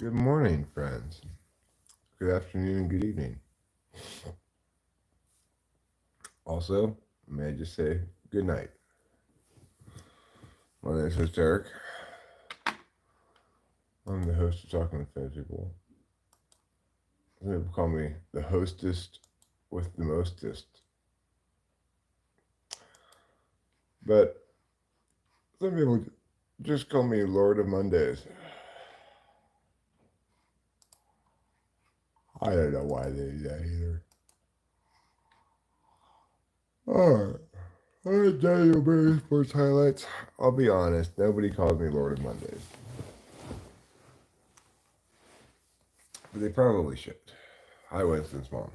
Good morning, friends. Good afternoon and good evening. Also, may I just say good night. My name is Derek. I'm the host of Talking with Fat People. Some people call me the hostest with the mostest. But some people just call me Lord of Mondays. I don't know why they do that either. Alright. Alright, Daniel Berry Sports Highlights. I'll be honest, nobody calls me Lord of Mondays. But they probably should. Hi, Winston's mom.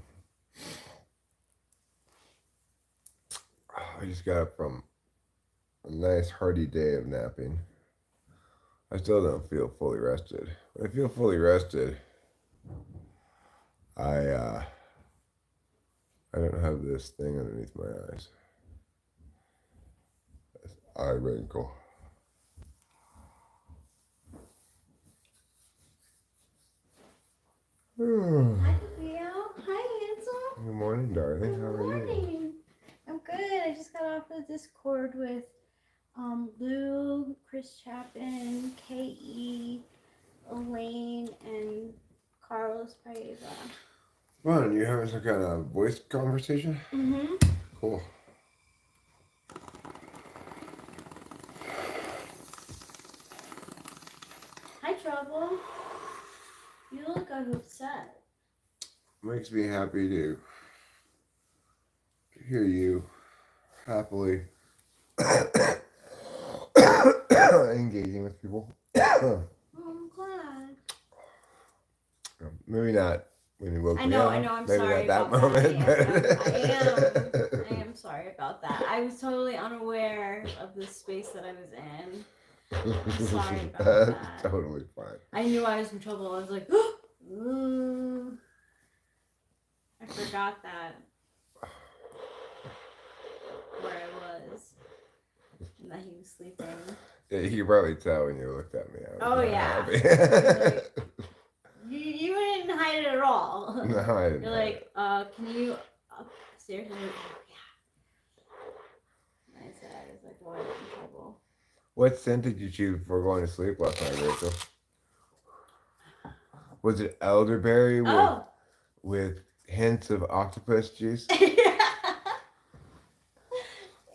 I just got up from a nice hearty day of napping. I still don't feel fully rested. When I feel fully rested, I don't have this thing underneath my eyes. This eye wrinkle. Hi, Leo. Hi, Hansel. Good morning, darling. Good How are morning. you? I'm good. I just got off the Discord with Lou, Chris Chapin, K.E., Elaine, and Carlos Paeva. Fun. You having some kind of voice conversation? Mm-hmm. Cool. Hi, Trouble. You look upset. Makes me happy to hear you happily engaging with people. Oh, I'm glad. Maybe not when you woke I me know, up. I'm Maybe sorry not about that moment. that. I am sorry about that. I was totally unaware of the space that I was in. I'm sorry about That's that. totally fine. I knew I was in trouble. I was like, ooh. I forgot that. Where I was. And that he was sleeping. Yeah, you could probably tell when you looked at me. Oh, yeah. Happy. You didn't hide it at all. No, I didn't. You're like, can you upstairs? And like, oh, yeah. And I said, I was like, oh, I'm in trouble. What scent did you choose before going to sleep last night, Rachel? Was it elderberry with hints of octopus juice? It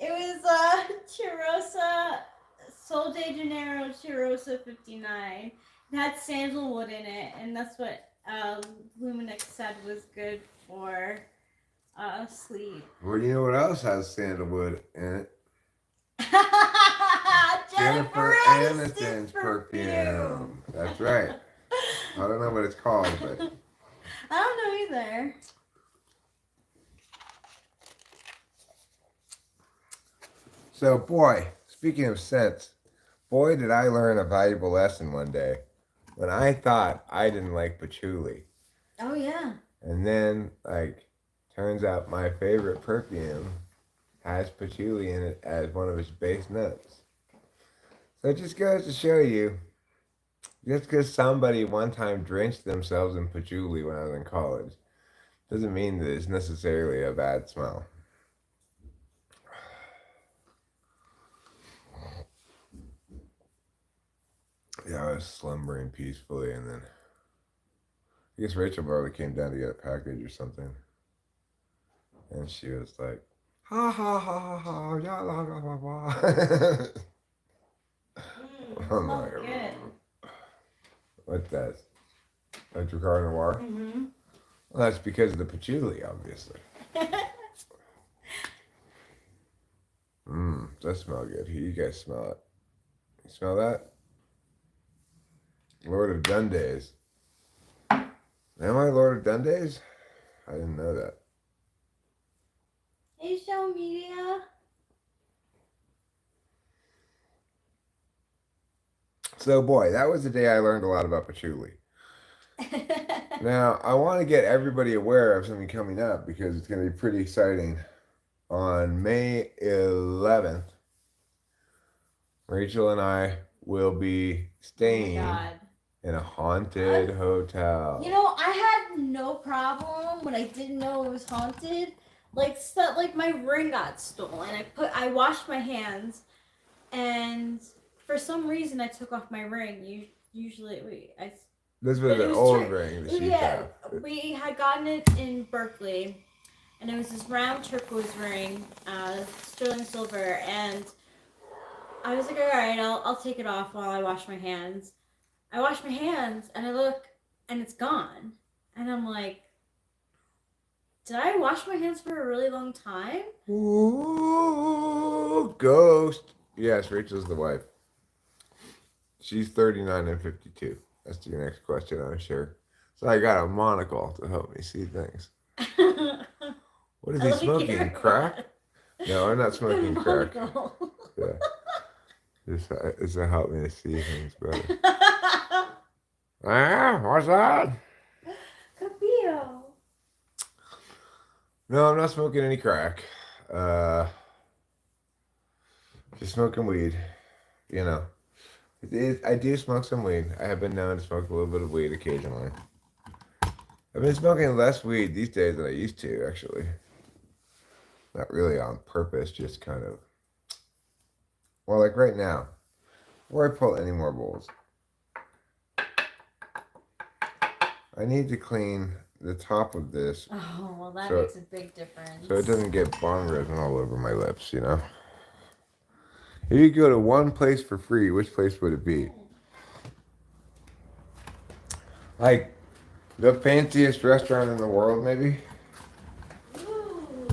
was Chirosa, Sol de Janeiro Chirosa 59. It had sandalwood in it, and that's what Luminix said was good for sleep. Well, you know what else has sandalwood in it? Jennifer Aniston's perfume. That's right. I don't know what it's called, but I don't know either. So, boy, speaking of scents, boy, did I learn a valuable lesson one day when I thought I didn't like patchouli. Oh, yeah. And then, turns out my favorite perfume has patchouli in it as one of its base notes. So it just goes to show you, just because somebody one time drenched themselves in patchouli when I was in college, doesn't mean that it's necessarily a bad smell. Yeah, I was slumbering peacefully, and then I guess Rachel probably came down to get a package or something. And she was like, ha ha ha ha ha, ya la la la la. I'm like, Good. What's that? Like Ricard Noir? Mm-hmm. Well, that's because of the patchouli, obviously. Does smell good. You guys smell it. You smell that? Lord of Dundays. Am I Lord of Dundays? I didn't know that. Hey, show media. So, boy, that was the day I learned a lot about patchouli. Now, I want to get everybody aware of something coming up because it's going to be pretty exciting. On May 11th, Rachel and I will be staying in a haunted hotel. You know, I had no problem when I didn't know it was haunted. Like stuff like my ring got stolen. I washed my hands, and for some reason I took off my ring. This was an old ring that she yeah, had. we had gotten it in Berkeley, and it was this round turquoise ring, sterling silver, and I was like, all right, I'll take it off while I wash my hands. I wash my hands, and I look, and it's gone, and I'm like, did I wash my hands for a really long time? Ooh, ghost. Yes, Rachel's the wife. She's 39 and 52. That's your next question, I'm sure. So I got a monocle to help me see things. What is he smoking? Crack? No, I'm not smoking crack. Yeah. It's to help me to see things better. What's that? Capillo. No, I'm not smoking any crack. Just smoking weed. You know. I do smoke some weed. I have been known to smoke a little bit of weed occasionally. I've been smoking less weed these days than I used to, actually. Not really on purpose, just kind of. Well, like right now, before I pull any more bowls, I need to clean the top of this. Oh, well, that makes a big difference. So it doesn't get bong resin all over my lips, you know? If you could go to one place for free, which place would it be? Like, the fanciest restaurant in the world, maybe? Ooh.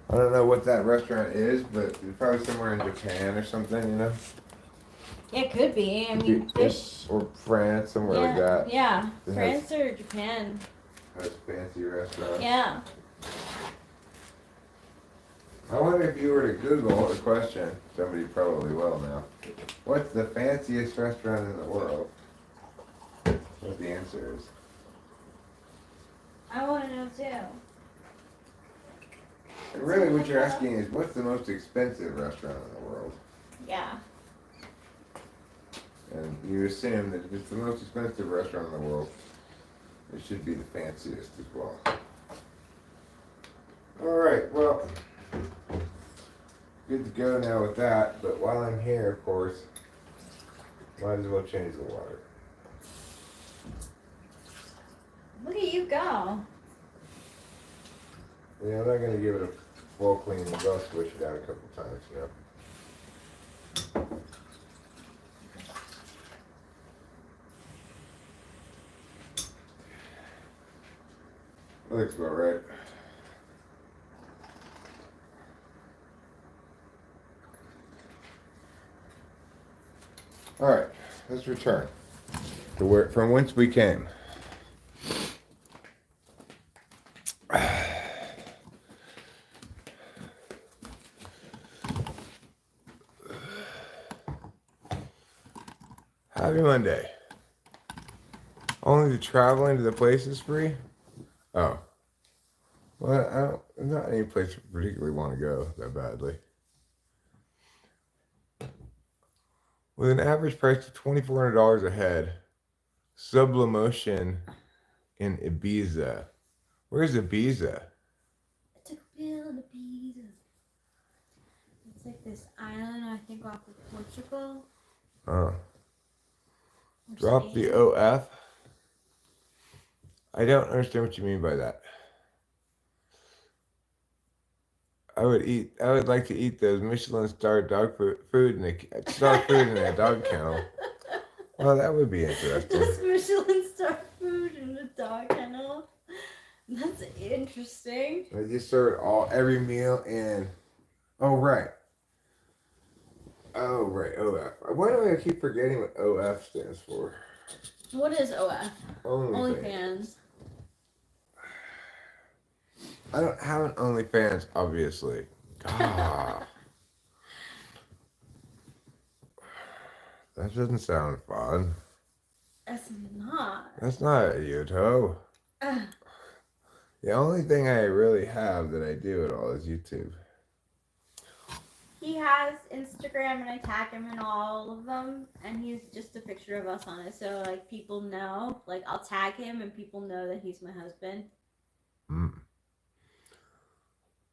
I don't know what that restaurant is, but it's probably somewhere in Japan or something, you know? It could be. I mean, fish. Or France, somewhere like that. Yeah, France or Japan. That's fancy restaurant. Yeah. I wonder if you were to Google a question, somebody probably will now. What's the fanciest restaurant in the world? What the answer is. I want to know too. And really what you're asking is, what's the most expensive restaurant in the world? Yeah. And you assume that if it's the most expensive restaurant in the world, it should be the fanciest as well. Alright, well, good to go now with that, but while I'm here, of course, might as well change the water. Look at you go. Yeah, I'm not going to give it a full clean, but I'll switch it out a couple times, you know. That looks about right. All right, let's return to from whence we came. Happy Monday. Only the traveling to the place is free? Oh. Well, not any place I particularly want to go that badly. With an average price of $2,400 a head, Sublimotion in Ibiza. Where's Ibiza? I took a pill in Ibiza. It's like this island, I think, off of Portugal. Oh. Drop the OF? I don't understand what you mean by that. I would like to eat those Michelin star dog food in a dog kennel. Well, that would be interesting. Just Michelin star food in a dog kennel. That's interesting. They just serve every meal in. Oh right. Oh right, OF. Why do I keep forgetting what OF stands for? What is OF? OnlyFans. I don't have an OnlyFans, obviously. God. That doesn't sound fun. That's not. That's not a YouTube. The only thing I really have that I do at all is YouTube. He has Instagram and I tag him in all of them, and he's just a picture of us on it. So like people know, like I'll tag him and people know that he's my husband. Mm.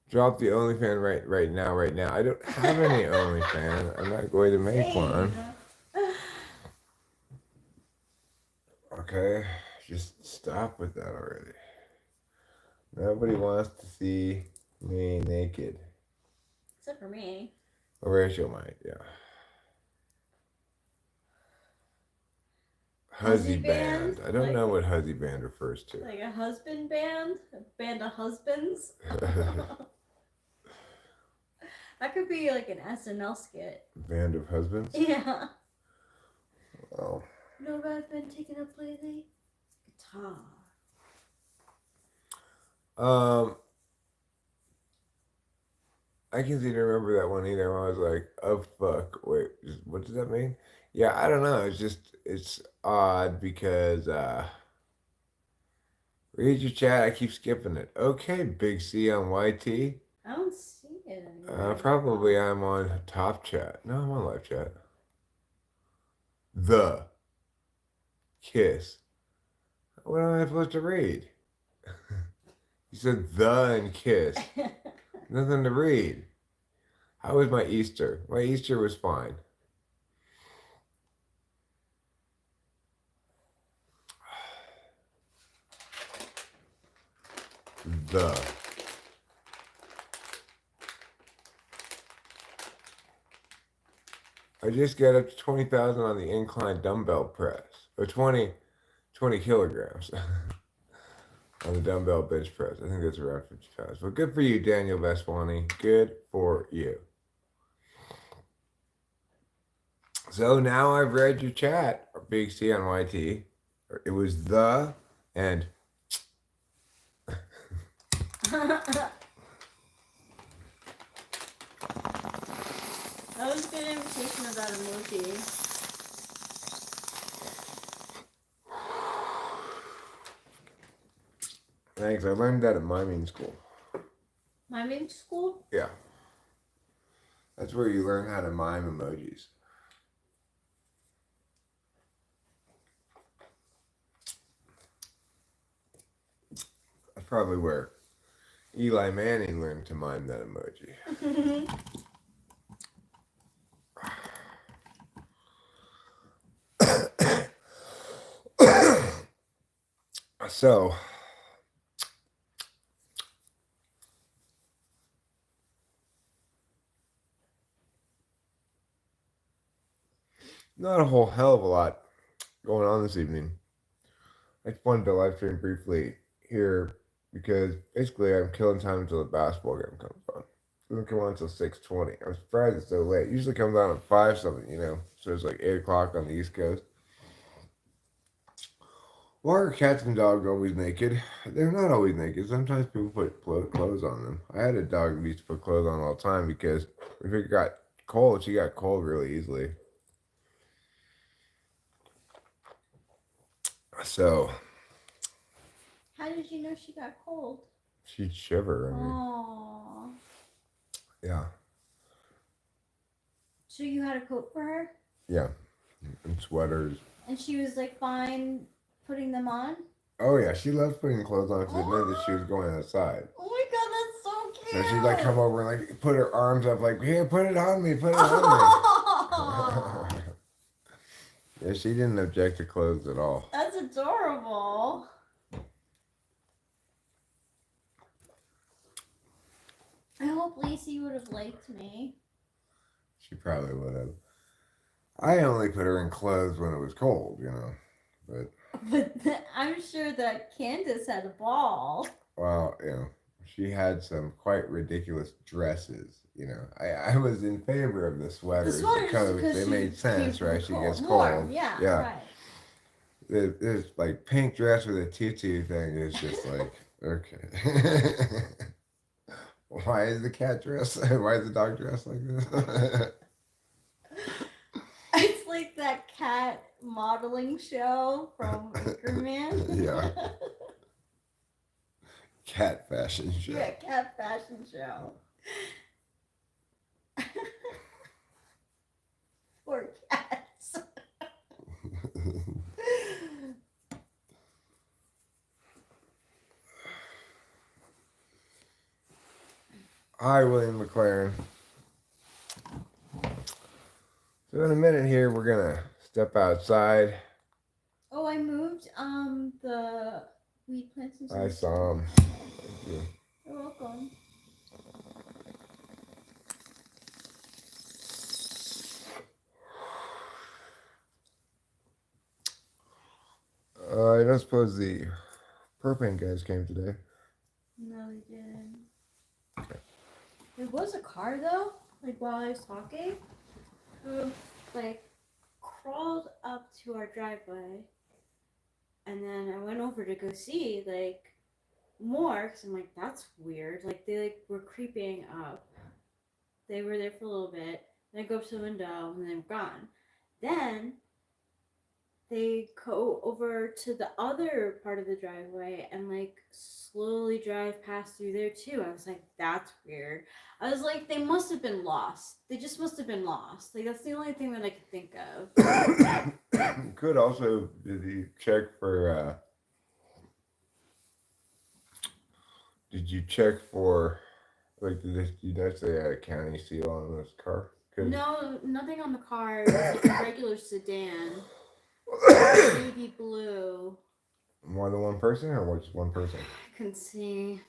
Drop the OnlyFans right now. I don't have any OnlyFans. I'm not going to make one. Okay, just stop with that already. Nobody wants to see me naked. Except for me. Or Rachel might, yeah. Huzzy band. I don't know what huzzy band refers to. Like a husband band? A band of husbands? That could be like an SNL skit. Band of husbands? Yeah. Oh. You know what I've been taking up lately? Guitar. I can't seem to remember that one either. I was like, oh fuck, wait, what does that mean? Yeah, I don't know. It's odd because read your chat. I keep skipping it. Okay, Big C on YT. I don't see it anymore. Probably I'm on top chat. No, I'm on live chat. The kiss. What am I supposed to read? You said the and kiss. Nothing to read. How was my Easter? My Easter was fine. The. I just got up to 20,000 on the incline dumbbell press. Or 20 kilograms on the dumbbell bench press. I think that's around 50 pounds. But good for you, Daniel Veswani. Good for you. So now I've read your chat, Big C on YT. It was the and That was a good imitation of that emoji. Thanks. I learned that at miming school. Miming school? Yeah. That's where you learn how to mime emojis. That's probably where Eli Manning learned to mime that emoji. So, not a whole hell of a lot going on this evening. I just wanted to live stream briefly here because basically I'm killing time until the basketball game comes on. It doesn't come on until 6:20. I'm surprised it's so late. It usually comes on at 5 something, you know. So it's like 8 o'clock on the East Coast. Why are cats and dogs always naked? They're not always naked. Sometimes people put clothes on them. I had a dog who used to put clothes on all the time because if it got cold, she got cold really easily. So. How did you know she got cold? She'd shiver. Aww. Yeah. So you had a coat for her? Yeah. And sweaters. And she was like fine putting them on? Oh yeah, she loves putting clothes on because it meant that she was going outside. Oh my god, that's so cute. So she'd like come over and like put her arms up like, here, put it on me, put it on me. Yeah, she didn't object to clothes at all. That's adorable. I hope Lacey would have liked me. She probably would have. I only put her in clothes when it was cold, you know. But I'm sure that Candace had a ball. Well, you know, she had some quite ridiculous dresses, you know. I was in favor of the sweaters because they made sense, right? She gets cold. Yeah, right. This like pink dress with a tutu thing is just like, okay. Why is the cat dressed? Why is the dog dressed like this? It's like that cat modeling show from Anchorman. Yeah. Cat fashion show. Yeah, cat fashion show. Hi, William McLaren. So in a minute here, we're gonna step outside. Oh, I moved the weed plants into I the saw sun. him. Thank you. You're welcome. I don't suppose the propane guys came today. No, they didn't. There was a car though, like while I was talking, who like crawled up to our driveway, and then I went over to go see like more, because I'm like, that's weird. Like they like were creeping up. They were there for a little bit. Then I go up to the window and they're gone. Then they go over to the other part of the driveway and like slowly drive past through there too. I was like, that's weird. I was like, they must have been lost. They just must have been lost. Like that's the only thing that I could think of. Could also, did you check for, did you check for, like, did you notice they had a county seal on this car? No, nothing on the car. It was like a regular sedan. Navy blue. More than one person or just one person? I can see.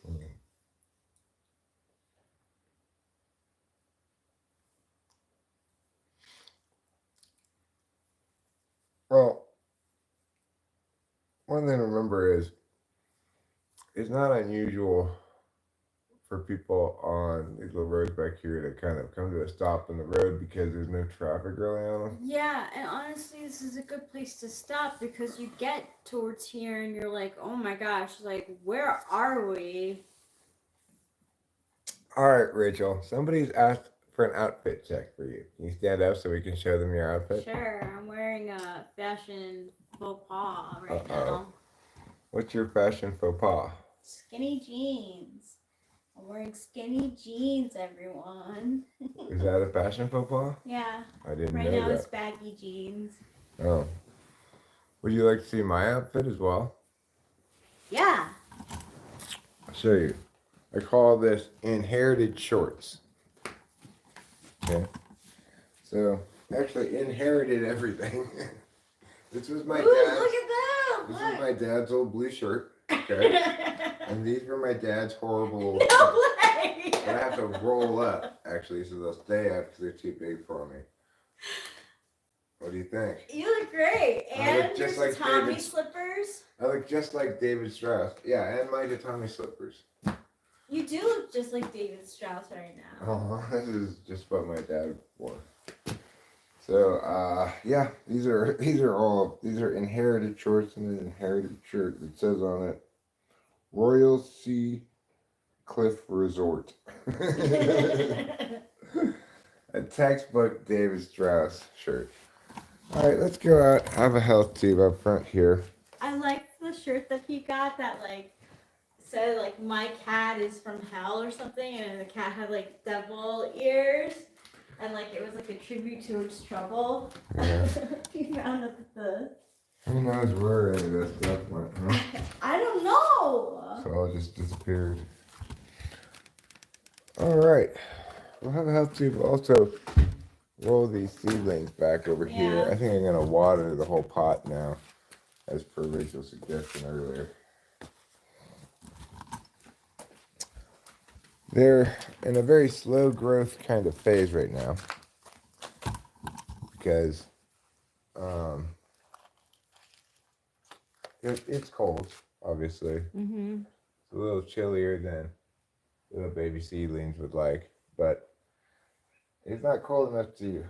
Well, one thing to remember is it's not unusual for people on these little roads back here to kind of come to a stop in the road because there's no traffic really on them. Yeah, and honestly, this is a good place to stop because you get towards here and you're like, oh my gosh, like, where are we? All right, Rachel. Somebody's asked for an outfit check for you. Can you stand up so we can show them your outfit? Sure, I'm wearing a fashion faux pas right now. What's your fashion faux pas? Skinny jeans. I'm wearing skinny jeans, everyone. Is that a fashion faux pas? Yeah. I didn't right know now that. it's baggy jeans. Oh. Would you like to see my outfit as well? Yeah. I'll show you. I call this inherited shorts. Okay. So, actually inherited everything. This was my Ooh, dad's. look at that! This Look. is my dad's old blue shirt. Okay. And these were my dad's horrible. No way! But I have to roll up, actually, so they'll stay up because they're too big for me. What do you think? You look great. And just your like Tommy David. slippers. I look just like David Strauss. Yeah, and my Tommy slippers. You do look just like David Strauss right now. Oh, this is just what my dad wore. So, yeah, these are inherited shorts and an inherited shirt. It says on it, Royal Sea Cliff Resort. A textbook David Strauss shirt. All right, let's go out. I have a health tube up front here. I like the shirt that he got that like said like my cat is from hell or something, and the cat had like devil ears, and like it was like a tribute to its trouble. Yeah. He found at the. Who knows where any of this stuff went, huh? I don't know. So it all just disappeared. All right. We'll have a health tube. Also, roll these seedlings back over here. I think I'm going to water the whole pot now, as per Rachel's suggestion earlier. They're in a very slow growth kind of phase right now because it's cold, obviously. Mm-hmm. It's a little chillier than little baby seedlings would like, but it's not cold enough to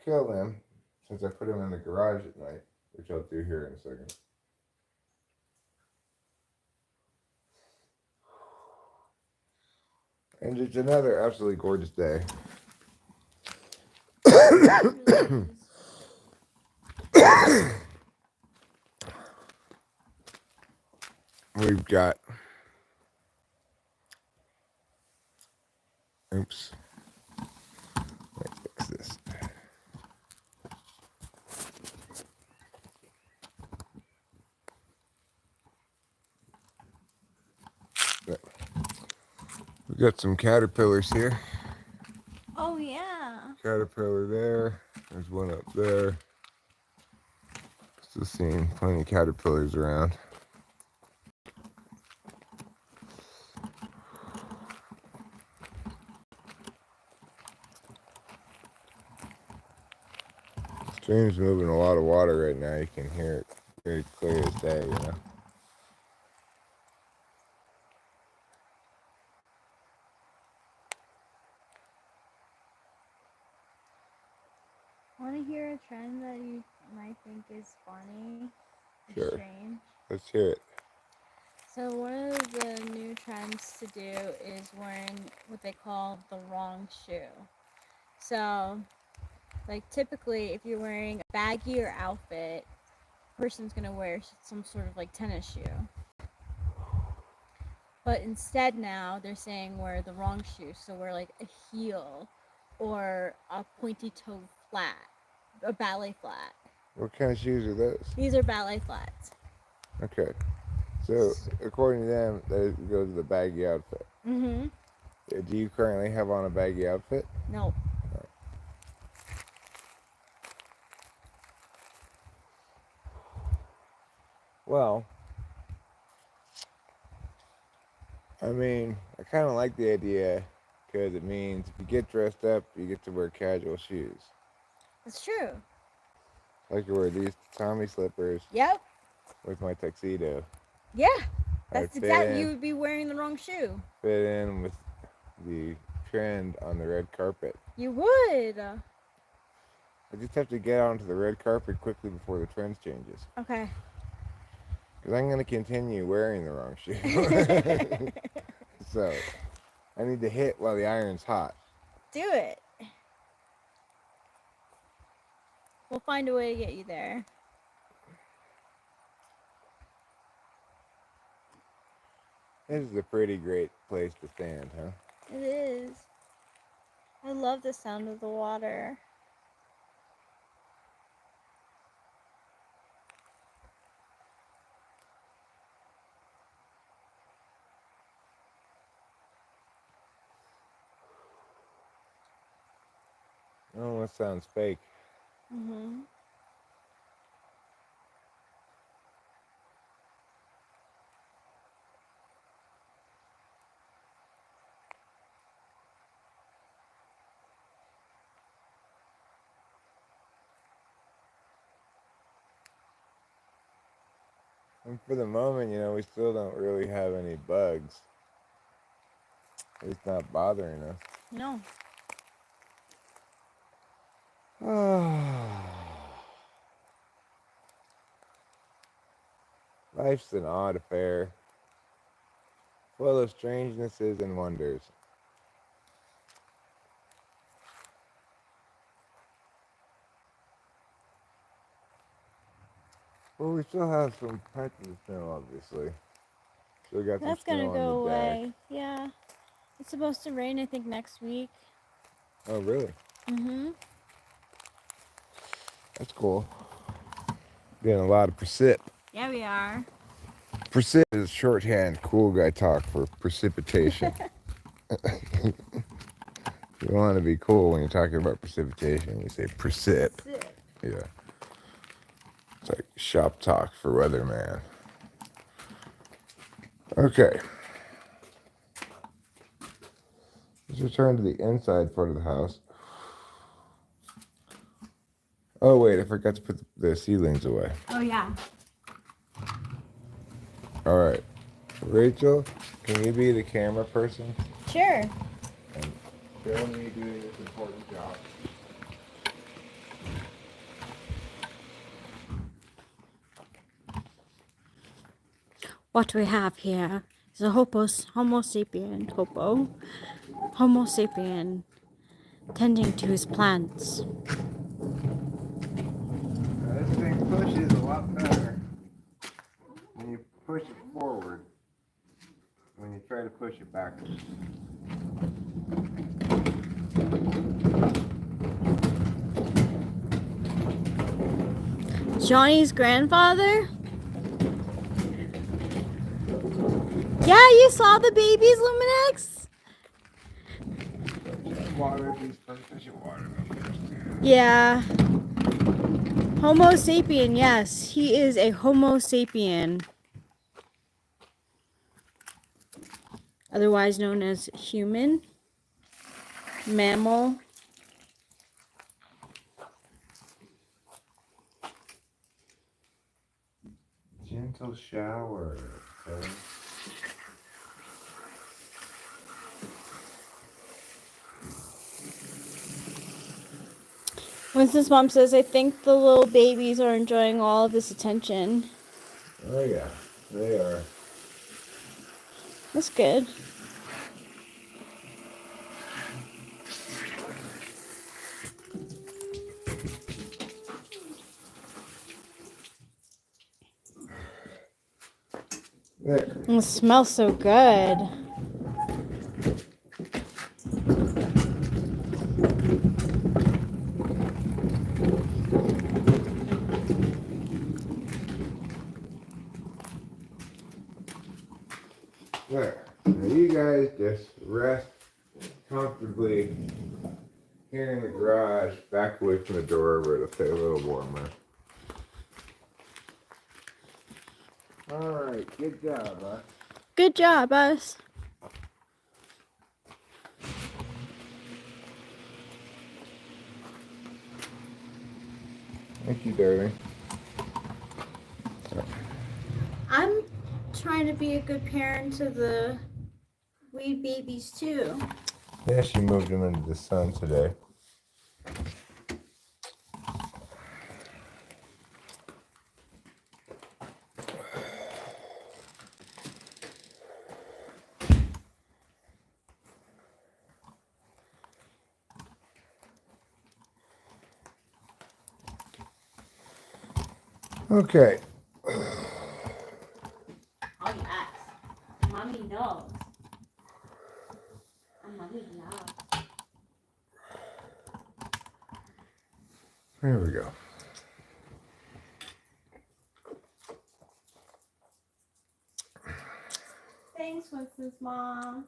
kill them since I put them in the garage at night, which I'll do here in a second. And it's another absolutely gorgeous day. We've got, oops, let me fix this. We've We got some caterpillars here. Oh yeah. Caterpillar there. There's one up there. Still seeing plenty of caterpillars around. Stream's moving a lot of water right now. You can hear it very clear as day, you know. Want to hear a trend that you might think is funny? Sure. Strange. Let's hear it. So one of the new trends to do is wearing what they call the wrong shoe. So, like typically, if you're wearing a baggier outfit, the person's gonna wear some sort of like tennis shoe. But instead now they're saying wear the wrong shoe. So wear like a heel or a pointy toe flat, a ballet flat. What kind of shoes are those? These are ballet flats. Okay. So, according to them, they go to the baggy outfit. Mm-hmm. Do you currently have on a baggy outfit? No. Well, I mean, I kind of like the idea because it means if you get dressed up, you get to wear casual shoes. That's true. I could wear these Tommy slippers Yep. with my tuxedo. Yeah. I That's fit exactly. in- You would be wearing the wrong shoe. Fit in with the trend on the red carpet. You would. I just have to get onto the red carpet quickly before the trend changes. Okay. Because I'm going to continue wearing the wrong shoe. So, I need to hit while the iron's hot. Do it. We'll find a way to get you there. This is a pretty great place to stand, huh? It is. I love the sound of the water. Oh, that sounds fake. Mm-hmm. And for the moment, you know, we still don't really have any bugs. It's not bothering us. No. Life's an odd affair, full of strangenesses and wonders. Well, we still have some patches of snow, obviously. Still got some That's snow gonna on go the deck. away. Yeah. It's supposed to rain, I think, next week. Oh, really? Mm-hmm. That's cool. Getting a lot of precip. Yeah, we are. Precip is shorthand cool guy talk for precipitation. You want to be cool when you're talking about precipitation. You say precip. Yeah. It's like shop talk for weatherman. Okay. Let's return to the inside part of the house. Oh, wait, I forgot to put the ceilings away. Oh, yeah. All right. Rachel, can you be the camera person? Sure. And film me doing this important job. What we have here is a Homo sapien, Homo sapien, tending to his plants. This thing pushes a lot better when you push it forward when you try to push it backwards. Johnny's grandfather? Yeah, you saw the babies, Luminex? water these first. I should water them first. Yeah. Homo sapien, yes. He is a Homo sapien. Otherwise known as human, mammal. Gentle shower. Okay. Winston's mom says, I think the little babies are enjoying all of this attention. Oh yeah, they are. That's good. There. It smells so good. There. Now you guys just rest comfortably here in the garage, back away from the door where it'll stay a little warmer. Alright, good job, huh? Good job, us. Thank you, darling. I'm trying to be a good parent to the wee babies too. Yeah, she moved him into the sun today. Okay. Oh yes. Mommy knows. And mommy loves. There we go. Thanks, Winston's mom.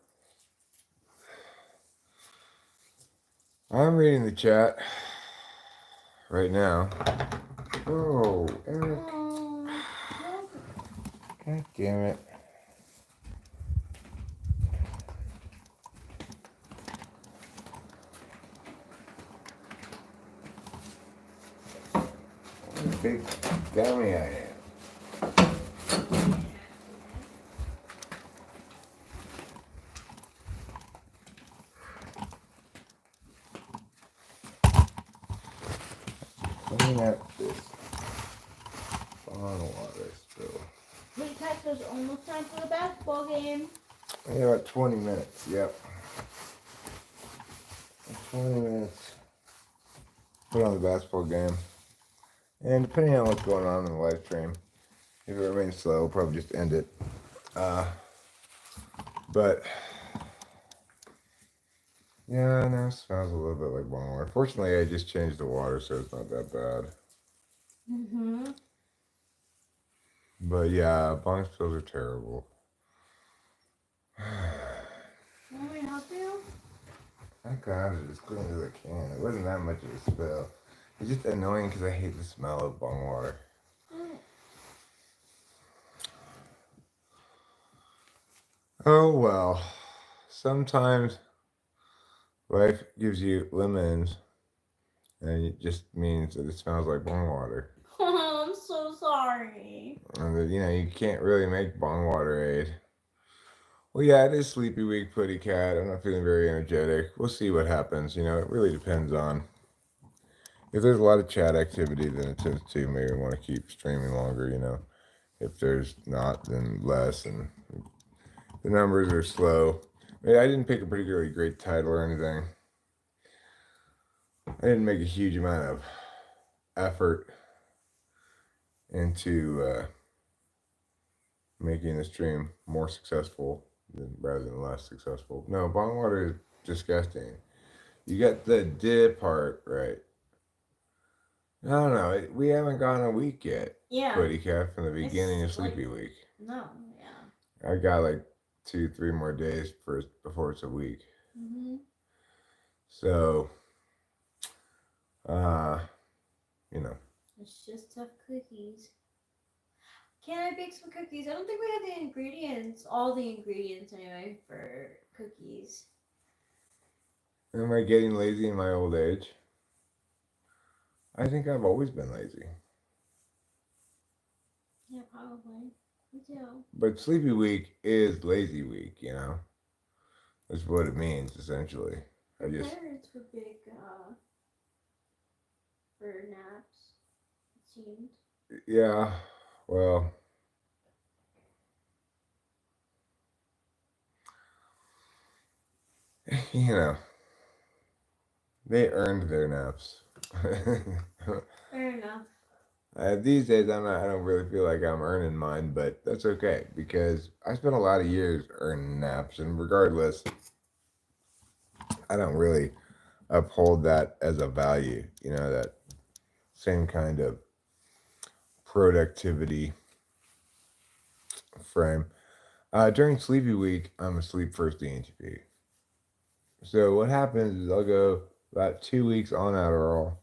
I'm reading the chat right now. Oh, Eric. God damn it. What a big dummy I am. Clean up this Bong water spill. Wait, Tex, it's almost time for the basketball game. Yeah, about 20 minutes. Yep. 20 minutes. Put on the basketball game. And depending on what's going on in the live stream, if it remains slow, we'll probably just end it. But yeah, now it smells a little bit like Bong water. Fortunately, I just changed the water, so it's not that bad. Mm-hmm. But yeah, Bong spills are terrible. Want me to help you? I got it as clean as I can. It wasn't that much of a spill. It's just annoying because I hate the smell of Bong water. Oh well. Sometimes life gives you lemons, and it just means that it smells like Bong water. Oh, I'm so sorry. And that, you can't really make Bong water aid. Well, yeah, it is Sleepy Week, Putty Cat. I'm not feeling very energetic. We'll see what happens. It really depends on. If there's a lot of chat activity, then it tends to maybe want to keep streaming longer. If there's not, then less. And the numbers are slow. I didn't pick a particularly great title or anything. I didn't make a huge amount of effort into making the stream more successful rather than less successful. No, Bong water is disgusting. You got the dip part right. No, we haven't gone a week yet. Yeah. Buddy Cat, from the beginning of Sleepy like, Week. No, yeah. I got like 2-3 more days before it's a week. Mm-hmm. So, uh, you know. It's just tough cookies. Can I bake some cookies? I don't think we have the ingredients, all the ingredients anyway, for cookies. Am I getting lazy in my old age? I think I've always been lazy. Yeah, probably. Me too. But sleepy week is lazy week, you know? That's what it means, essentially. Our parents were big for naps, it seemed. Yeah, well, you know, they earned their naps. Fair enough. These days, I don't really feel like I'm earning mine, but that's okay because I spent a lot of years earning naps, and regardless, I don't really uphold that as a value. You know, that same kind of productivity frame. During sleepy week, I'm asleep first ENTP. So what happens is I'll go about 2 weeks on Adderall.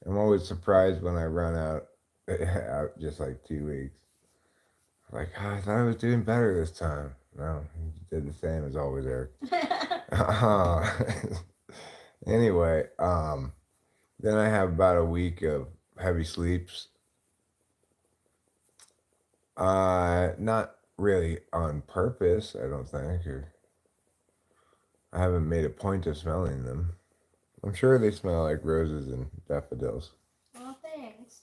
I'm always surprised when I run out just like 2 weeks. Like, oh, I thought I was doing better this time. No, you did the same as always, Eric. Anyway, then I have about a week of heavy sleeps. Not really on purpose, I don't think, or I haven't made a point of smelling them. I'm sure they smell like roses and daffodils. Oh, thanks.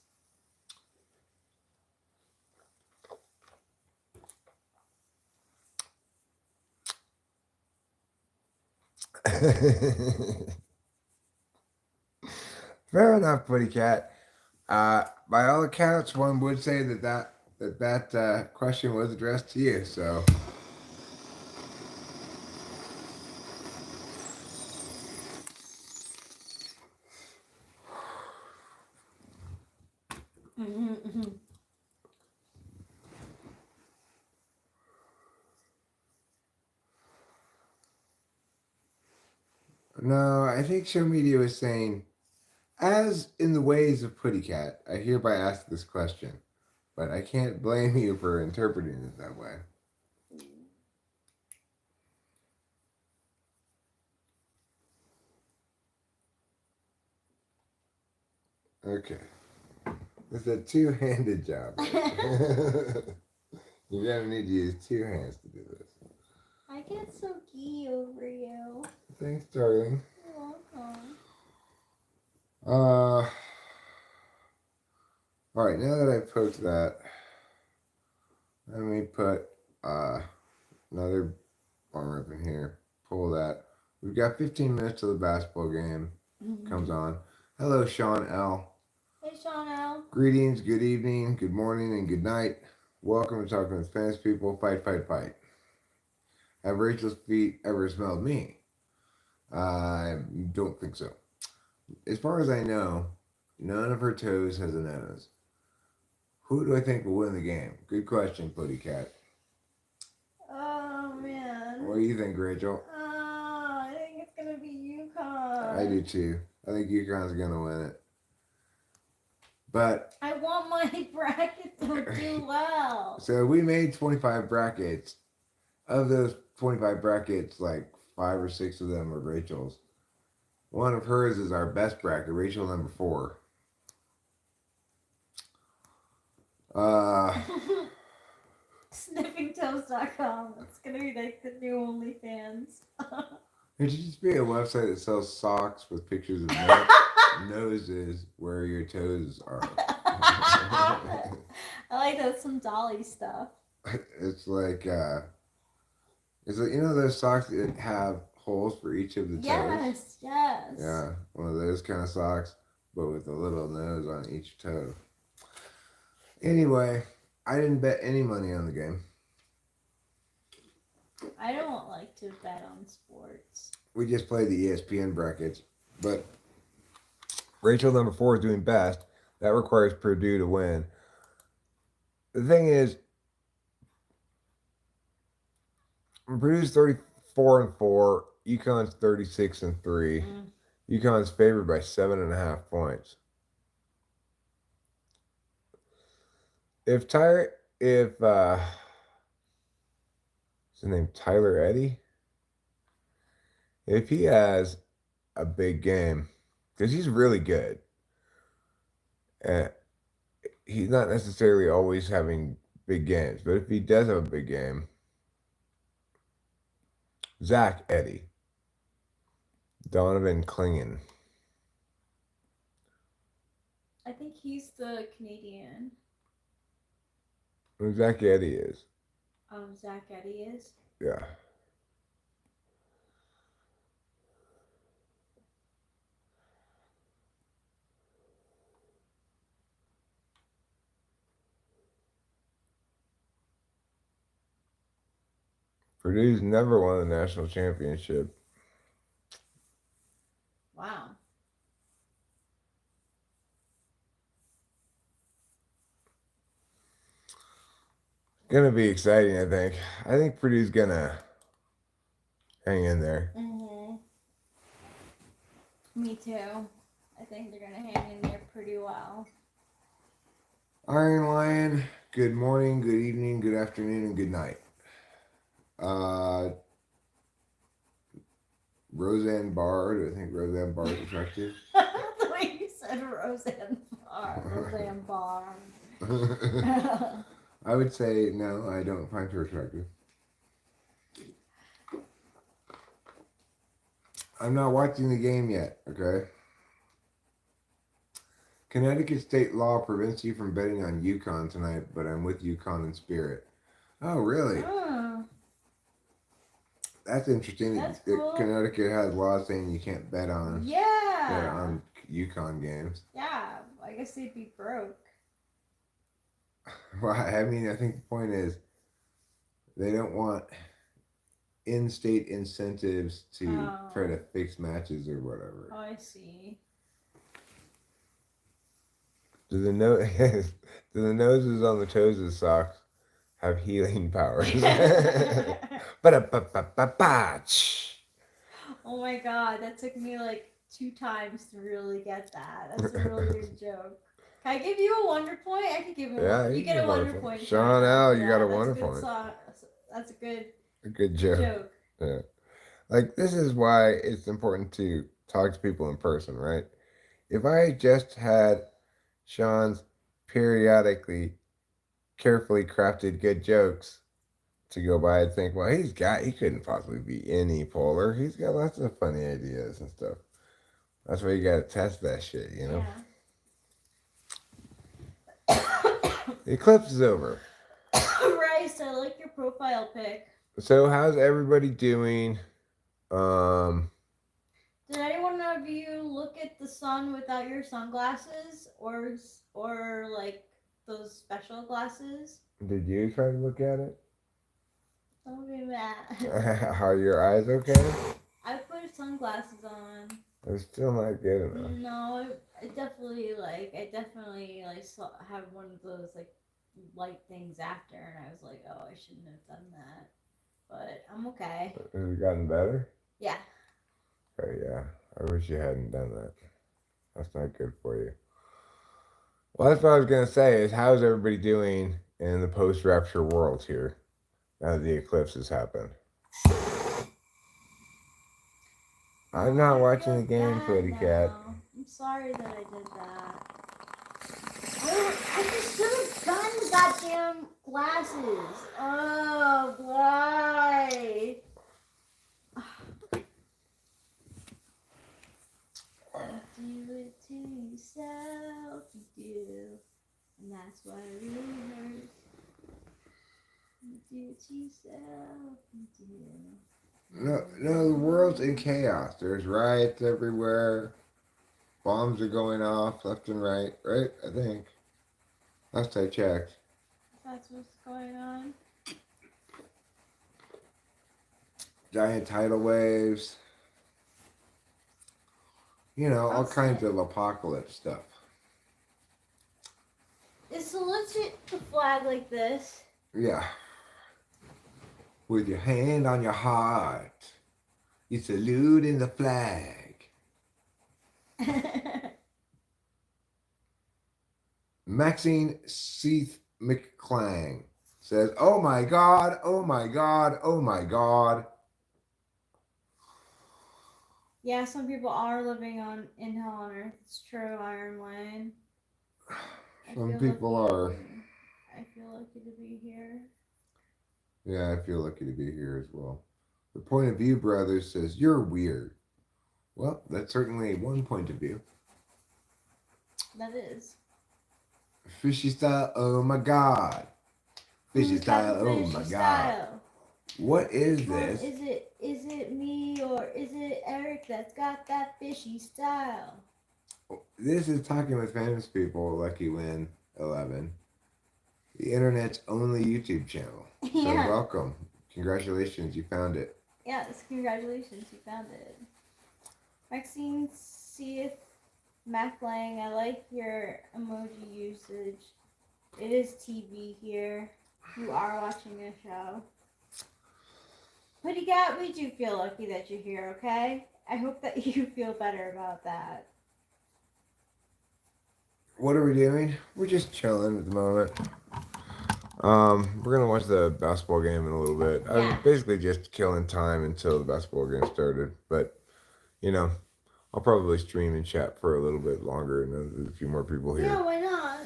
Fair enough, Putty Cat. By all accounts, one would say that question was addressed to you. So, no, I think show media was saying, as in the ways of Putty Cat, I hereby ask this question, but I can't blame you for interpreting it that way. Okay. It's a two-handed job. You're gonna need to use two hands to do this. I get so gee over you. Thanks, darling. You're welcome. All right, now that I've poked that, let me put another arm up in here. Pull that. We've got 15 minutes till the basketball game comes on. Hello, Sean L. Hey, Sean L. Greetings, good evening, good morning, and good night. Welcome to Talking with Spanish People. Fight, fight, fight. Have Rachel's feet ever smelled me? I don't think so. As far as I know, none of her toes has a nose. Who do I think will win the game? Good question, Putty Cat. Oh, man. What do you think, Rachel? I think it's going to be UConn. I do too. I think UConn's going to win it. But I want my bracket to do well. So we made 25 brackets. Of those 25 brackets, like 5 or 6 of them are Rachel's. One of hers is our best bracket, Rachel number 4. Sniffingtoes.com. It's gonna be like the new OnlyFans. It should just be a website that sells socks with pictures of noses where your toes are. I like that, some Dolly stuff. It's like you know those socks that have holes for each of the toes? Yes, yes. Yeah, one of those kind of socks, but with a little nose on each toe. Anyway, I didn't bet any money on the game. I don't like to bet on sports. We just played the ESPN brackets, but Rachel number 4 is doing best. That requires Purdue to win. The thing is, Purdue's 4-4. UConn's 36-3. Mm. UConn's favored by 7.5 points. If what's his name, Tyler Eddy, if he has a big game, because he's really good, and he's not necessarily always having big games, but if he does have a big game, Zach Eddy, Donovan Klingen. I think he's the Canadian. Who Zach Eddy is. Zach Eddy is. Yeah. Purdue's never won the national championship. Wow. Gonna be exciting, I think. I think Purdue's gonna hang in there. Mm-hmm. Me too. I think they're gonna hang in there pretty well. Iron Lion, good morning, good evening, good afternoon, and good night. Roseanne Barr, do I think Roseanne Barr is attractive? The way you said Roseanne Barr. Roseanne Barr. I would say no, I don't find her attractive. I'm not watching the game yet, okay? Connecticut state law prevents you from betting on UConn tonight, but I'm with UConn in spirit. Oh, really? Oh, That's interesting. That's cool. Connecticut has laws saying you can't bet on yeah. UConn games. Yeah. I guess they'd be broke. Well, I mean, I think the point is they don't want in-state incentives to try to fix matches or whatever. Oh, I see. Do the noses on the toes of the socks have healing powers? Oh my god, that took me like 2 times to really get that. That's a really good joke. Can I give you a wonder point? I can give you one. You get a wonder point. Sean L, you got a wonder point. That's a good joke. Yeah. Like, this is why it's important to talk to people in person, right? If I just had Sean's periodically carefully crafted good jokes to go by, I'd think, well, he couldn't possibly be any polar. He's got lots of funny ideas and stuff. That's why you gotta test that shit, you know? Yeah. The eclipse is over. Rice, I like your profile pic. So how's everybody doing? Did anyone of you look at the sun without your sunglasses or like those special glasses? Did you try to look at it? Don't be mad. Are your eyes okay? I put sunglasses on. They're still not good enough. No, I definitely have one of those like light things after, and I was like, oh, I shouldn't have done that, but I'm okay. Has it gotten better? Yeah. Okay, yeah. I wish you hadn't done that. That's not good for you. Well, that's what I was gonna say. Is how's everybody doing in the post-rapture world here? Now that the eclipse has happened. I'm not watching the game, Kitty Cat. I'm sorry that I did that. I just should have gotten the goddamn glasses. Oh, why? Do it to yourself, you do. And that's why it really hurts. You do it to yourself, you do. No, the world's in chaos. There's riots everywhere. Bombs are going off left and right, I think. Last I checked. That's what's going on. Giant tidal waves. You know, all kinds of apocalypse stuff. So let's hit the flag like this. Yeah. with your hand on your heart. You salute in the flag. Maxine Seath McClang says, "Oh my God, oh my God, oh my God." Yeah, some people are living in hell on earth. It's true, Iron Lion. Some people are. I feel lucky to be here. Yeah, I feel lucky to be here as well. The Point of View Brothers says, "You're weird." Well, that's certainly one point of view. That is. Fishy style, oh my God. Fishy style, oh my God. Style? What is this? Is it me or is it Eric that's got that fishy style? This is Talking with Famous People, Lucky Win 11. The internet's only YouTube channel. Yeah. So welcome. Congratulations, you found it. Yes, congratulations, you found it. Maxine Seath Macklang, I like your emoji usage. It is TV here. You are watching a show. Putty Cat, we do feel lucky that you're here, okay? I hope that you feel better about that. What are we doing? We're just chilling at the moment. We're gonna watch the basketball game in a little bit. Yeah. I was basically just killing time until the basketball game started, but you know, I'll probably stream and chat for a little bit longer, and there's a few more people here. Yeah, why not?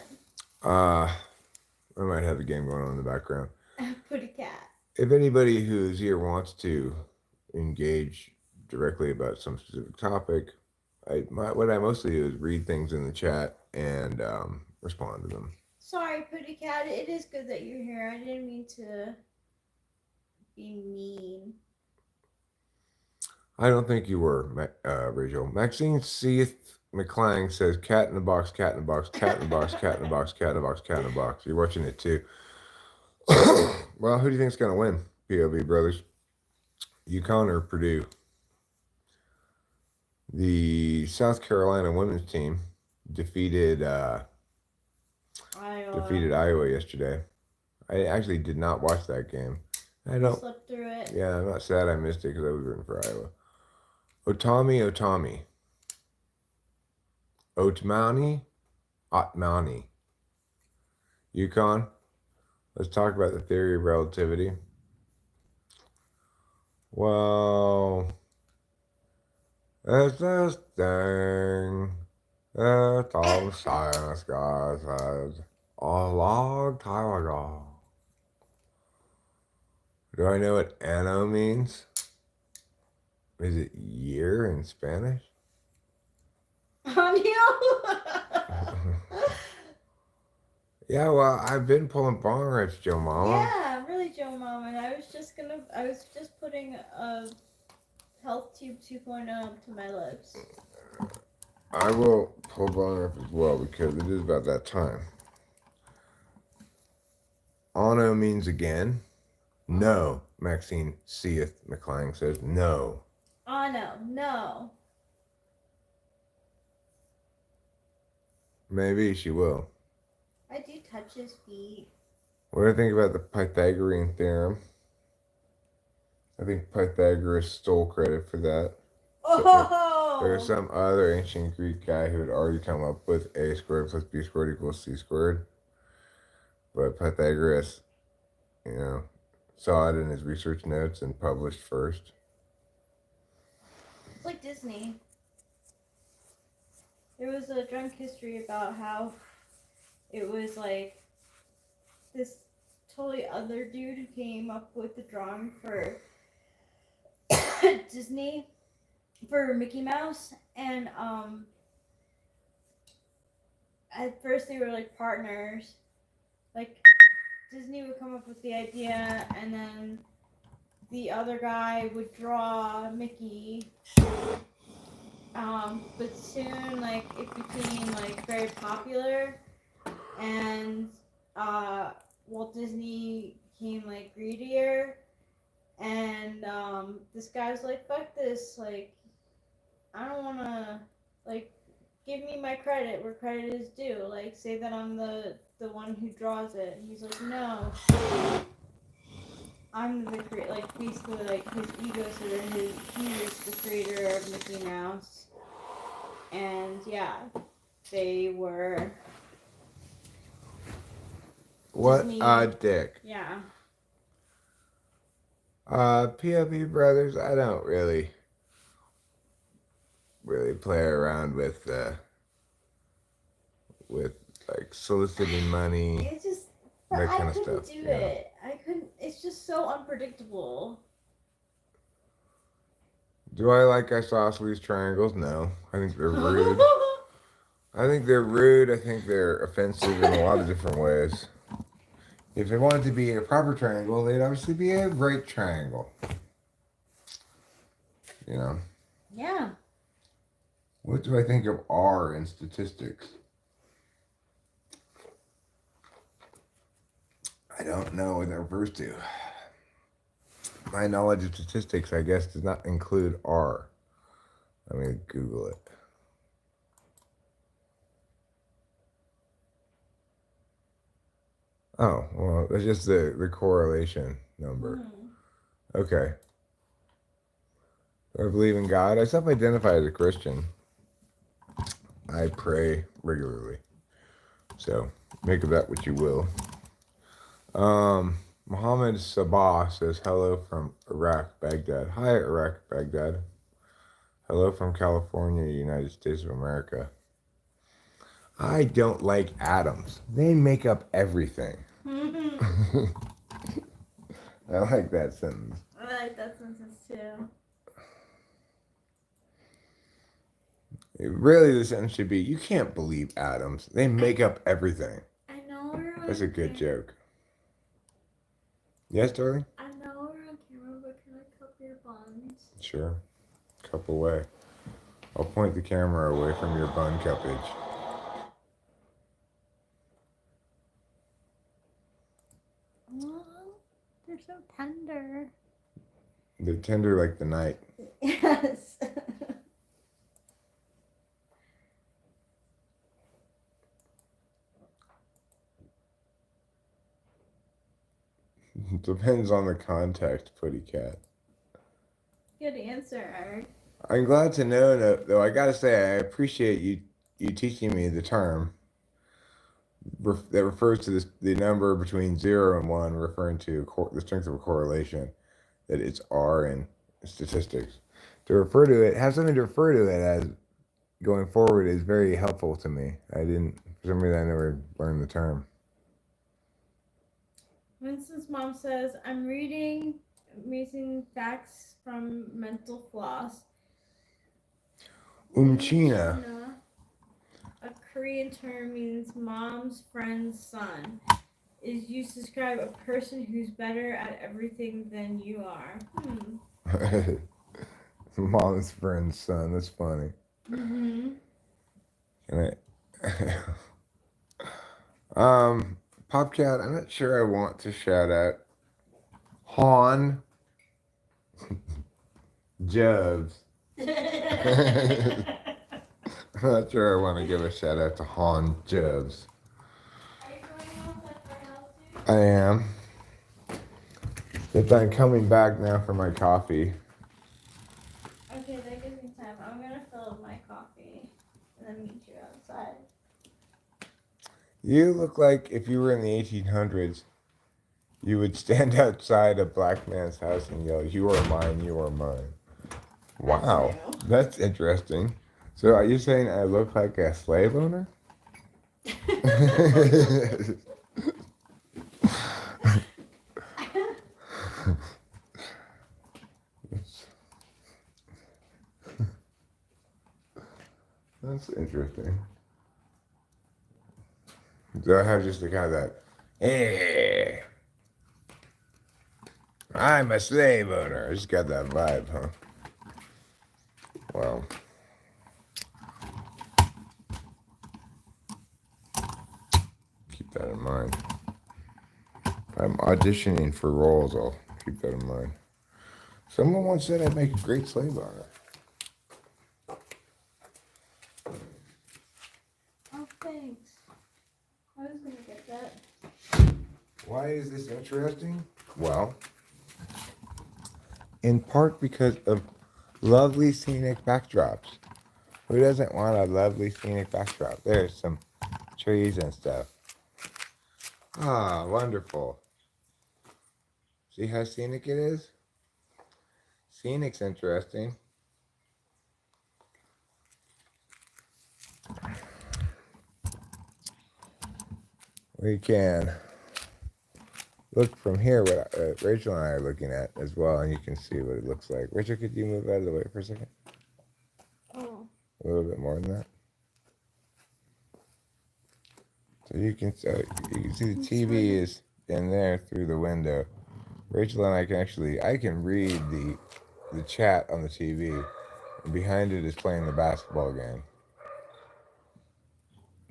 I might have the game going on in the background. Putty Cat. If anybody who's here wants to engage directly about some specific topic, what I mostly do is read things in the chat and respond to them. Sorry, Putty Cat. It is good that you're here. I didn't mean to be mean. I don't think you were, Rachel. Maxine Seath McClang says, "Cat in the box, cat in the box, cat in the box, cat in the box, cat in the box, cat in the box." You're watching it too. Well, who do you think's gonna win? POV brothers, UConn or Purdue? The South Carolina women's team defeated Iowa yesterday. I actually did not watch that game. I don't. Slept through it. Yeah, I'm not sad I missed it because I was rooting for Iowa. Otami. Otmani. UConn. Let's talk about the theory of relativity. Well, it's this thing that all the science guys said a long time ago. Do I know what anno means? Is it year in Spanish? Yeah, well, I've been pulling bong rips, Joe Mama. Yeah, really, Joe Mama. And I was just putting a health tube 2.0 up to my lips. I will pull bong rip as well because it is about that time. Anno means again. No, Maxine Seath McClang says no. No. Maybe she will. I do touch his feet. What do I think about the Pythagorean theorem? I think Pythagoras stole credit for that. Oh! There's some other ancient Greek guy who had already come up with a squared plus b squared equals c squared. But Pythagoras, saw it in his research notes and published first. It's like Disney. There was a drunk history about how it was like this totally other dude who came up with the drawing for Disney, for Mickey Mouse, and at first they were like partners. Like Disney would come up with the idea, and then the other guy would draw Mickey. But soon, like, it became like very popular, and Walt Disney became like greedier, and this guy was like, "Fuck this! Like, I don't wanna, like, give me my credit where credit is due. Like, say that I'm the one who draws it." And he's like, "No." I'm the creator, like basically like his ego, so that he is the creator of Mickey Mouse. And yeah, they were What Disney. a dick. Yeah. PLP Brothers, I don't really play around with like soliciting money, It's just that I kind of couldn't stuff. do You know? it. I couldn't. It's just so unpredictable. Do I like isosceles triangles? No. I think they're rude. I think they're rude. I think they're offensive in a lot of different ways. If it wanted to be a proper triangle, they'd obviously be a right triangle. You know? Yeah. What do I think of R in statistics? I don't know what that refers to. My knowledge of statistics, I guess, does not include R. Let me Google it. Oh, well, that's just the correlation number. Okay. I believe in God. I self-identify as a Christian. I pray regularly. So, make of that what you will. Mohammed Sabah says, hello from Iraq, Baghdad. Hi, Iraq, Baghdad. Hello from California, United States of America. I don't like atoms. They make up everything. I like that sentence. I like that sentence too. Really, the sentence should be, you can't believe atoms. They make up everything. I know we're on That's a good camera. joke. Yes, darling? I know we're on camera, but can I cup your buns? Sure. Cup away. I'll point the camera away from your bun cuppage. Oh, they're so tender. They're tender like the night. Yes. Depends on the context, Putty Cat. Good answer, Eric. I'm glad to know, though I gotta say, I appreciate you teaching me the term that refers to the number between 0 and 1, referring to the strength of a correlation, that it's R in statistics. To refer to it, have something to refer to it as going forward is very helpful to me. For some reason, I never learned the term. Winston's mom says, I'm reading amazing facts from Mental Floss. Umchina. A Korean term means mom's friend's son. Is used to describe a person who's better at everything than you are. Mom's friend's son. That's funny. Mm-hmm. Can I? Popcat, I'm not sure I want to shout out Han Jubs. I'm not sure I want to give a shout out to Han Jubs. Are you going off at my house, dude? I am. If I'm coming back now for my coffee. Okay, that gives me time. I'm gonna fill up my coffee and then meet you outside. You look like if you were in the 1800s, you would stand outside a black man's house and yell, "You are mine, you are mine." Wow, that's interesting. So are you saying I look like a slave owner? That's interesting. Do I have just the kind of that, hey, I'm a slave owner. I just got that vibe, huh? Well, keep that in mind. If I'm auditioning for roles, I'll keep that in mind. Someone once said I'd make a great slave owner. Oh, thanks. I was gonna get that. Why is this interesting? Well, in part because of lovely scenic backdrops. Who doesn't want a lovely scenic backdrop? There's some trees and stuff. Ah, wonderful. See how scenic it is? Scenic's interesting. We can look from here what Rachel and I are looking at as well, and you can see what it looks like. Rachel, could you move out of the way for a second? Oh. A little bit more than that. So you can see the TV is in there through the window. Rachel and I can read the chat on the TV, and behind it is playing the basketball game.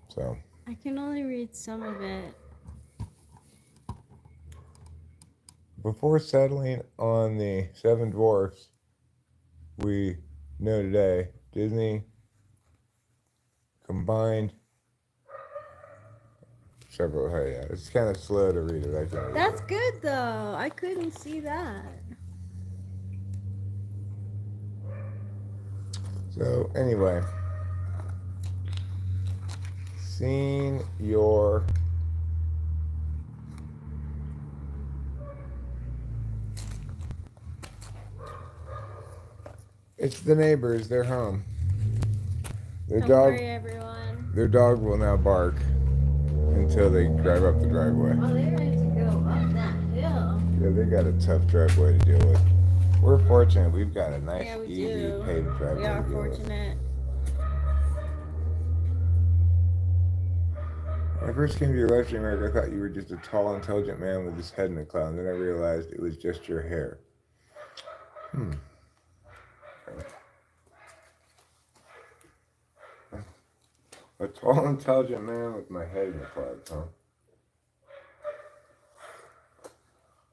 So I can only read some of it. before settling on the Seven Dwarfs, we know today Disney combined several. Oh yeah, it's kind of slow to read it. I think That's good though. I couldn't see that. So anyway, seeing your it's the neighbors. They're home. Don't worry, everyone. Their dog will now bark until they drive up the driveway. Oh, they're ready to go up that hill. Yeah, they got a tough driveway to deal with. We're fortunate. We've got a nice, Yeah, we easy do. paved driveway. We are to deal with. fortunate. When I first came to your live stream, Eric, I thought you were just a tall, intelligent man with his head in a cloud. And then I realized it was just your hair. A tall, intelligent man with my head in the clouds, huh?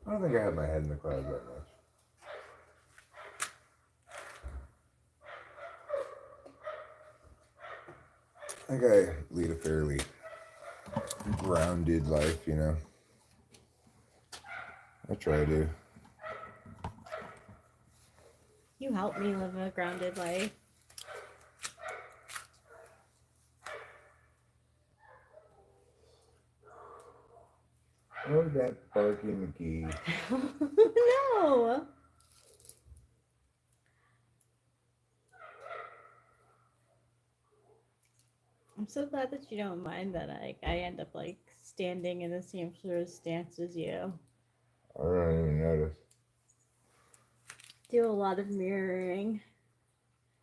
I don't think I have my head in the clouds that much. I think I lead a fairly grounded life, you know. I try to. You helped me live a grounded life. Oh, that barking McGee. No. I'm so glad that you don't mind that I end up like standing in the same sort of stance as you. I don't even notice. Do a lot of mirroring.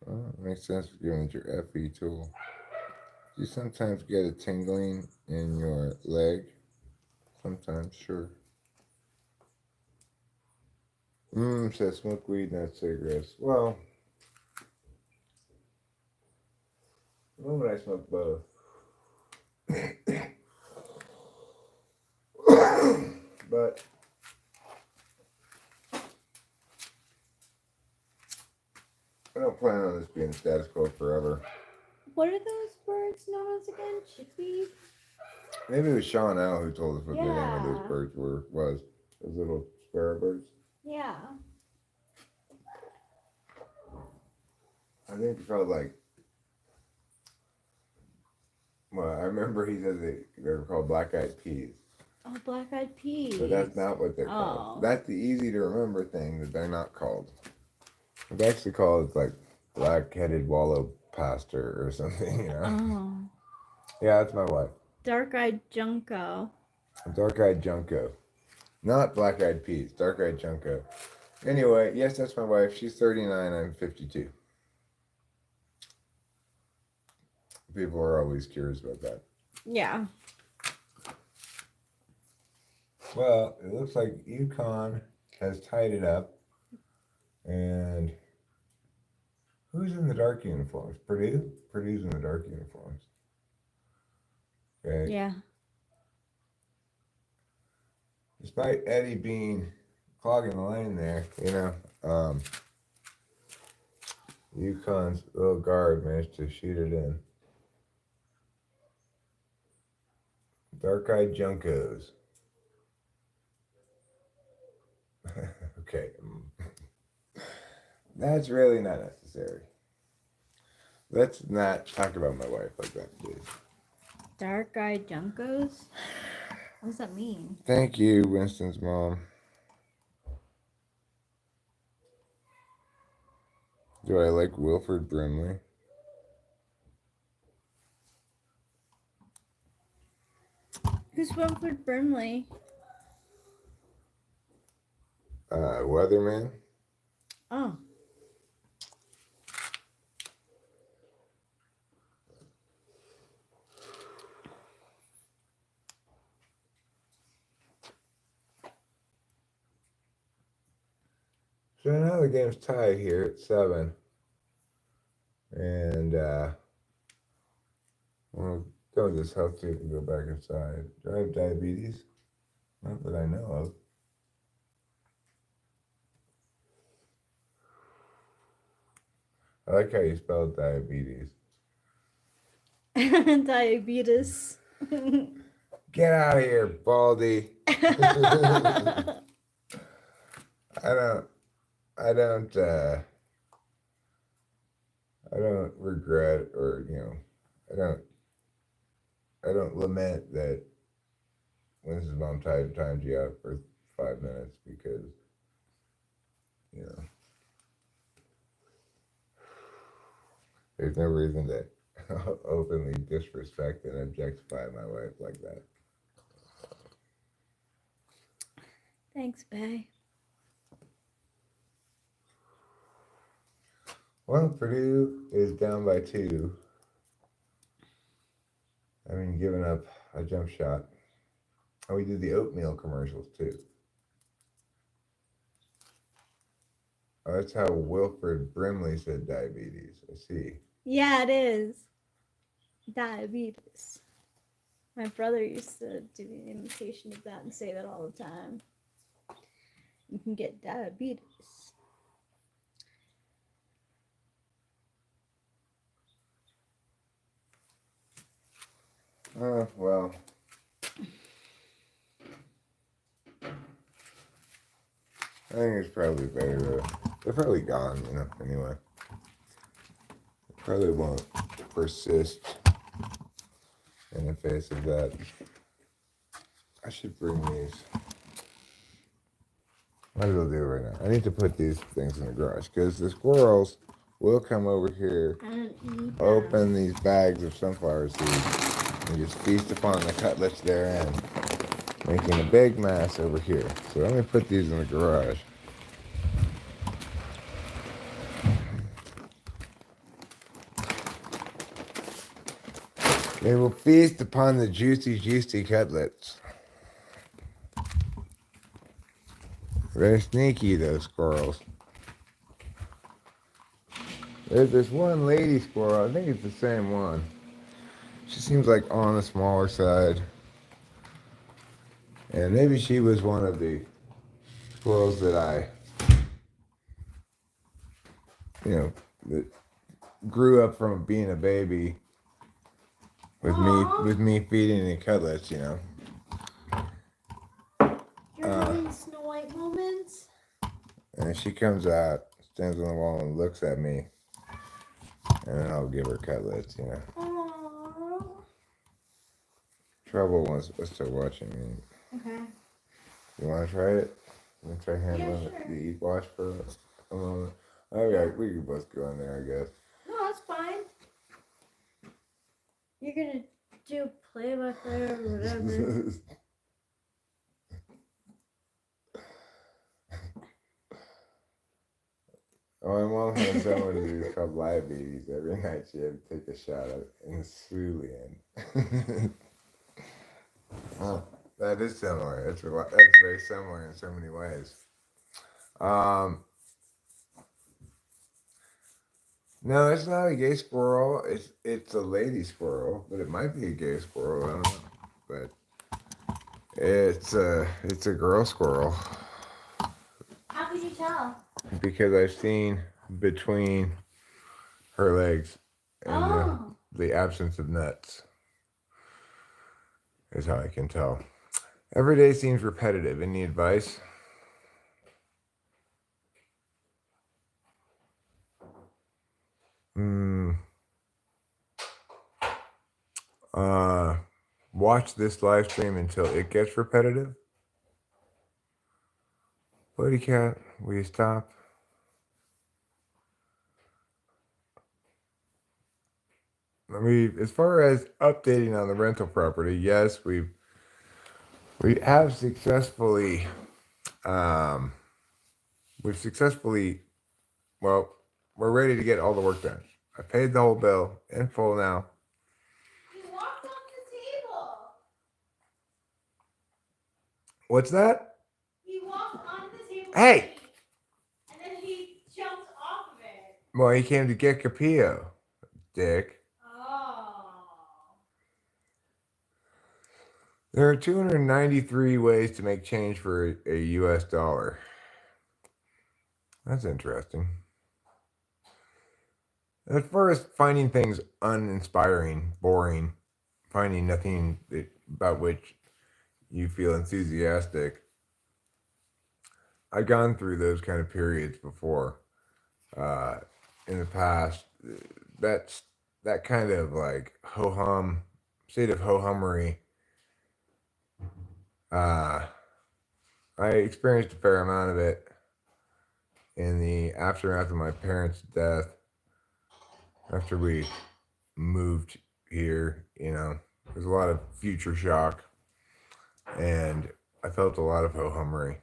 Well, it makes sense given that your FE tool. Do you sometimes get a tingling in your leg? Sometimes, sure. Says smoke weed, not cigarettes. Well, the moment I smoke both. But I don't plan on this being status quo forever. What are those birds known as again? Chickpea? Maybe it was Sean L who told us what the name of Yeah. those birds was. Those little sparrow birds. Yeah. I think they're called like. Well, I remember he said they were called black-eyed peas. Oh, black-eyed peas. But that's not what they're called. That's the easy to remember thing that they're not called. It's actually called like black-headed wallow pastor or something, you know? Oh. Yeah, that's my wife. Dark-eyed junco. Dark-eyed junco. Not black-eyed peas. Dark-eyed junco. Anyway, yes, that's my wife. She's 39. I'm 52. People are always curious about that. Yeah. Well, it looks like UConn has tied it up. And who's in the dark uniforms? Purdue? Purdue's in the dark uniforms. Okay. Yeah. Despite Eddie being clogging the lane there, you know, UConn's little guard managed to shoot it in. Dark-eyed junkos. Okay. That's really not necessary. Let's not talk about my wife like that, please. Dark-eyed Junkos? What does that mean? Thank you, Winston's mom. Do I like Wilford Brimley? Who's Wilford Brimley? Weatherman? Oh. So now the game's tied here at 7. And we'll go with this health tip and go back inside. Do I have diabetes? Not that I know of. I like how you spelled diabetes. Diabetes. Get out of here, Baldy. I don't regret, or I don't lament that Winston's mom timed you out for 5 minutes because, there's no reason to openly disrespect and objectify my wife like that. Thanks, Bay. Well, Purdue is down by 2. Giving up a jump shot. And we did the oatmeal commercials too. Oh, that's how Wilford Brimley said diabetes. I see. Yeah, it is. Diabetes. My brother used to do the imitation of that and say that all the time. You can get diabetes. Well. I think it's probably better to. They're probably gone, anyway. They probably won't persist in the face of that. I should bring these. Might as well do it right now. I need to put these things in the garage because the squirrels will come over here, open these bags of sunflower seeds, and just feast upon the cutlets therein, making a big mess over here. So I'm going to put these in the garage. They will feast upon the juicy, juicy cutlets. Very sneaky, those squirrels. There's this one lady squirrel. I think it's the same one. She seems like on the smaller side. And maybe she was one of the squirrels that that grew up from being a baby with me feeding the cutlets, You're having Snow White moments? And she comes out, stands on the wall and looks at me. And then I'll give her cutlets, Aww. Trouble wants us to watching me. Okay. You want to try it? You want to try handling the eat wash for a moment? Okay, we can both go in there, I guess. No, that's fine. You're gonna do play-by-play or whatever. My mom had someone to do called live babies. Every night she had to take a shot of insulin. Oh, that is similar. That's very similar in so many ways. No, it's not a gay squirrel. It's a lady squirrel, but it might be a gay squirrel. I don't know, but it's a girl squirrel. How could you tell? Because I've seen between her legs and the absence of nuts is how I can tell. Every day seems repetitive. Any advice? watch this live stream until it gets repetitive? Buddy cat, will you stop? I mean, as far as updating on the rental property, yes, we have successfully, we've successfully, well, we're ready to get all the work done. I paid the whole bill in full now. You walked off the table. What's that? He walked onto the table. Hey! And then he jumped off of it. Well, he came to get Capillo, dick. Oh. There are 293 ways to make change for a US dollar. That's interesting. As far as finding things uninspiring, boring, finding nothing about which you feel enthusiastic, I've gone through those kind of periods before. In the past, that kind of like ho-hum, state of ho-hummery. I experienced a fair amount of it in the aftermath of my parents' death. After we moved here, there's a lot of future shock, and I felt a lot of ho-hummery.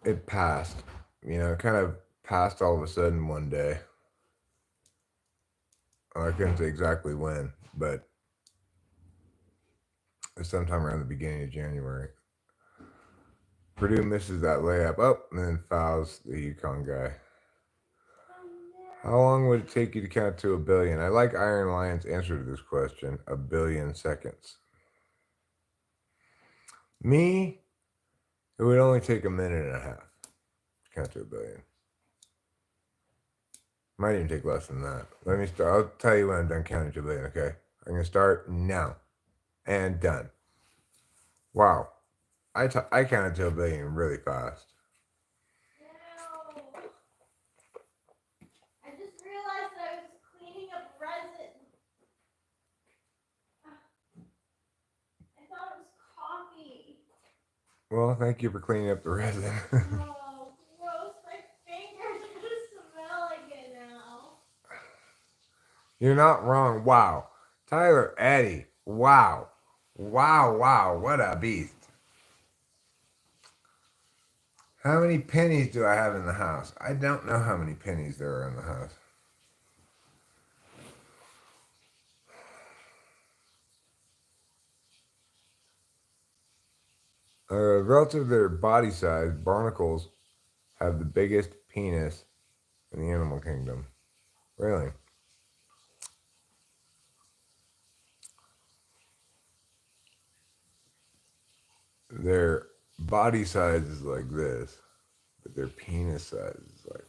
It passed, it kind of passed all of a sudden one day. I couldn't say exactly when, but it's sometime around the beginning of January. Purdue misses that layup, and then fouls the UConn guy. How long would it take you to count to 1 billion? I like Iron Lion's answer to this question. 1 billion seconds. Me, it would only take 1.5 minutes to count to 1 billion. Might even take less than that. Let me start. I'll tell you when I'm done counting to 1 billion, okay? I'm going to start now. And done. Wow. I counted to 1 billion really fast. I just realized that I was cleaning up resin. I thought it was coffee. Well, thank you for cleaning up the resin. Oh, gross. My fingers are going to smell like it now. You're not wrong. Wow. Tyler Eddy. Wow. Wow. What a beast. How many pennies do I have in the house? I don't know how many pennies there are in the house. Relative to their body size, barnacles have the biggest penis in the animal kingdom. Really? Their body size is like this, but their penis size is like.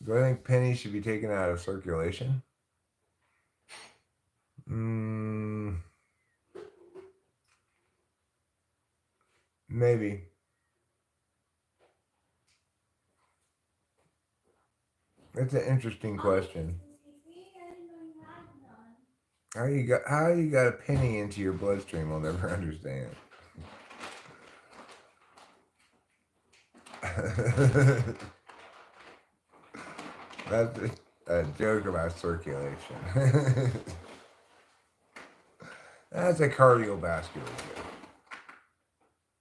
Do I think pennies should be taken out of circulation? Maybe. That's an interesting question. How you got a penny into your bloodstream? I'll never understand. That's a joke about circulation. That's a cardiovascular joke.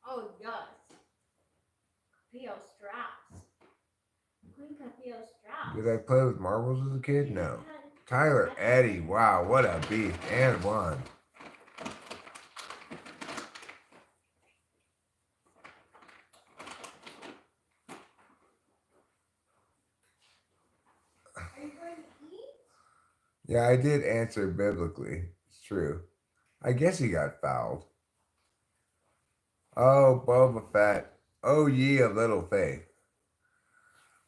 Oh, yes. Capillo straps. Clean Capillo straps. Did I play with marbles as a kid? No. Tyler Eddy, wow, what a beast, and one. Are you going to eat? Yeah, I did answer biblically. It's true. I guess he got fouled. Oh, Boba Fett. Oh, ye of little faith.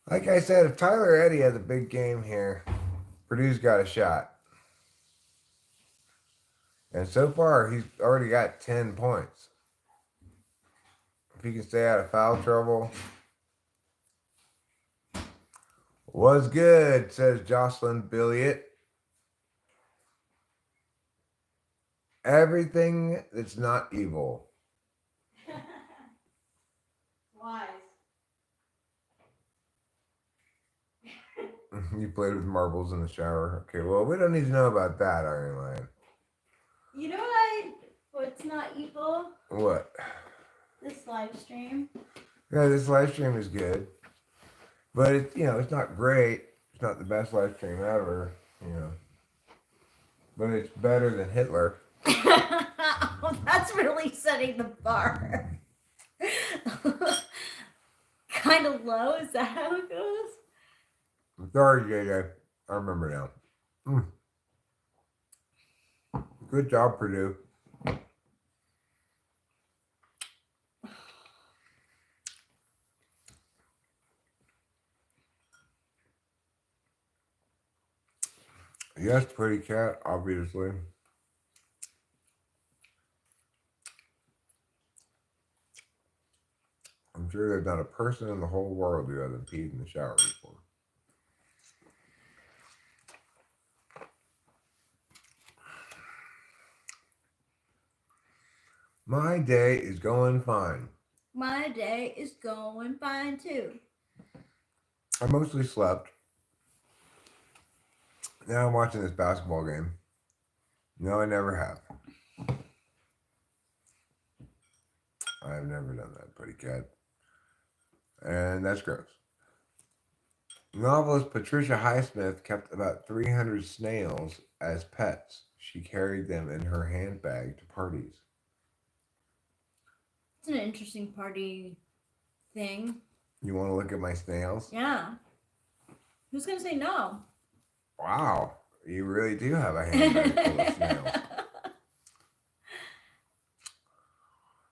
Like I said, if Tyler Eddy has a big game here, Purdue's got a shot. And so far, he's already got 10 points. If he can stay out of foul trouble. Was good, says Jocelyn Billiot. Everything that's not evil. Wise. You played with marbles in the shower. Okay, well, we don't need to know about that, Iron Lion. You know what's not evil? What? This live stream. Yeah, this live stream is good. But it's not great. It's not the best live stream ever, But it's better than Hitler. That's really setting the bar. Kind of low, is that how it goes? Sorry, JJ. I remember now. Good job, Purdue. Yes, pretty cat, obviously. I'm sure there's not a person in the whole world who hasn't peed in the shower before. My day is going fine. My day is going fine too. I mostly slept. Now I'm watching this basketball game. No, I never have. I've never done that, pretty cat. And that's gross. Novelist Patricia Highsmith kept about 300 snails as pets. She carried them in her handbag to parties. It's an interesting party thing. You want to look at my snails? Yeah. Who's going to say no? Wow, you really do have a handbag full of snails.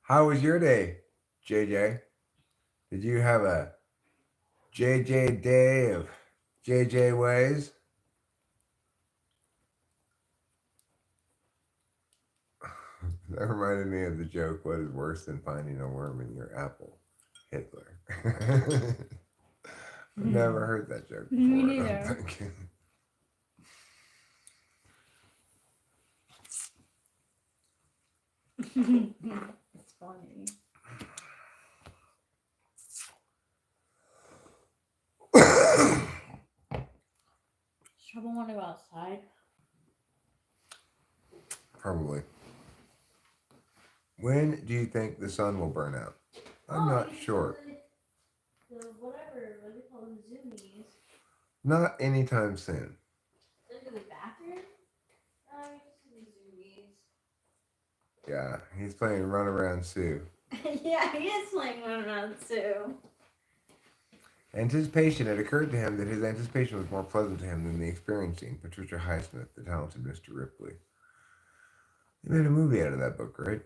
How was your day, JJ? Did you have a JJ day of JJ ways? That reminded me of the joke, what is worse than finding a worm in your apple? Hitler. I've never heard that joke before. Me neither. It's funny. Trouble want to go outside? Probably. When do you think the sun will burn out? I'm not sure. The whatever, what do they call them, zoomies? Not anytime soon. Into the bathroom? Just the zoomies. Yeah, he's playing Runaround Sue. Yeah, he is playing Runaround Sue. Anticipation. It occurred to him that his anticipation was more pleasant to him than the experiencing. Patricia Highsmith, the talented Mr. Ripley. They made a movie out of that book, right?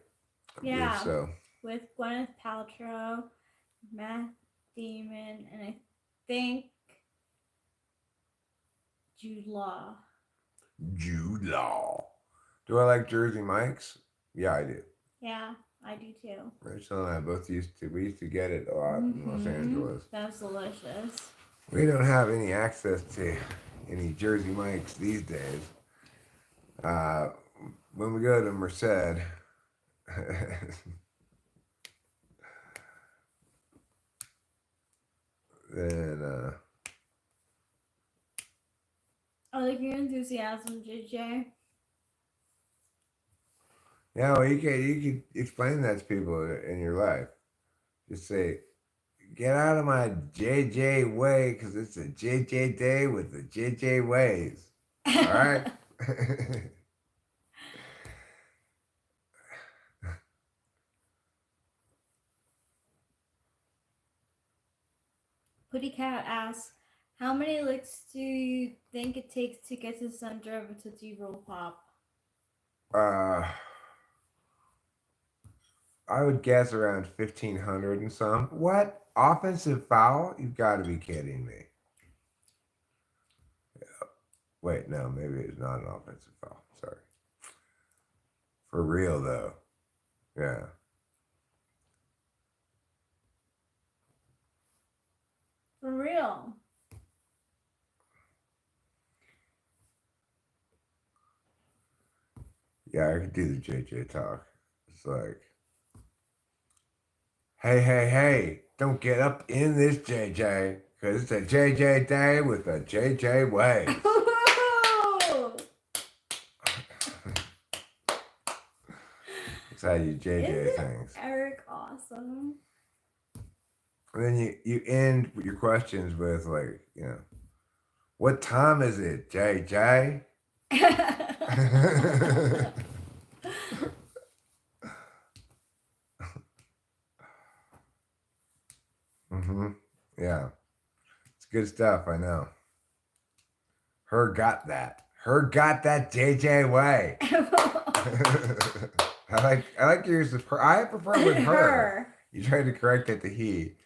Yeah. So. With Gwyneth Paltrow, Matt Damon, and I think Jude Law. Jude Law. Do I like Jersey Mike's? Yeah, I do. Yeah, I do too. Rachel and I both used to get it a lot in Los Angeles. That's delicious. We don't have any access to any Jersey Mike's these days. When we go to Merced, then I like your enthusiasm, JJ. yeah, well, you can explain that to people in your life. Just say, get out of my JJ way, because it's a JJ day with the JJ ways. All right? Putty Cat asks, how many licks do you think it takes to get to the center of a Tootsie Roll Pop? I would guess around 1,500 and some. What? Offensive foul? You've got to be kidding me. Yeah. Wait, no, maybe it's not an offensive foul. Sorry. For real, though. Yeah. For real. Yeah, I could do the JJ talk. It's like, hey, hey, hey, don't get up in this JJ, because it's a JJ day with a JJ way. That's how you JJ things. Eric awesome? And then you end your questions with, like, what time is it, JJ? Mm-hmm. Yeah. It's good stuff, I know. Her got that. Her got that JJ way. I like yours. I prefer with her. You tried to correct it to he.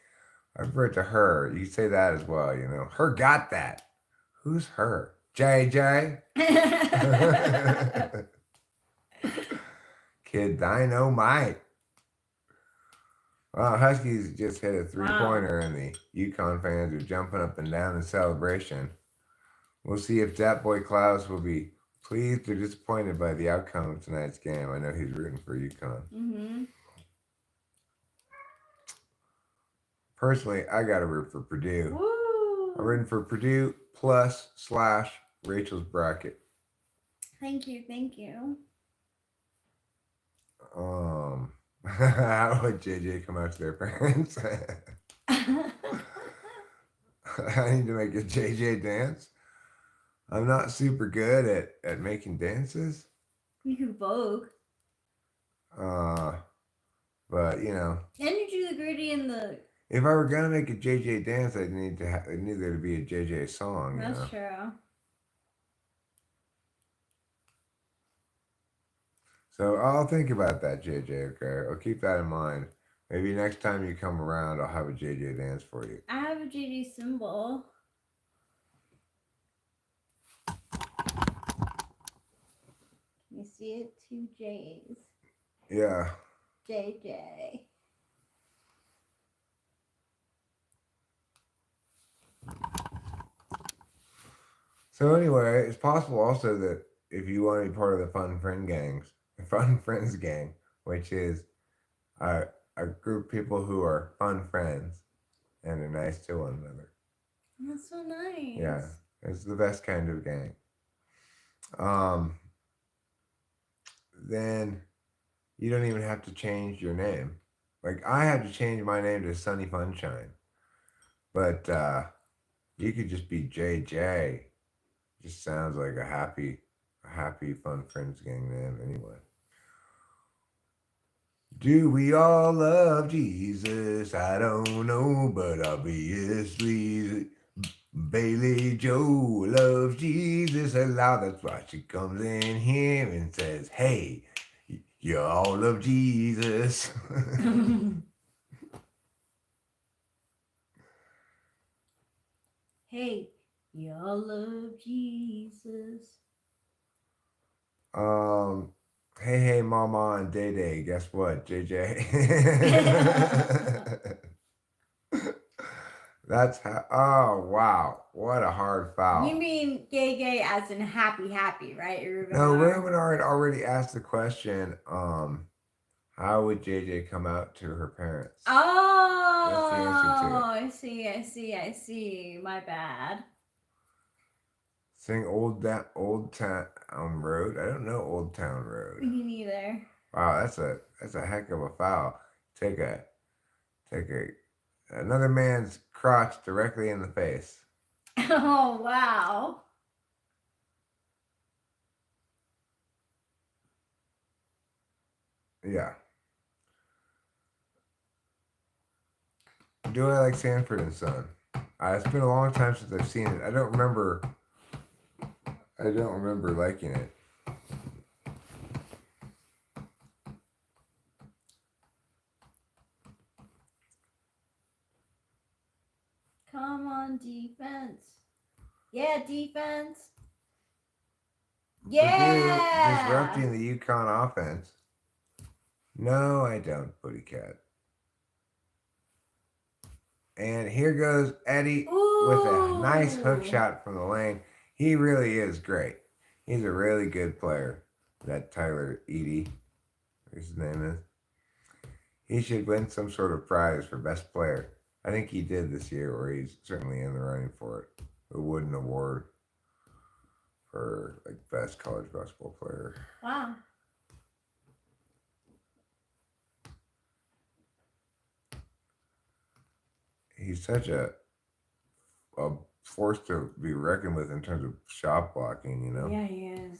I prefer it to her. You say that as well, Her got that. Who's her? JJ? Kid Dynamite. Well, Huskies just hit a three-pointer, and the Yukon fans are jumping up and down in celebration. We'll see if that boy Klaus will be pleased or disappointed by the outcome of tonight's game. I know he's rooting for Yukon. Mm-hmm. Personally, I got to root for Purdue. Woo. I'm rooting for Purdue / Rachel's bracket. Thank you. How would JJ come out to their parents? I need to make a JJ dance. I'm not super good at making dances. You can Vogue. But And you do the gritty and the. If I were gonna make a JJ dance, I'd need there to be a JJ song. That's true. So I'll think about that, JJ. Okay, I'll keep that in mind. Maybe next time you come around, I'll have a JJ dance for you. I have a JJ symbol. Can you see it? 2 J's. Yeah. JJ. So anyway, it's possible also that if you want to be part of the Fun Friends gang, which is a group of people who are fun friends and are nice to one another. That's so nice. Yeah, it's the best kind of gang. Then you don't even have to change your name. Like, I had to change my name to Sunny Funshine, but you could just be JJ. Just sounds like a happy Fun Friends gang name anyway. Do we all love Jesus? I don't know, but obviously Bailey Joe loves Jesus a lot. That's why she comes in here and says, hey, you all love Jesus. Hey, y'all love Jesus. Hey, Mama and Day Day. Guess what, JJ? That's how. Oh wow, what a hard foul. You mean gay as in happy, right? No, Ruben already asked the question. How would JJ come out to her parents? Oh, that's the answer to it. I see. My bad. Sing Old Town Road. I don't know Old Town Road. Me neither. Wow, that's a heck of a foul. Take another man's crotch directly in the face. Oh wow. Yeah. Do I like Sanford and Son? It's been a long time since I've seen it. I don't remember liking it. Come on, defense. Yeah, defense. Yeah. Disrupting the Yukon offense. No, I don't, Booty Cat. And here goes Eddie with a nice hook shot from the lane. He really is great. He's a really good player. that Tyler Eady, his name is. He should win some sort of prize for best player. I think he did this year, or he's certainly in the running for it. The Wooden Award for like best college basketball player. Wow. He's such a force to be reckoned with in terms of shot blocking, you know? Yeah, he is.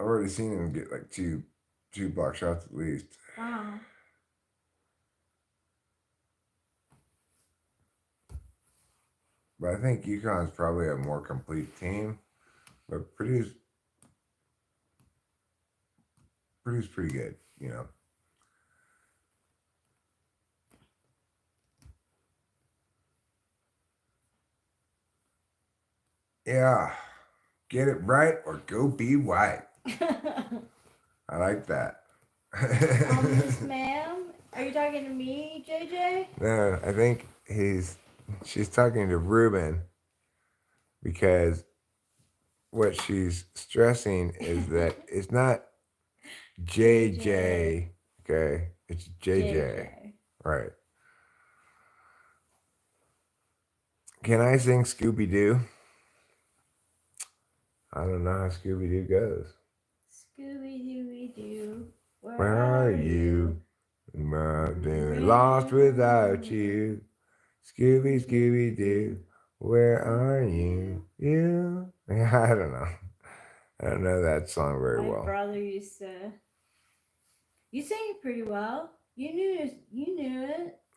I've already seen him get like two block shots at least. Wow. But I think UConn's probably a more complete team. But Purdue's pretty good, you know. Yeah. Get it right or go be white. I like that. Yes, ma'am. Are you talking to me, JJ? No, I think she's talking to Ruben because what she's stressing is that it's not JJ, okay? It's JJ. Right. Can I sing Scooby Doo? I don't know how Scooby Doo goes. Scooby Dooby Doo. Where are you? Been lost without you. Scooby Scooby Doo. Where are you? You? I don't know. I don't know that song very well. My brother used to. You sang it pretty well. You knew it.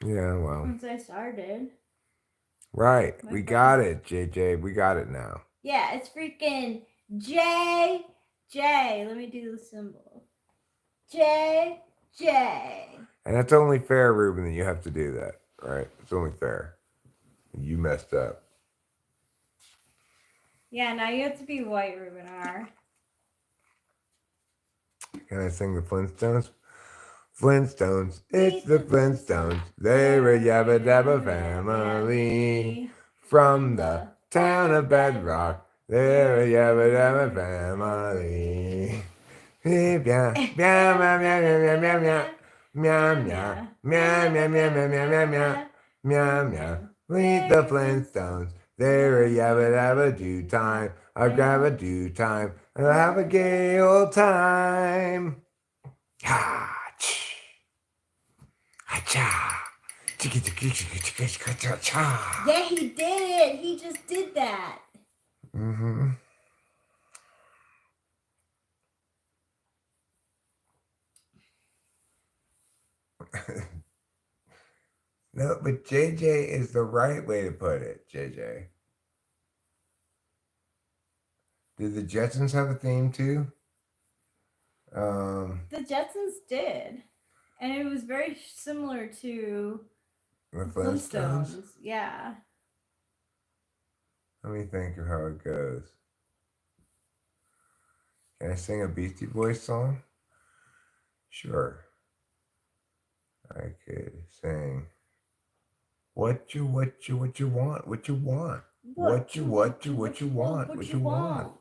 Yeah, well. Once I started. Right. We got it, JJ. We got it now. Yeah, it's freaking JJ. Let me do the symbol. JJ. And that's only fair, Ruben, that you have to do that, right? It's only fair. You messed up. Yeah, now you have to be white, Ruben R. Can I sing the Flintstones? Flintstones, it's the Flintstones. They're a yabba dabba family. From the town of Bedrock, they're a yabba dabba family. Meow meow meow meow meow meow meow meow meow meow meow meow meow meow meow meow meow. Meet the Flintstones. They're a yabba dabba do time. I'll grab a do time and I'll have a gay old time. Ha! Yeah, he did it. He just did that. Mm-hmm. No, but JJ is the right way to put it, JJ. Did the Jetsons have a theme too? The Jetsons did. And it was very similar to The Flintstones? Yeah. Let me think of how it goes. Can I sing a Beastie Boys song? Sure. I could sing. What you want? What you want? What you want?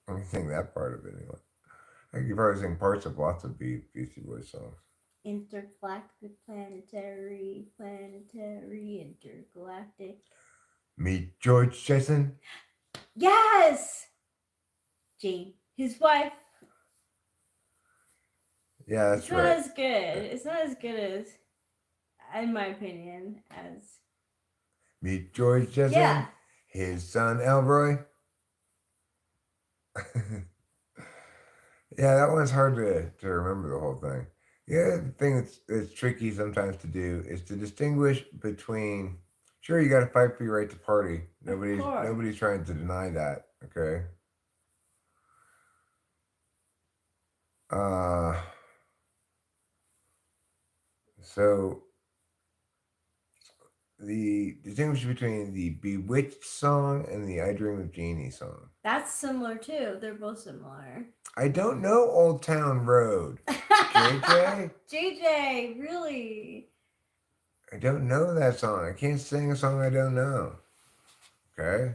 Let me sing that part of it anyway. I could probably sing parts of lots of Beastie Boys songs. Intergalactic, planetary, intergalactic. Meet George Jetson. Yes! Jane, his wife. Yeah, that's right. It's not as good. It's not as good as, in my opinion, as... Meet George Jetson. Yeah. His son Elroy. Yeah, that one's hard to remember the whole thing. Yeah, the thing that's tricky sometimes to do is to distinguish between. Sure, you got to fight for your right to party. Nobody's trying to deny that. Okay. So the distinguish between the Bewitched song and the I Dream of Jeannie song. That's similar too. They're both similar. I don't know Old Town Road. JJ? JJ, really? I don't know that song. I can't sing a song I don't know. Okay?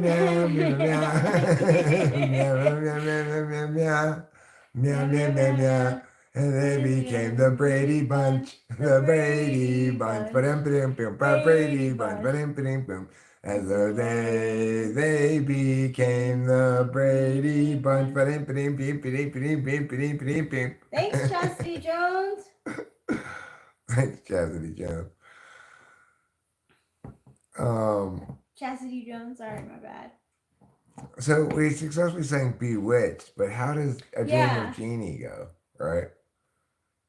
meow, meow, meow, meow, meow, meow, meow, meow, meow, meow, meow, meow. And they became the Brady Bunch, the Brady Bunch, Brady Bunch, as though they became the Brady Bunch. Thanks, Chastity Jones. Thanks, Chastity Jones. Chastity Jones. Sorry, my bad. So we successfully sang Bewitched, but how does A Dream of Jeannie go? Right?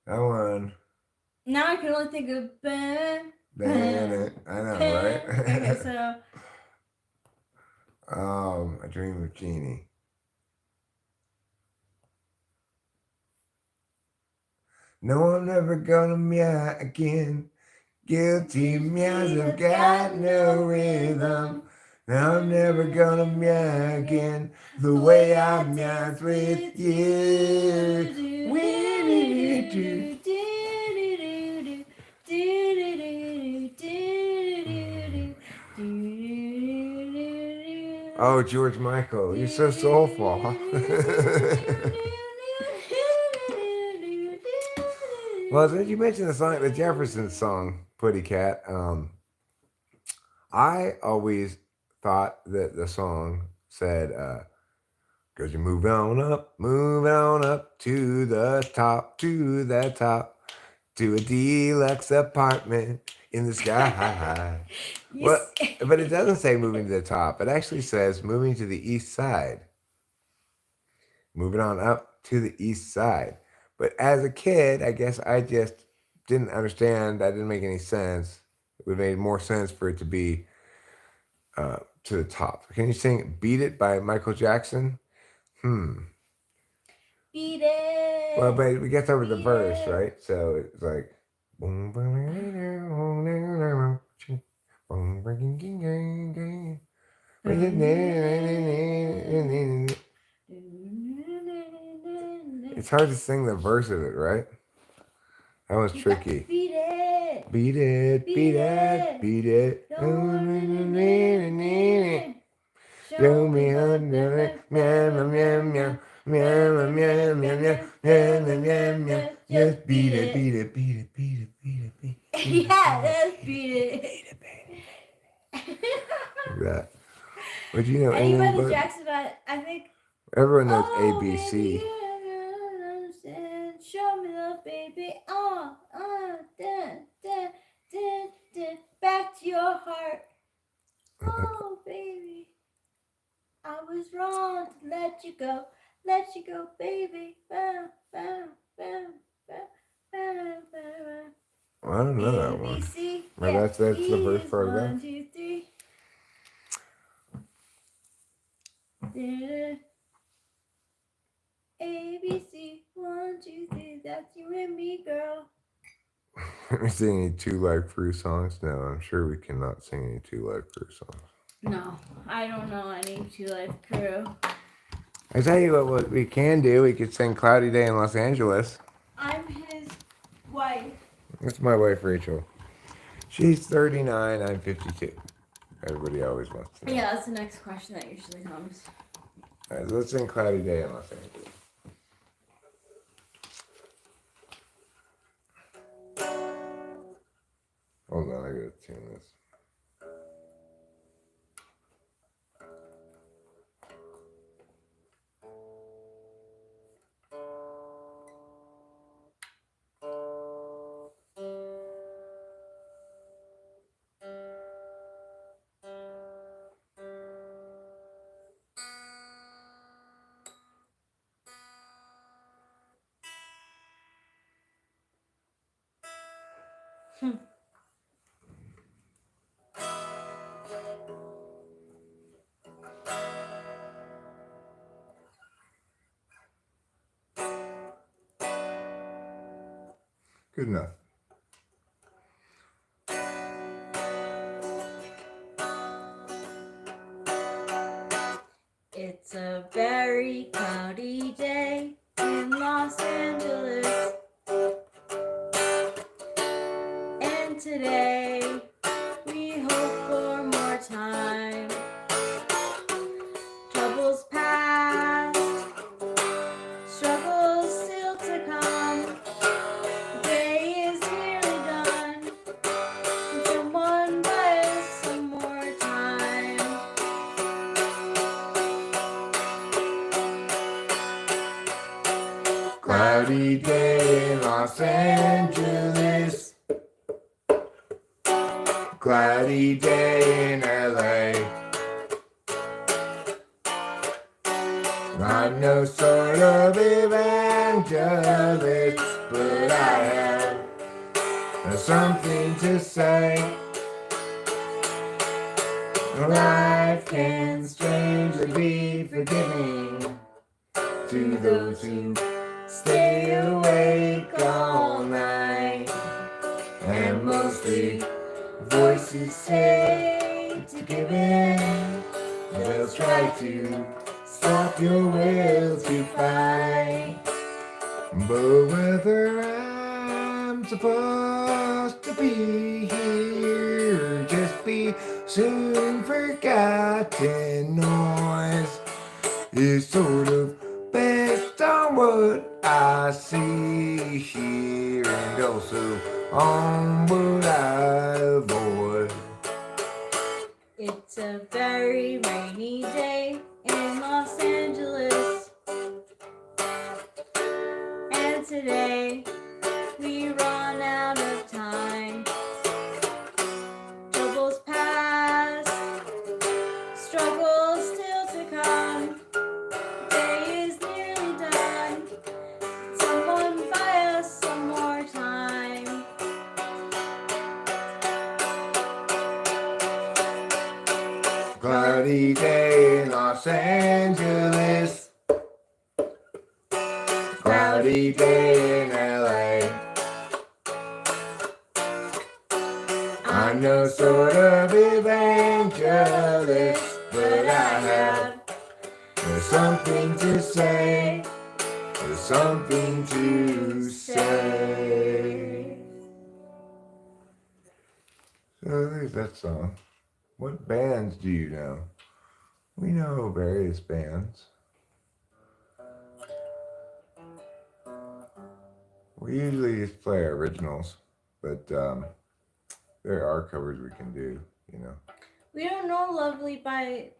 That one. Now I can only think of Ben. I know, right? Okay, so A Dream of Jeannie. No, I'm never gonna meow again. Guilty meows have got no rhythm. Now I'm never gonna meow again the way I meowed with you. Oh, George Michael, you're so soulful. Well, since you mentioned the song, the Jeffersons song, Putty Cat, I always thought that the song said, "'Cause you're moving on up to the top, to a deluxe apartment in the sky." Well, but it doesn't say moving to the top. It actually says moving to the east side. Moving on up to the east side. But as a kid, I guess I just didn't understand. That didn't make any sense. It would have made more sense for it to be to the top. Can you sing "Beat It" by Michael Jackson? Beat it. Well, but we get over the Beat verse, it. right? So it's like. It's hard to sing the verse of it, right? That was tricky. Beat it. Beat it, beat it, beat it. Show me how to do it. Meow, meow, meow, meow. Meow, meow, meow, meow, meow. Meow, meow, meow, meow. Just beat it, beat it, beat it, beat it, beat it, beat it. Yeah, just beat it. Beat it, beat it. Like that. But you know, Any anything Michael but Jackson, I think. everyone knows Oh, ABC. baby, you understand. Show me love, baby. Dun, dun, dun, dun. Back to your heart. Oh, baby. I was wrong to let you go. Let you go, baby. Bow, bow, bow, bow, bow, bow. Well, I don't know that one. ABC. Well, Yeah. that's the first part of that. 1, 2, 3. ABC, 1, 2, 3. That's you and me, girl. Are we singing any Two Live Crew songs? No, I'm sure we cannot sing any Two Live Crew songs. No, I don't know any Two Life Crew. I tell you what we can do. We could sing Cloudy Day in Los Angeles. I'm his wife. That's my wife, Rachel. She's 39, I'm 52. Everybody always wants to know. Yeah, that's the next question that usually comes. All right, so let's sing Cloudy Day in Los Angeles. Hold on, I gotta tune this. Good enough. It's a very cloudy day in Los Angeles. And today we hope for more time. Troubles past, struggles still to come. The day is nearly done. Can someone buy us some more time? Cloudy day in Los Angeles. Cloudy day in LA. I'm no sort of evangelist, but I have something to say. Life can strangely be forgiving to those who stay awake all night. And mostly voices say to give in. They'll try to stop your will to fight. But whether I'm supposed to be here or just be soon forgotten noise is sort of based on what I see here and also on what I avoid. It's a very rainy day in Los Angeles. And today we run out of time. Troubles past, struggles still to come. The day is nearly done. Someone buy us some more time. Cloudy day in Los Angeles. Cloudy day in LA. I'm no sort of evangelist, but I have something to say. There's something to say. So there's that song. What bands do you know? We know various bands. We usually just play originals, but there are covers we can do, you know. We don't know Lovely by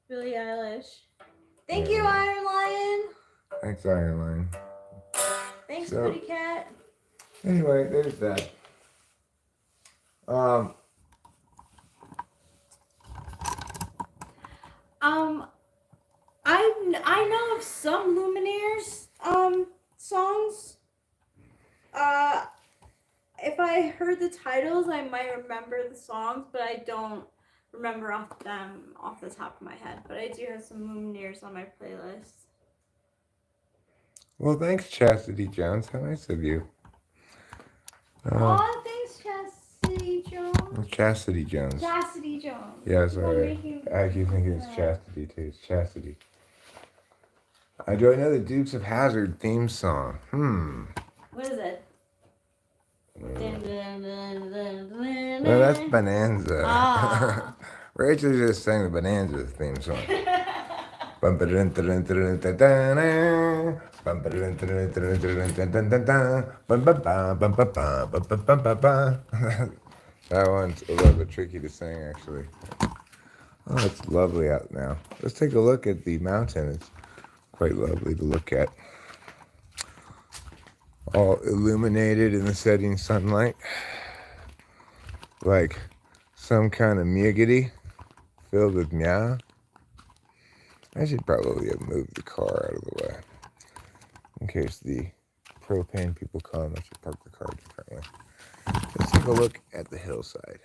Billie Eilish. Thank you, Iron Lion. Thanks, Iron Lion. Thanks, Kitty Cat. Anyway, there's that. I know of some Lumineers songs. If I heard the titles, I might remember the songs, but I don't remember off the top of my head. But I do have some Lumineers on my playlist. Well, thanks, Chastity Jones. How nice of you. Thanks, Chastity Jones. Chastity Jones. Chastity Jones. Yeah, sorry. I keep thinking it's Chastity too. It's Chastity. Do I know the Dukes of Hazzard theme song? What is it? No, that's Bonanza. Ah. Rachel just sang the Bonanza theme song. That one's a little bit tricky to sing, actually. Oh, it's lovely out now. Let's take a look at the mountain. It's quite lovely to look at. All illuminated in the setting sunlight. Like some kind of muggity filled with meow. I should probably have moved the car out of the way. In case the propane people come, I should park the car differently. Let's take a look at the hillside.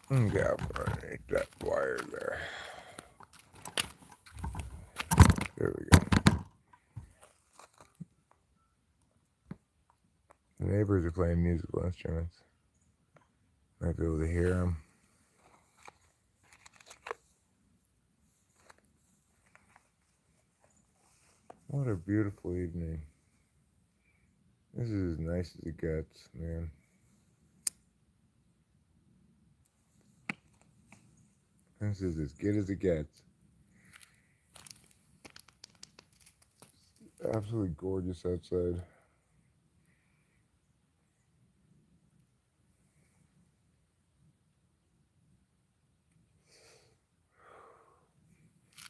Okay, I'll need that wire there. There we go. The neighbors are playing musical instruments. Might be able to hear them. What a beautiful evening. This is as nice as it gets, man. This is as good as it gets. Absolutely gorgeous outside.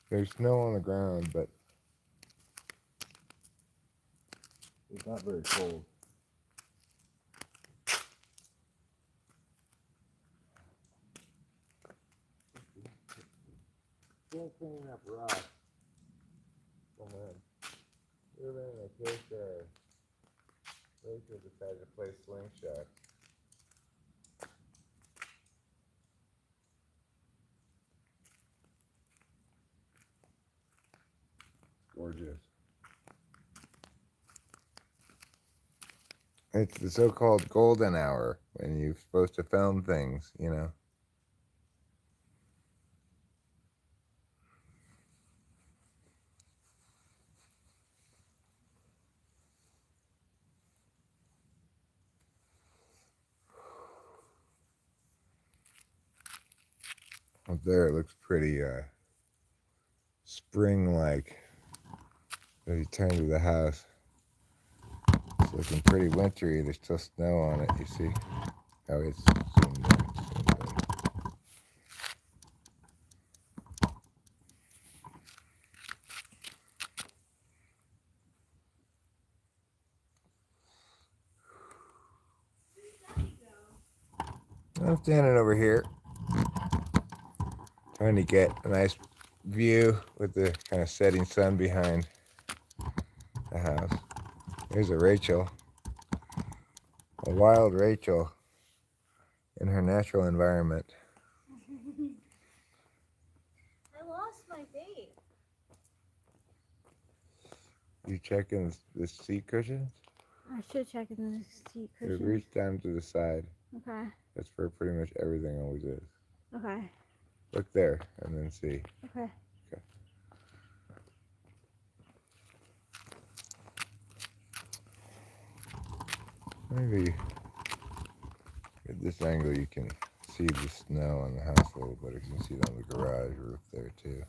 There's snow on the ground, but it's not very cold. Still cleaning up rocks. Oh man. We were in a case there. Rachel decided to play slingshot. Gorgeous. It's the so-called golden hour when you're supposed to film things, you know. Up there it looks pretty spring-like. As you turn to the house, it's looking pretty wintry. There's still snow on it, you see. Oh, it's zoomed in. I'm standing over here, trying to get a nice view with the kind of setting sun behind. the house. There's a Rachel. A wild Rachel in her natural environment. I lost my vape. You checking the seat cushions? I should check in the seat You cushion. reach down to the side. Okay. That's where pretty much everything always is. Okay. Look there and then see. Okay. Okay. Maybe at this angle you can see the snow on the house a little better. You can see it on the garage roof there too.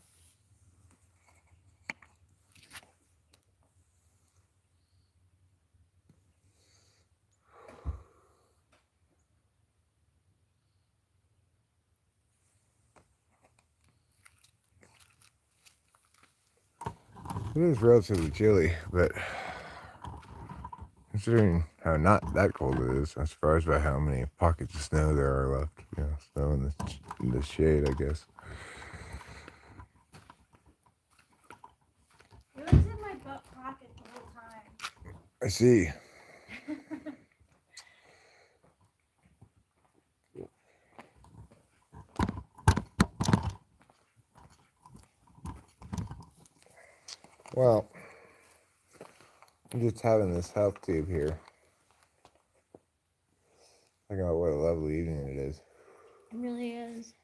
It is relatively chilly, but considering how not that cold it is, I'm surprised by how many pockets of snow there are left. You know, snow in the shade, I guess. It was in my butt pocket the whole time. I see. Well, I'm just having this health tube here. Think about what a lovely evening it is. It really is.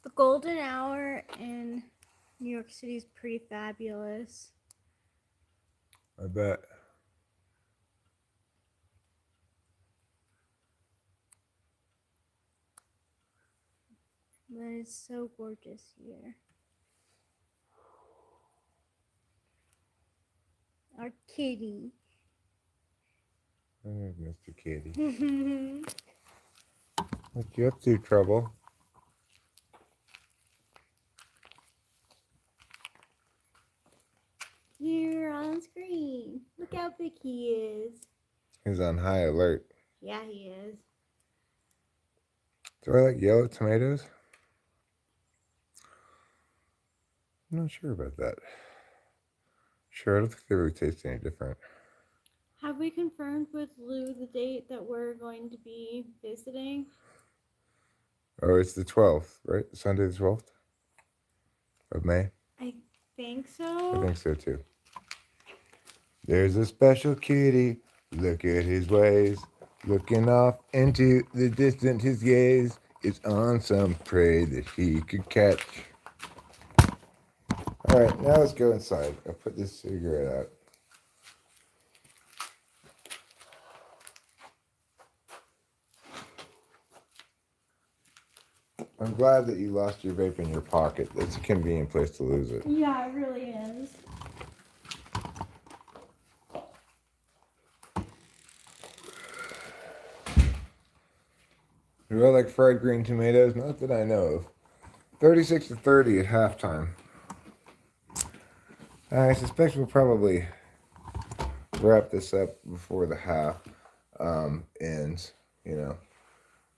The golden hour in New York City is pretty fabulous. I bet. But it's so gorgeous here. Our kitty. Oh, Mr. Kitty. What you up to, Trouble? Here on screen. Look how big he is. He's on high alert. Yeah, he is. Do I like yellow tomatoes? I'm not sure about that. Sure, I don't think they really taste any different. Have we confirmed with Lou the date that we're going to be visiting? Oh, it's the 12th, right? Sunday the 12th of May? I think so. I think so too. There's a special kitty. Look at his ways. Looking off into the distance, his gaze is on some prey that he could catch. All right, now let's go inside. I'll put this cigarette out. I'm glad that you lost your vape in your pocket. It's a convenient place to lose it. Yeah, it really is. Do I like fried green tomatoes? Not that I know of. 36-30 at halftime. I suspect we'll probably wrap this up before the half ends. You know,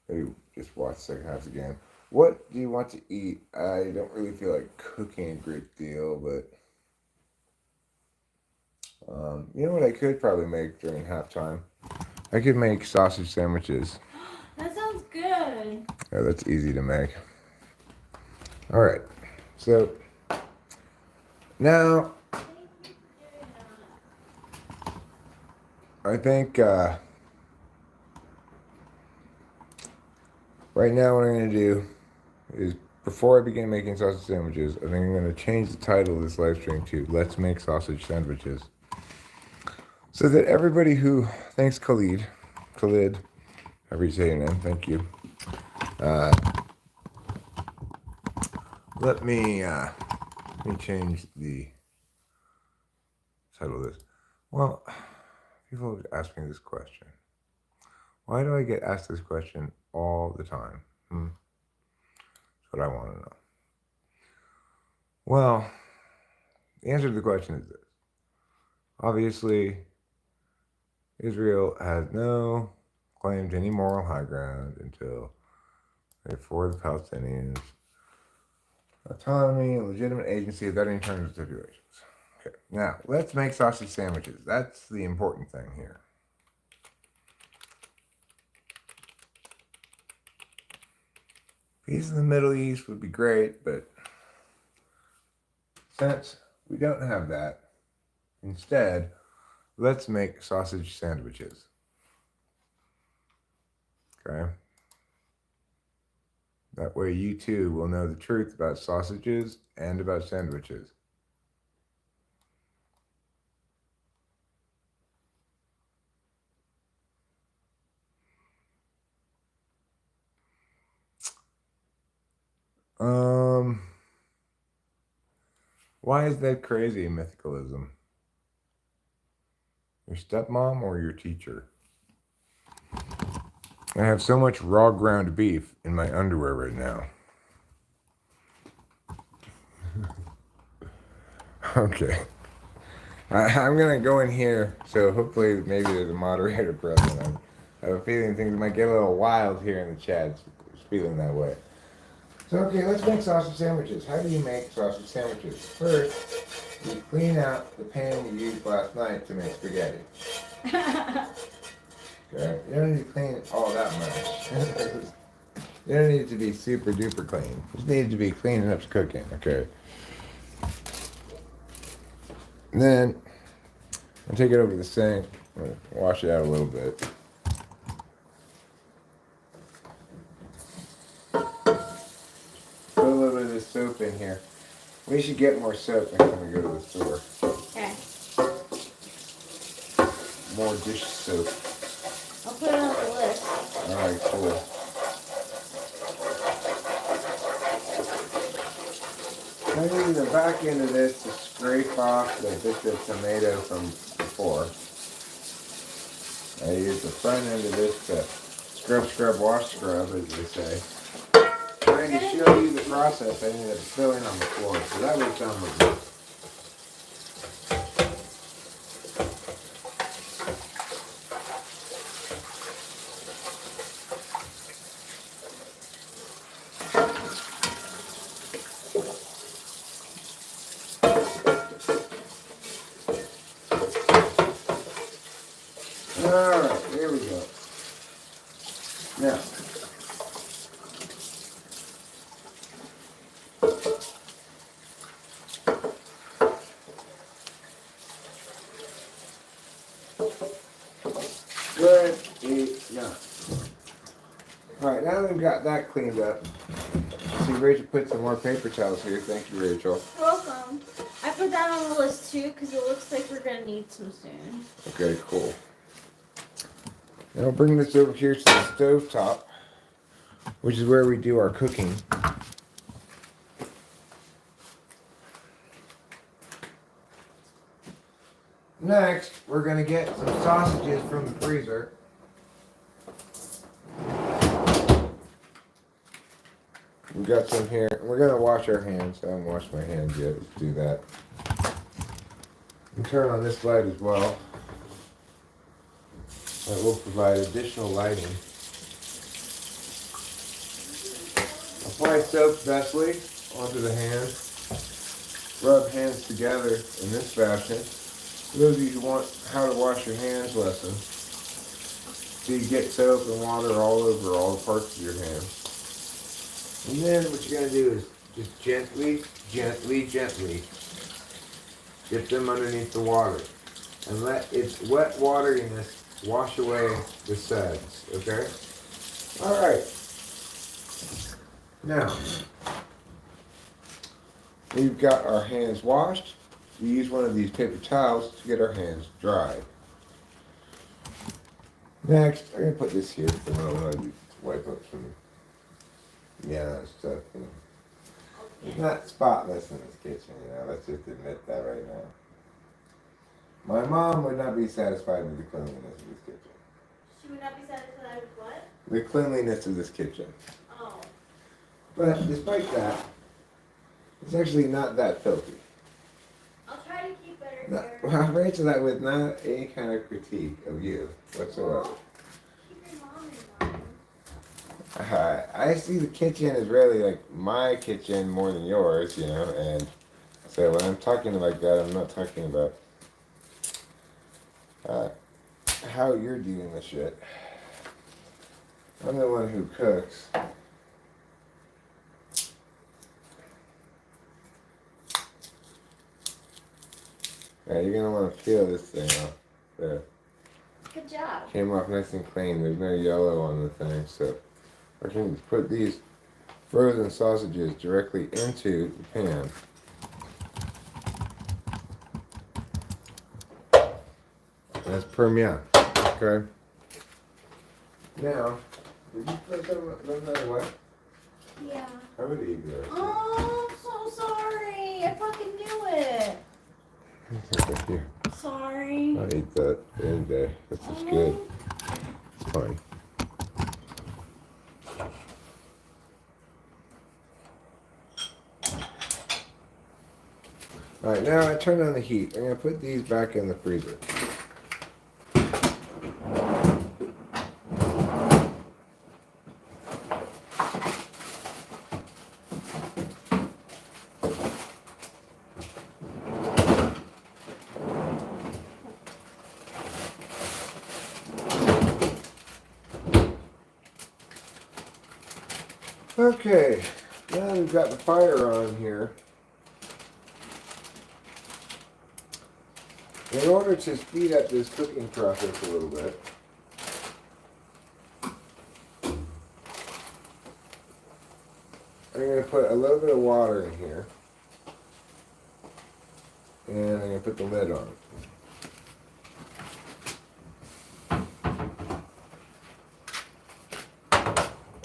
maybe just watch the second half again. What do you want to eat? I don't really feel like cooking a great deal, but you know what I could probably make during halftime? I could make sausage sandwiches. That sounds good. Yeah, that's easy to make. All right, so now I think right now what I'm going to do is, before I begin making sausage sandwiches, I think I'm going to change the title of this live stream to Let's Make Sausage Sandwiches. So that everybody who thanks Khalid, however you say your name, thank you. Let me change the title of this. Well, people ask me this question. Why do I get asked this question all the time? That's what I want to know. Well, the answer to the question is this. Obviously, Israel has no claim to any moral high ground until for the Palestinians autonomy and legitimate agency of any terms and stipulations. Okay, now let's make sausage sandwiches. That's the important thing here. Peace in the Middle East would be great, but since we don't have that, instead, let's make sausage sandwiches. Okay? That way you too will know the truth about sausages and about sandwiches. Why is that crazy, mythicalism? Your stepmom or your teacher? I have so much raw ground beef in my underwear right now. Okay. I'm going to go in here, so hopefully maybe there's a moderator present. I have a feeling things might get a little wild here in the chat. It's feeling that way. So, okay, let's make sausage sandwiches. How do you make sausage sandwiches? First, you clean out the pan you used last night to make spaghetti. Okay? You don't need to clean it all that much. You don't need it to be super duper clean. You just need it to be clean enough to cook in, okay? And then, I'll take it over to the sink. I'm going to wash it out a little bit. Put a little bit of this soap in here. We should get more soap next time we go to the store. Okay. More dish soap. I'll put it on the list. Alright, cool. I need the back end of this to scrape off the bit of tomato from before. I use the front end of this to scrub, wash, scrub, as they say. Trying to show you the process, I ended up spilling on the floor, so that was done with this. Alright, here we go. Now, good enough. Alright, now that we've got that cleaned up, see Rachel put some more paper towels here. Thank you, Rachel. You're welcome. I put that on the list too because it looks like we're going to need some soon. Okay, cool. Now I'll bring this over here to the stove top, which is where we do our cooking. Next, we're going to get some sausages from the freezer. We got some here. We're going to wash our hands. I haven't washed my hands yet. Let's do that. And turn on this light as well. That will provide additional lighting. Apply soap thusly onto the hands. Rub hands together in this fashion. For those of you who want how to wash your hands lesson, so you get soap and water all over all the parts of your hands. And then what you're going to do is just gently dip them underneath the water. And let its wet wateriness wash away the suds, okay? Alright. Now, we've got our hands washed. We use one of these paper towels to get our hands dried. Next, I'm going to put this here for when I wipe up some stuff. You know. It's not spotless in this kitchen, you know. Let's just admit that right now. My mom would not be satisfied with the cleanliness of this kitchen. She would not be satisfied with what? The cleanliness of this kitchen. Oh. But despite that, it's actually not that filthy. I'll try to keep better No, well, Rachel, that was not any kind of critique of you whatsoever. I see the kitchen as really like my kitchen more than yours, and so when I'm talking like that, I'm not talking about how you're dealing with shit. I'm the one who cooks. Yeah, you're gonna want to peel this thing off. There. Good job. Came off nice and clean. There's no yellow on the thing, so I can put these frozen sausages directly into the pan. That's per meal. Okay. Now, did you put them that way? Yeah. How would you do it? Oh, I'm so sorry. I fucking knew it. Here. Sorry. I'll eat that any day. This is good. It's fine. Alright, now I turn on the heat. I'm going to put these back in the freezer. Okay, now we've got the fire on here. In order to speed up this cooking process a little bit, I'm going to put a little bit of water in here. And I'm going to put the lid on.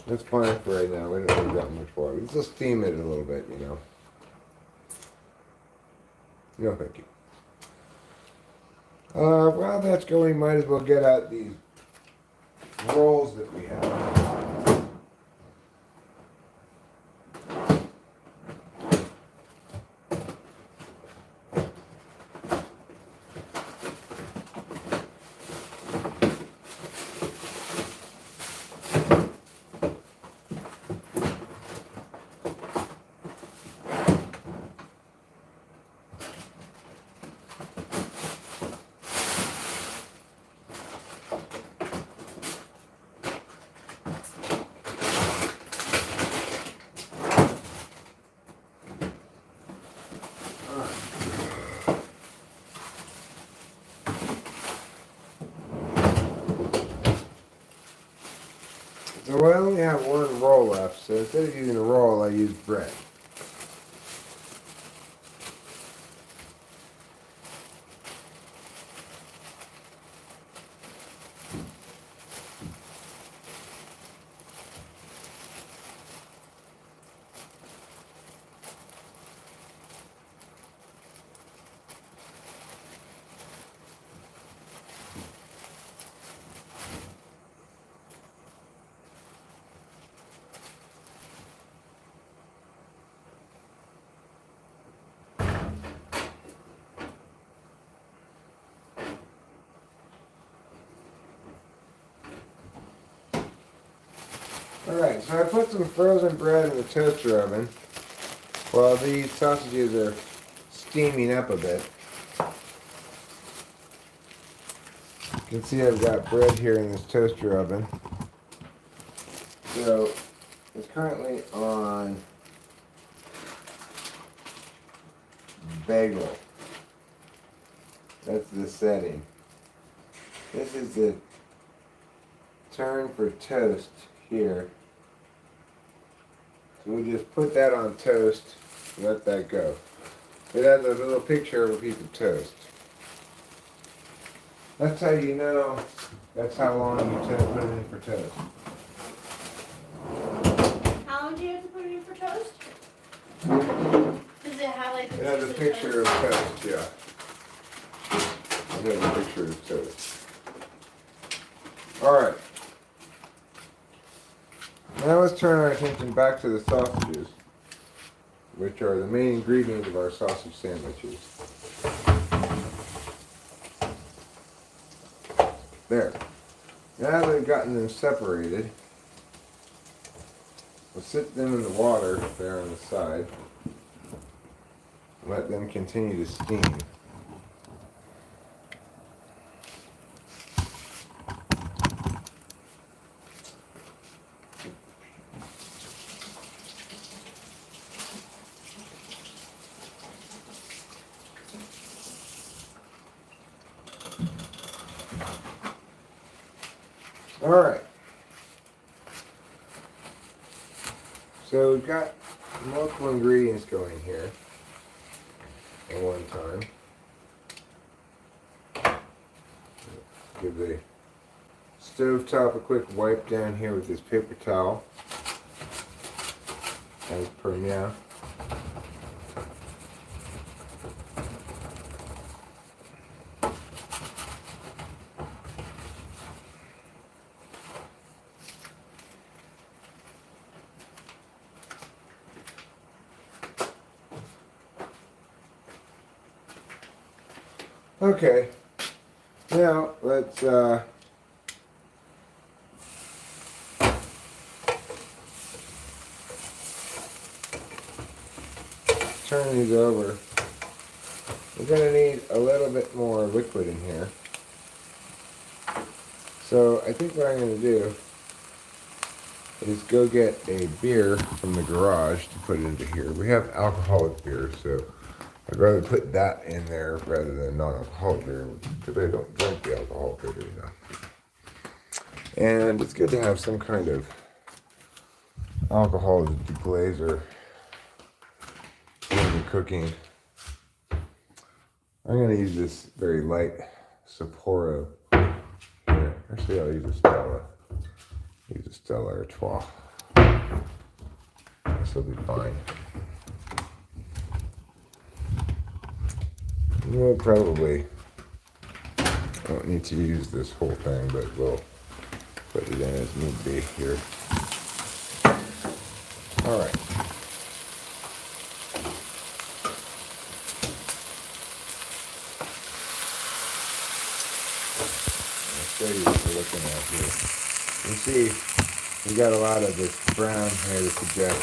That's fine for right now. We don't need that much water. Let's just steam it a little bit, No, thank you. While that's going, might as well get out these rolls that we have. So I only have one roll left, so instead of using a roll, I use bread. Alright, so I put some frozen bread in the toaster oven while these sausages are steaming up a bit. You can see I've got bread here in this toaster oven. So it's currently on bagel. That's the setting. This is the turn for toast here. So we just put that on toast and let that go. It has a little picture of a piece of toast. That's how you know that's how long you put it in for toast. How long do you have to put it in for toast? Does it have like It has a picture of toast, yeah. It has a picture of toast. Alright. Now let's turn our attention back to the sausages, which are the main ingredient of our sausage sandwiches. There. Now that we've gotten them separated, we'll sit them in the water there on the side. Let them continue to steam. Alright. So we've got multiple ingredients going here at one time. Give the stovetop a quick wipe down here with this paper towel. As per meow. Okay, now let's turn these over. We're going to need a little bit more liquid in here. So I think what I'm going to do is go get a beer from the garage to put into here. We have alcoholic beer, so I'd rather put that in there rather than non-alcoholic beer, because I don't drink the alcoholic beer, you know. And it's good to have some kind of alcohol to deglaze or when you're cooking. I'm going to use this very light Sapporo. Here. Actually, I'll use a Stella. Use a Stella Artois. This will be fine. We'll probably don't need to use this whole thing, but we'll put it in as need be here. Alright. I'll show you what we're looking at here. You see, we got a lot of this brown here to suggest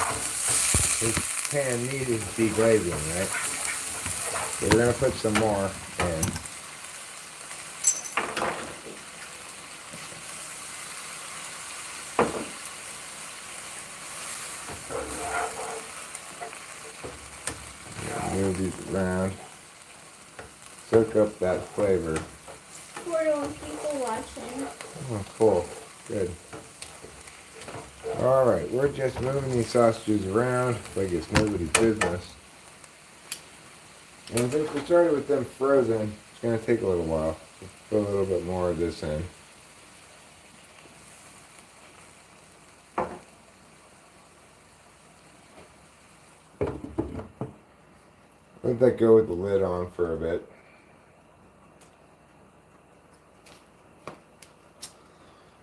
this pan needed deglazing, right? So we're going to put some more in. Move these around. Soak up that flavor. 41 people watching. Oh, cool. Good. Alright, we're just moving these sausages around like it's nobody's business. And since we started with them frozen, it's going to take a little while. Put a little bit more of this in. Let that go with the lid on for a bit.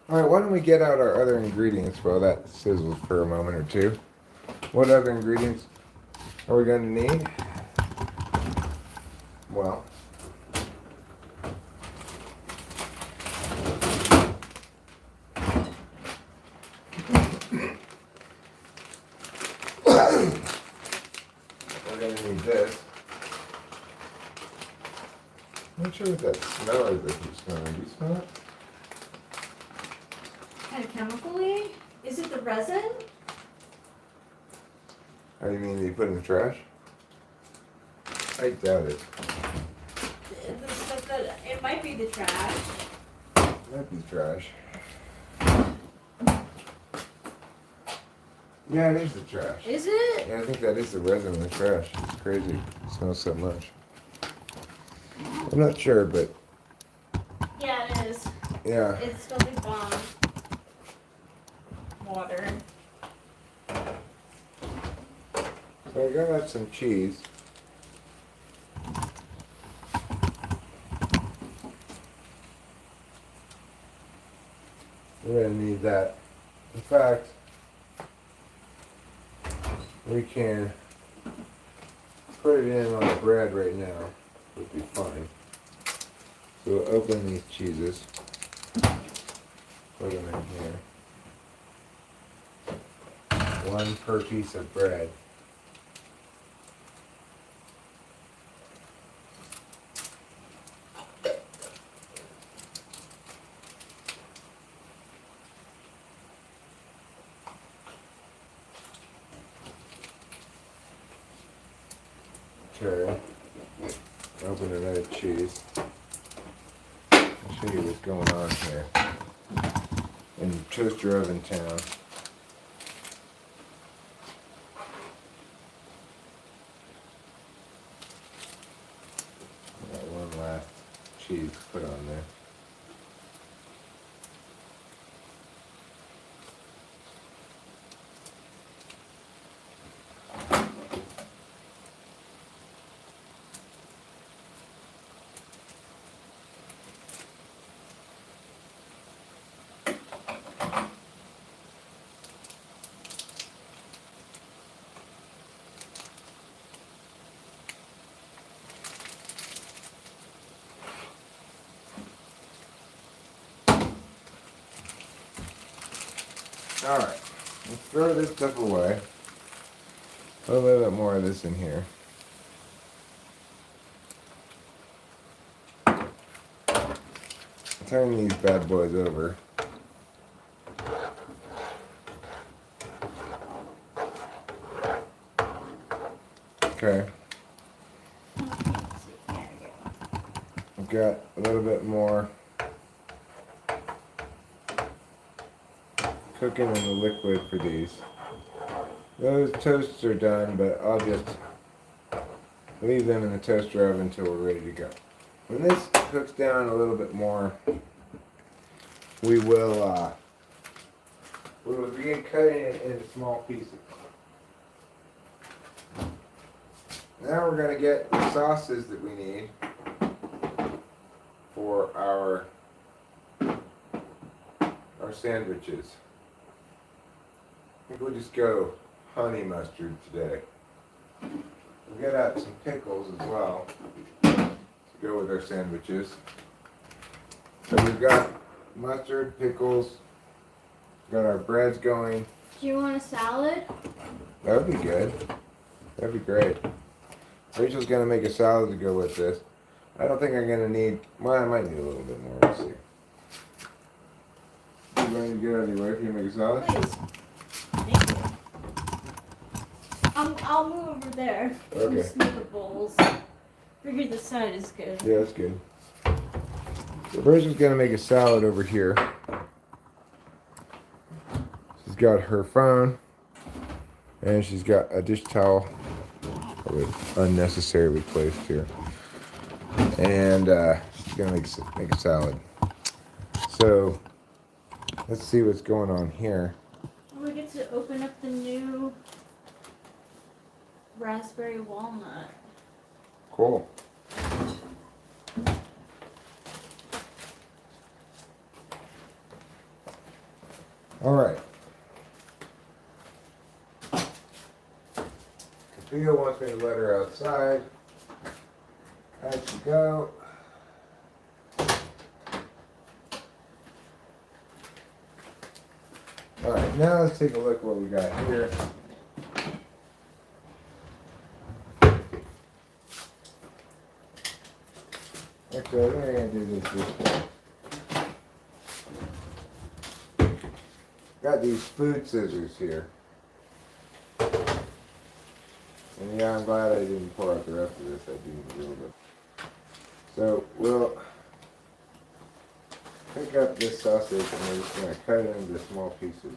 Alright, why don't we get out our other ingredients while that sizzles for a moment or two. What other ingredients are we going to need? Well, we're going to need this. I'm not sure what that smell is that keeps smelling. Do you smell it? Kind of chemically? Is it the resin? How do you mean you put in the trash? I doubt it. The stuff that it might be the trash. Might be trash. Yeah, it is the trash. Is it? Yeah, I think that is the resin in the trash. It's crazy. It smells so much. I'm not sure, but Yeah, it is. yeah. It smells like Bong water. So I got out some cheese. We're gonna need that. In fact, we can put it in on the bread right now. Would be fine. So we'll open these cheeses. Put them in here. One per piece of bread. Okay. Open another cheese. I'll show you what's going on here. In toaster oven town. Got one last cheese to put on there. Alright, let's throw this stuff away. Put a little bit more of this in here. Turn these bad boys over. Okay. I've got a little bit more cooking in the liquid for these. Those toasts are done, but I'll just leave them in the toaster oven until we're ready to go. When this cooks down a little bit more, we will begin cutting it into small pieces. Now we're going to get the sauces that we need for our sandwiches. I think we'll just go honey mustard today. We'll get out some pickles as well to go with our sandwiches. So we've got mustard, pickles, got our breads going. Do you want a salad? That would be good. That'd be great. Rachel's gonna make a salad to go with this. I don't think I'm gonna need, well, I might need a little bit more, we'll see. You going to get out of your way if you make a salad? Please. Thank you. I'll move over there. Okay. Just make the bowls. Figure the side is good. Yeah, that's good. So Rachel's gonna make a salad over here. She's got her phone, and she's got a dish towel, probably unnecessarily placed here. And she's gonna make a salad. So let's see what's going on here. We get to open up the new raspberry walnut. Cool. All right. Sophia wants me to let her outside. Out you go. All right, now let's take a look what we got here. Actually, I think I'm gonna do this way. Got these food scissors here. And yeah, I'm glad I didn't pour out the rest of this. I do need a little bit. So we'll pick up this sausage and we're just going to cut it into small pieces.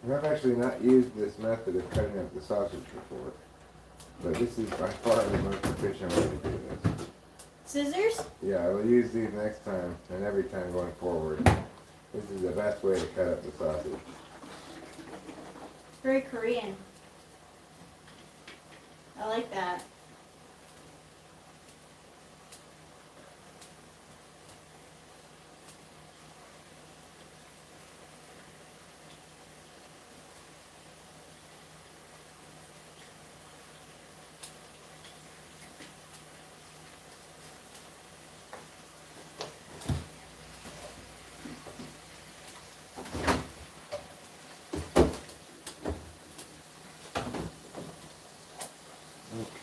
And I've actually not used this method of cutting up the sausage before, but this is by far the most efficient way to do this. Scissors? Yeah, I will use these next time and every time going forward. This is the best way to cut up the sausage. Very Korean. I like that.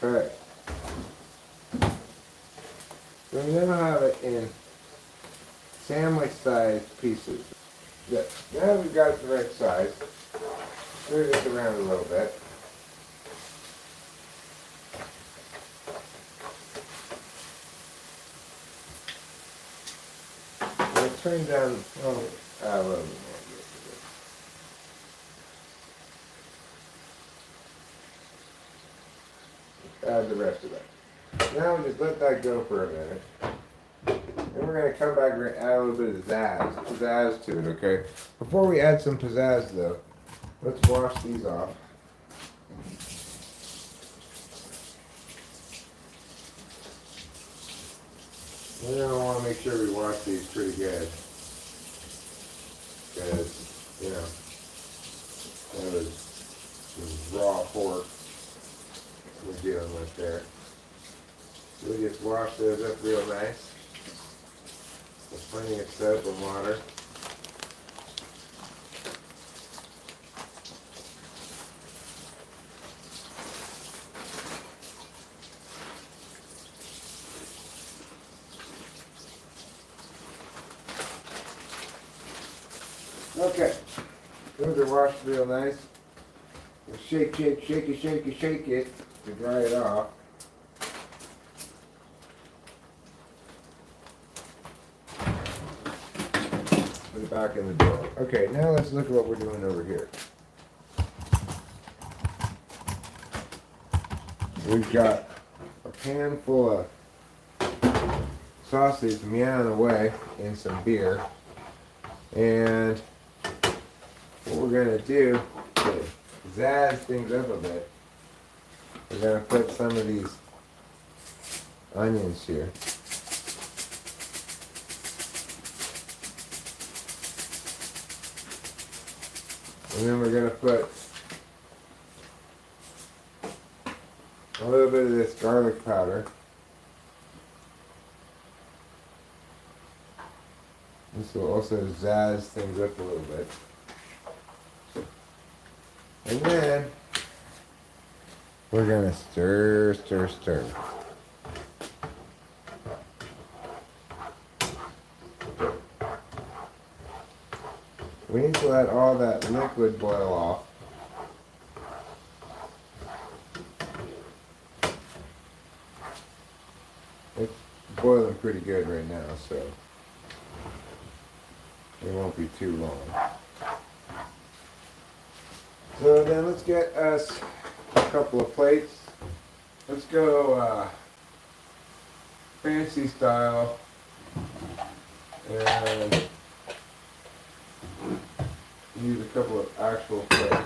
Okay. So we now have it in sandwich-sized pieces. Yeah. Now we've got it the right size. Move this around a little bit. We'll turn down a little bit more. Add the rest of it. Now we just let that go for a minute. Then we're going to come back and add a little bit of pizzazz to it, okay? Before we add some pizzazz though, let's wash these off. We're going to want to make sure we wash these pretty good. Because, you know, that was raw pork we're dealing with there. So we just wash those up real nice with plenty of soap and water. Okay, those are washed real nice. We'll shake it to dry it off. Put it back in the drawer. Okay, now let's look at what we're doing over here. We've got a pan full of sausage meowing away in some beer. And what we're going to do to zazz things up a bit, we're going to put some of these onions here. And then we're going to put a little bit of this garlic powder. This will also zazz things up a little bit. And then we're going to stir. We need to let all that liquid boil off. It's boiling pretty good right now, so it won't be too long. So then let's get us a couple of plates. Let's go fancy style and use a couple of actual plates.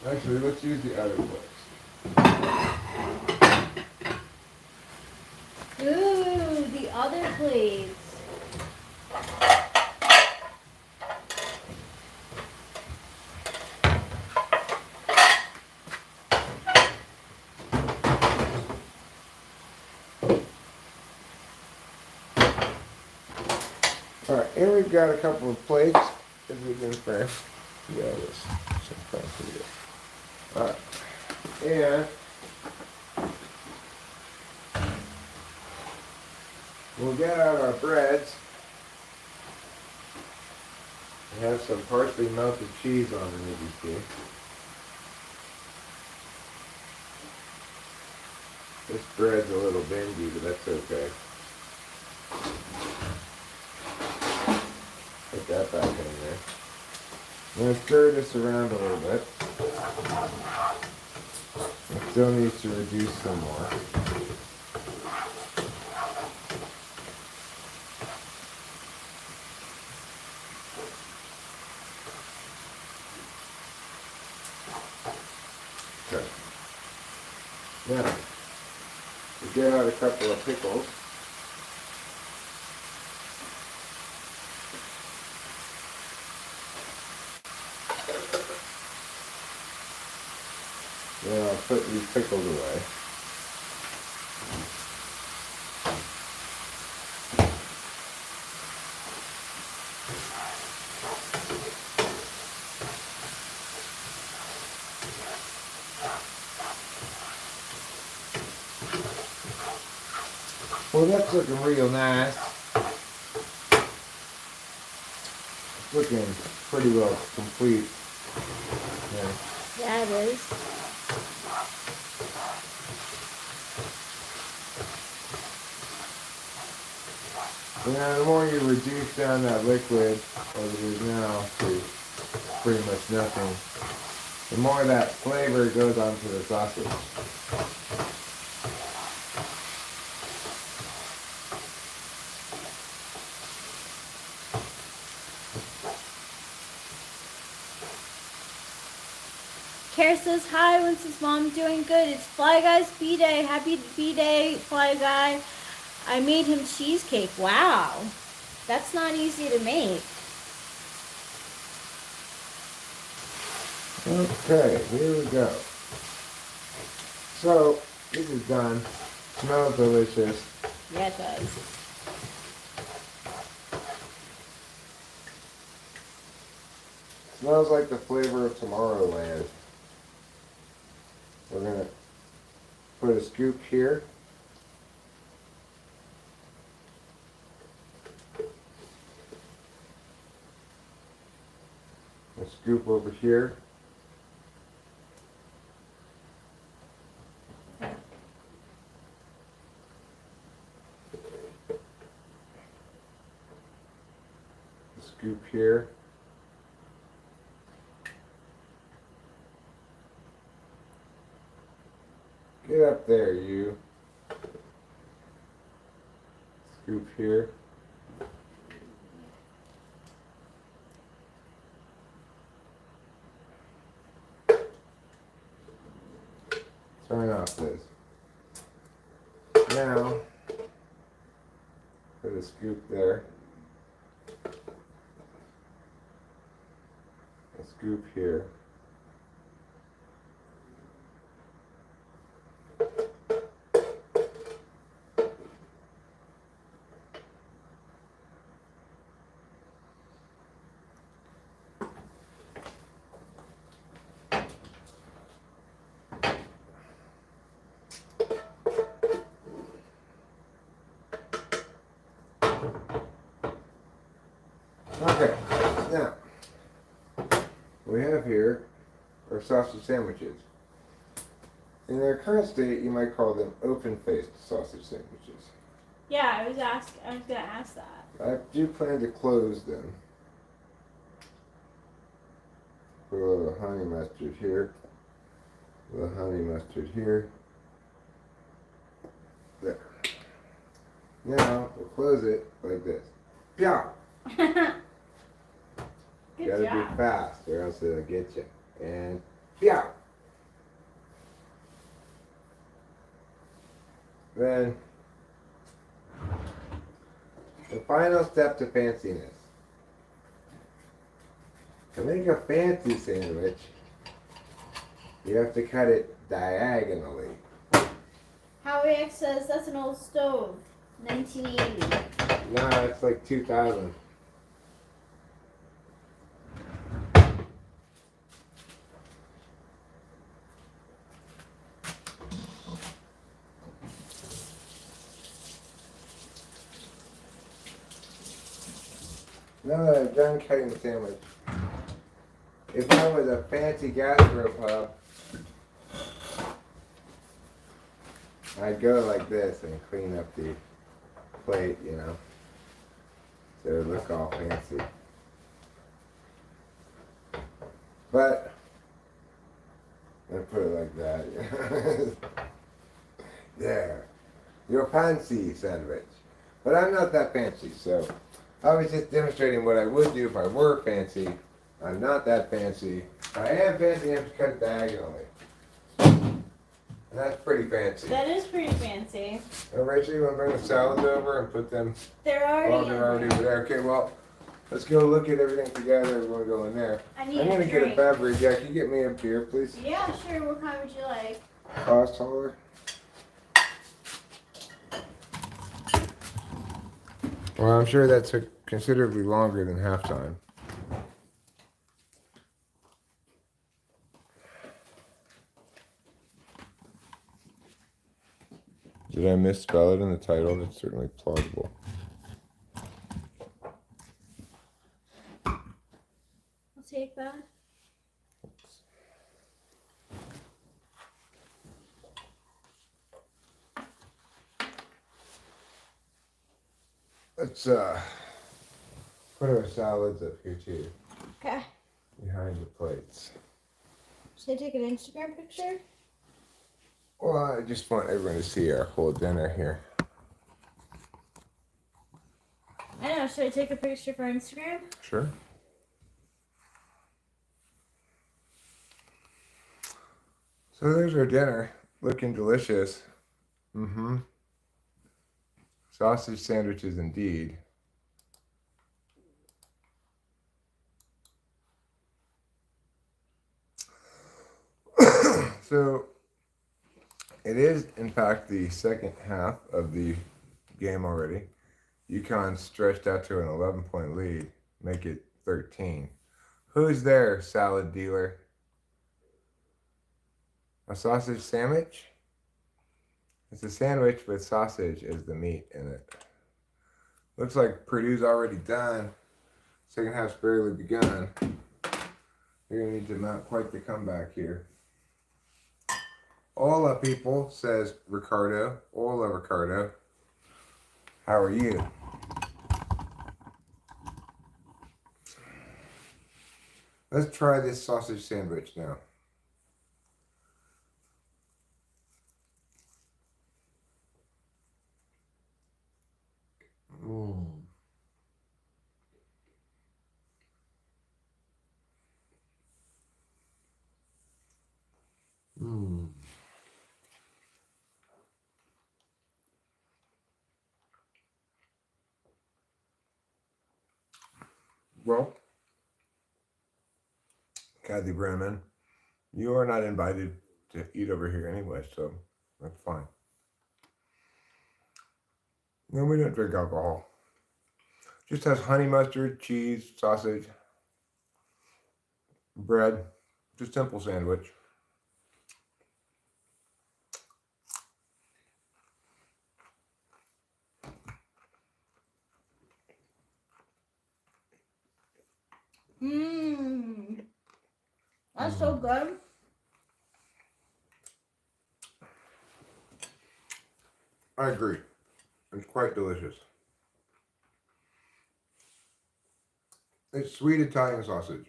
Actually, let's use the other plates. Ooh, the other plates. Alright, and we've got a couple of plates that we can frame. Yeah, this. Alright, and we'll get out our breads and have some partially melted cheese on them, as you see. This bread's a little bendy, but that's okay. Put that back going to stir this around a little bit. It still needs to reduce some more. Okay. Now, we get out a couple of pickles. Then I'll put these pickles away. Well, that's looking real nice. It's looking pretty well complete. Yeah, it is. You know, the more you reduce down that liquid, as it is now, to pretty much nothing, the more that flavor goes onto the sausage. Kara says hi, when says mom doing good. It's Fly Guy's B-Day. Happy B-Day, Fly Guy. I made him cheesecake. Wow. That's not easy to make. Okay, here we go. So, this is done. Smells delicious. Yeah, it does. Smells like the flavor of Tomorrowland. We're going to put a scoop here. A scoop over here. A scoop here. Get up there, you. Scoop here. Turn off this. Now, put a scoop there. A scoop here. Okay, now, we have here our sausage sandwiches. In their current state, you might call them open-faced sausage sandwiches. Yeah, I was gonna ask that. I do plan to close them. Put a little honey mustard here. A little honey mustard here. There. Now, we'll close it like this. Pyow! Good Gotta job. be fast or else it'll get you. And pyow! Then, the final step to fanciness. To make a fancy sandwich, you have to cut it diagonally. Howie X says that's an old stove. 1980. No, it's like 2000. Now that I'm done cutting the sandwich, if I was a fancy gastropub, I'd go like this and clean up the plate, you know, so it would look all fancy. But I put it like that. Yeah, your fancy sandwich. But I'm not that fancy, so I was just demonstrating what I would do if I were fancy. I'm not that fancy. I am fancy, I have to cut it diagonally. And that's pretty fancy. That is pretty fancy. Rachel, you want to bring the salads over and put them? They're already they're already over there. Okay, well, let's go look at everything together. We're going to go in there. I need I'm going to get a drink. beverage. Yeah, can you get me a beer, please? Yeah, sure. What kind would you like? Cost holder. Well, I'm sure that took considerably longer than halftime. Did I misspell it in the title? That's certainly plausible. I'll take that. Let's put our salads up here too, Okay. behind the plates. Should I take an Instagram picture? Well, I just want everyone to see our whole dinner here. I know. Should I take a picture for Instagram? Sure. So there's our dinner, looking delicious. Mm-hmm. Sausage sandwiches indeed. So it is, in fact, the second half of the game already. UConn stretched out to an 11-point lead, make it 13. Who's there, salad dealer? A sausage sandwich? It's a sandwich with sausage as the meat in it. Looks like Purdue's already done. Second half's barely begun. They're going to need to mount quite the comeback here. Hola, people, says Ricardo. Hola, Ricardo. How are you? Let's try this sausage sandwich now. Mmm. Mmm. Well, Kathy Brenneman, you are not invited to eat over here anyway, so that's fine. No, we don't drink alcohol. Just has honey mustard, cheese, sausage, bread. Just simple sandwich. Mmm. That's so good. I agree. It's quite delicious. It's sweet Italian sausage.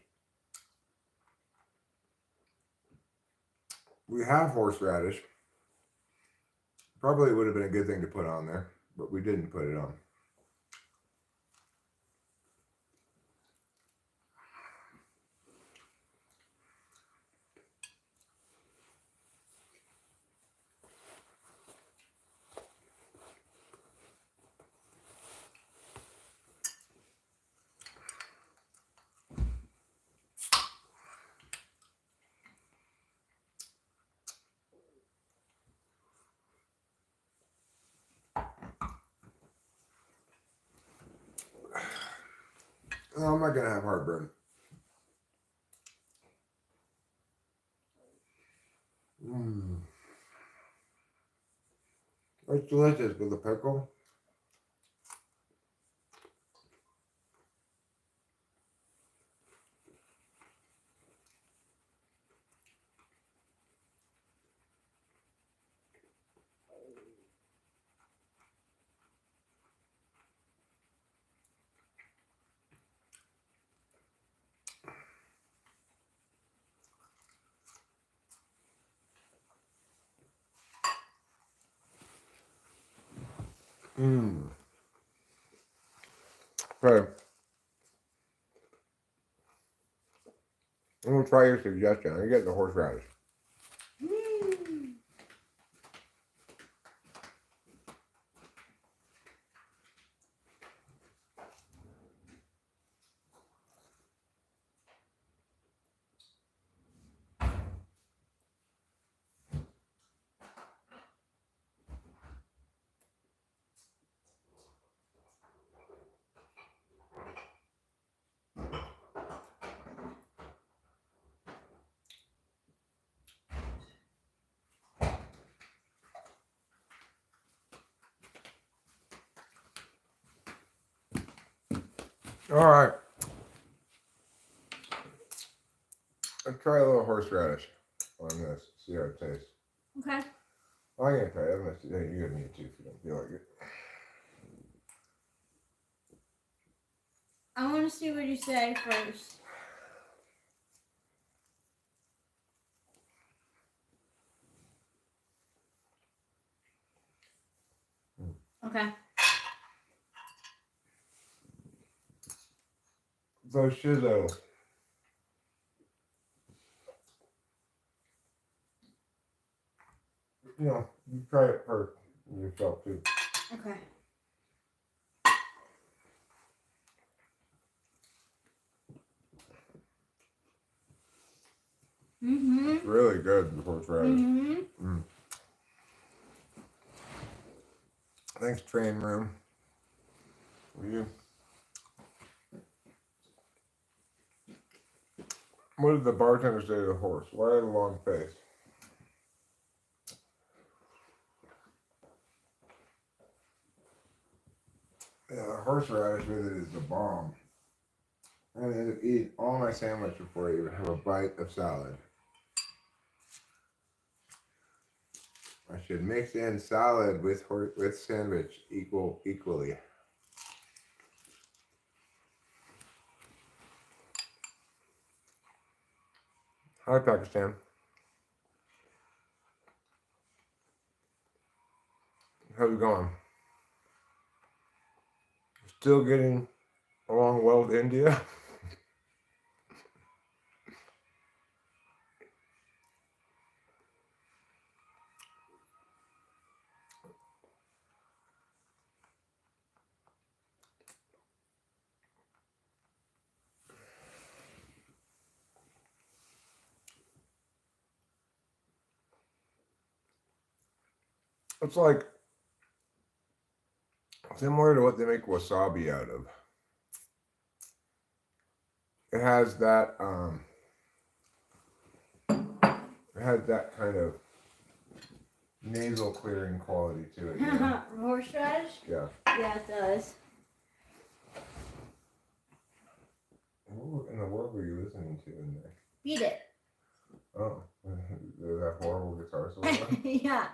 We have horseradish. Probably would have been a good thing to put on there, but we didn't put it on. No, I'm not going to have heartburn. Mmm. It's delicious with the pickle. Okay. I'm gonna try your suggestion. I get the horseradish. Mm. All right. Let's try a little horseradish on this. See how it tastes. Okay. Oh, I'm gonna try it. I'm gonna see. Hey, you gotta need to if you don't feel like it. I want to see what you say first. Okay. So shizzo. You know, you try it first yourself too. Okay. Mm-hmm. It's really good, the horseradish. Mm-hmm. Thanks, train room. You. What did the bartender say to the horse? Why had a long face? Yeah, horseradish with it is the bomb. I ended up eating all my sandwich before I even have a bite of salad. I should mix in salad with sandwich equally. Hi, Pakistan. How's it going? Still getting along well with India? It's like similar to what they make wasabi out of. It has that kind of nasal clearing quality to it. You know? Horseradish? Yeah. Yeah, it does. What in the world were you listening to in there? Beat it. Oh, that horrible guitar solo. Yeah.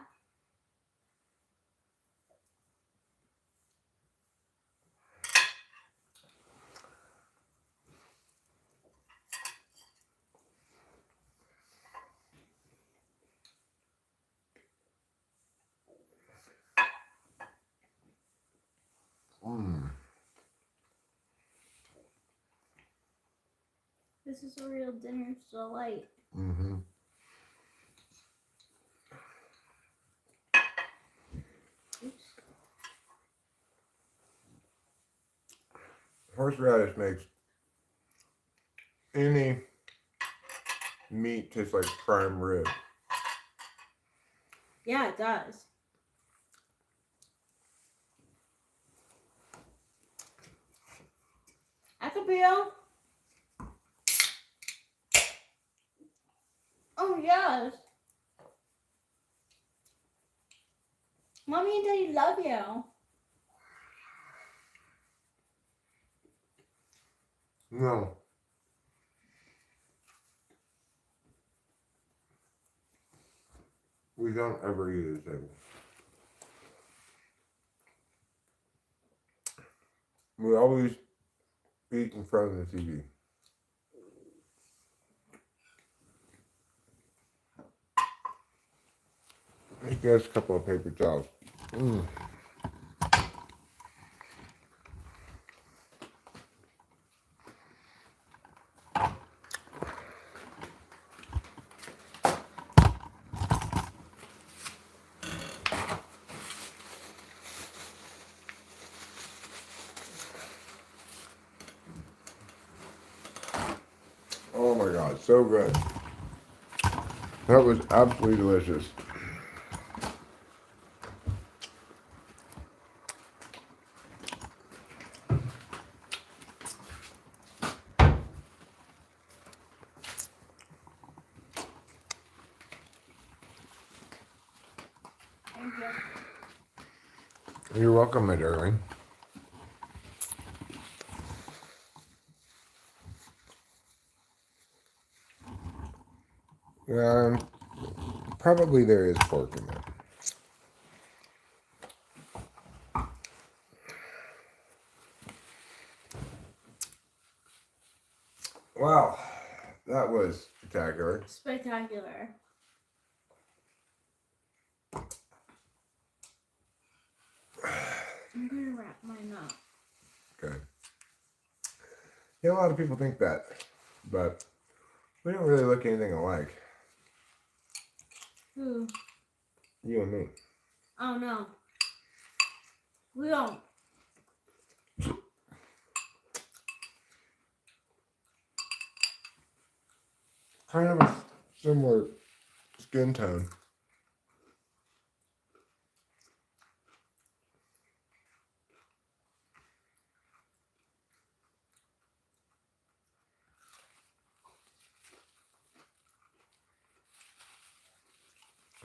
This is a real dinner delight. Mm-hmm. Oops. Horseradish makes any meat taste like prime rib. Yeah, it does. Akapio? Oh, yes. Mommy and Daddy love you. No. We don't ever eat at the table. We always eat in front of the TV. I guess a couple of paper towels. my god, so good. That was absolutely delicious. Thank you. You're welcome, my darling. Probably there is pork in there. Wow, that was spectacular. Spectacular. I'm gonna wrap mine up. Good. Yeah, a lot of people think that, but we don't really look anything alike. Who? You and me. Oh no. We don't. Kind of a similar skin tone.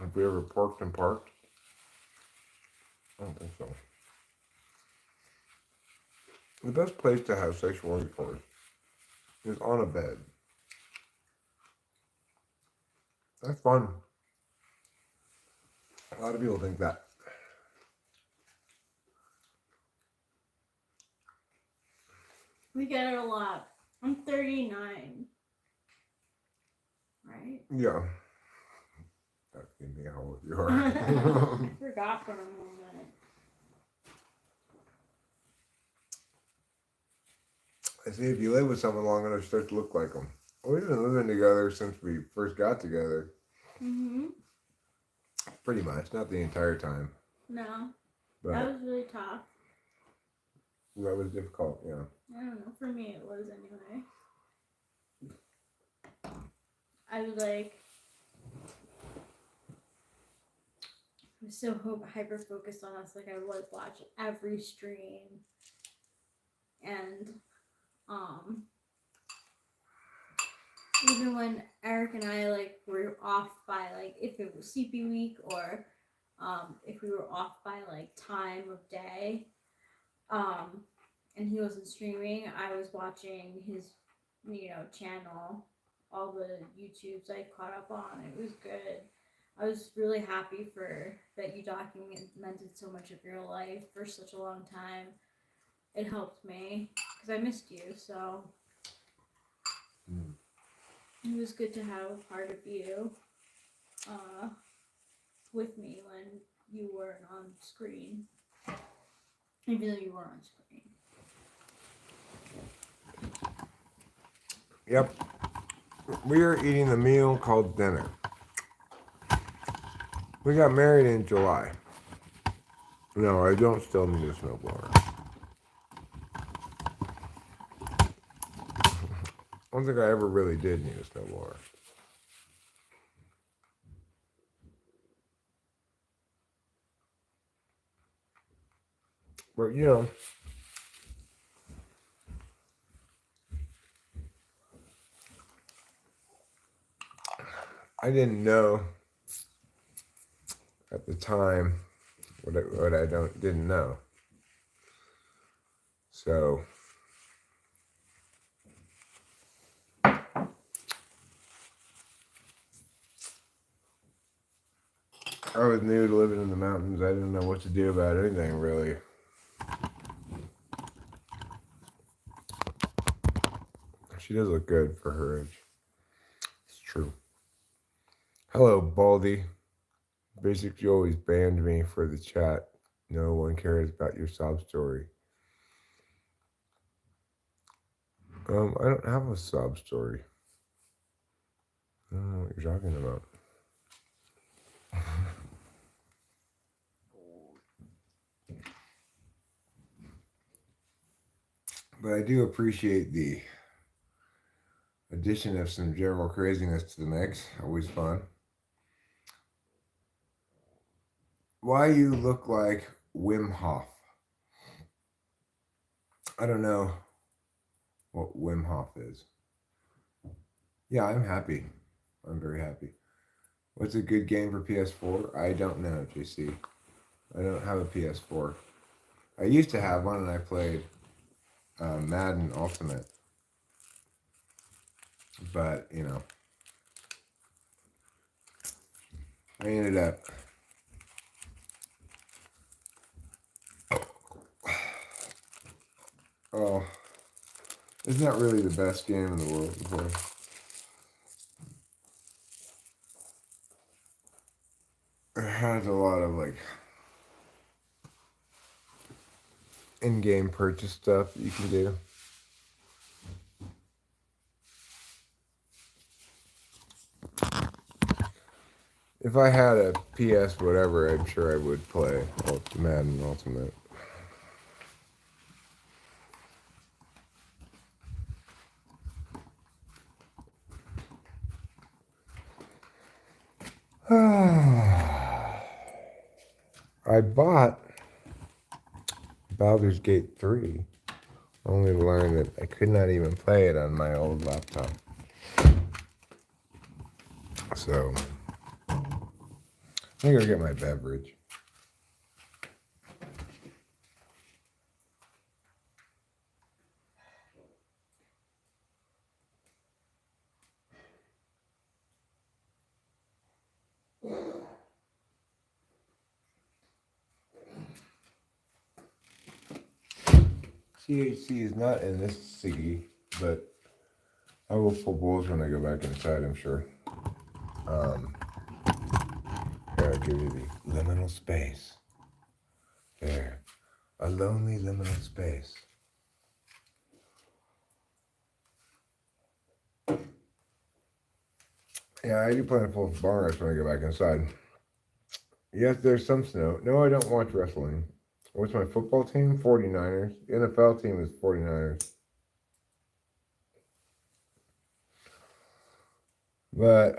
Have we ever porked and parked? I don't think so. The best place to have sexual intercourse is on a bed. That's fun. A lot of people think that. We get it a lot. I'm 39. Right? Yeah. That's gonna be how old you are. I forgot for a moment. I see if you live with someone long enough, you start to look like them. We've been living together since we first got together. Mm-hmm. Pretty much, not the entire time. No. But That was really tough. that was difficult, yeah. I don't know. For me, it was anyway. I was like, I was so hyper focused on us. Like I would watch every stream, and even when Eric and I like were off by like if it was CP week or if we were off by like time of day, and he wasn't streaming, I was watching his channel, all the YouTubes I caught up on. It was good. I was really happy for that you documented so much of your life for such a long time. It helped me because I missed you, so it was good to have a part of you with me when you weren't on screen. Even though you were on screen. Yep. We are eating a meal called dinner. We got married in July. No, I don't still need a snowblower. I don't think I ever really did need a snowblower. But I didn't know at the time what I didn't know. So I was new to living in the mountains. I didn't know what to do about anything really. She does look good for her age. It's true. Hello, Baldy. Basically, you always banned me for the chat. No one cares about your sob story. I don't have a sob story. I don't know what you're talking about. But I do appreciate the addition of some general craziness to the mix. Always fun. Why you look like Wim Hof? I don't know what Wim Hof is. Yeah, I'm happy. I'm very happy. What's a good game for PS4? I don't know, JC. I don't have a PS4. I used to have one and I played Madden Ultimate. But, you know, I ended up oh, it's not really the best game in the world to play. It has a lot of like in-game purchase stuff you can do. If I had a PS whatever, I'm sure I would play Madden Ultimate. I bought Baldur's Gate 3, only to learn that I could not even play it on my old laptop. So, I'm gonna get my beverage. THC is not in this ciggy, but I will pull bowls when I go back inside, I'm sure. Here, I'll give you the liminal space. There. A lonely liminal space. Yeah, I do plan to pull Bong when I go back inside. Yes, there's some snow. No, I don't watch wrestling. What's my football team? 49ers. The NFL team is 49ers. But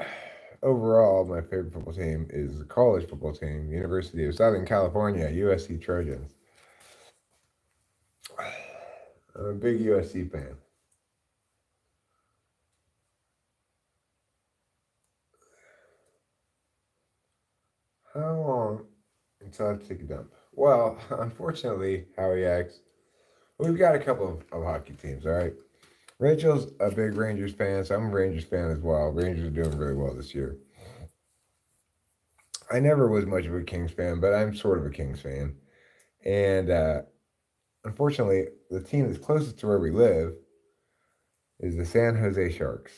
overall, my favorite football team is the college football team, University of Southern California, USC Trojans. I'm a big USC fan. How long until I have to take a dump? Well, unfortunately, Howie asks, we've got a couple of hockey teams, all right? Rachel's a big Rangers fan, so I'm a Rangers fan as well. Rangers are doing really well this year. I never was much of a Kings fan, but I'm sort of a Kings fan. And unfortunately, the team that's closest to where we live is the San Jose Sharks.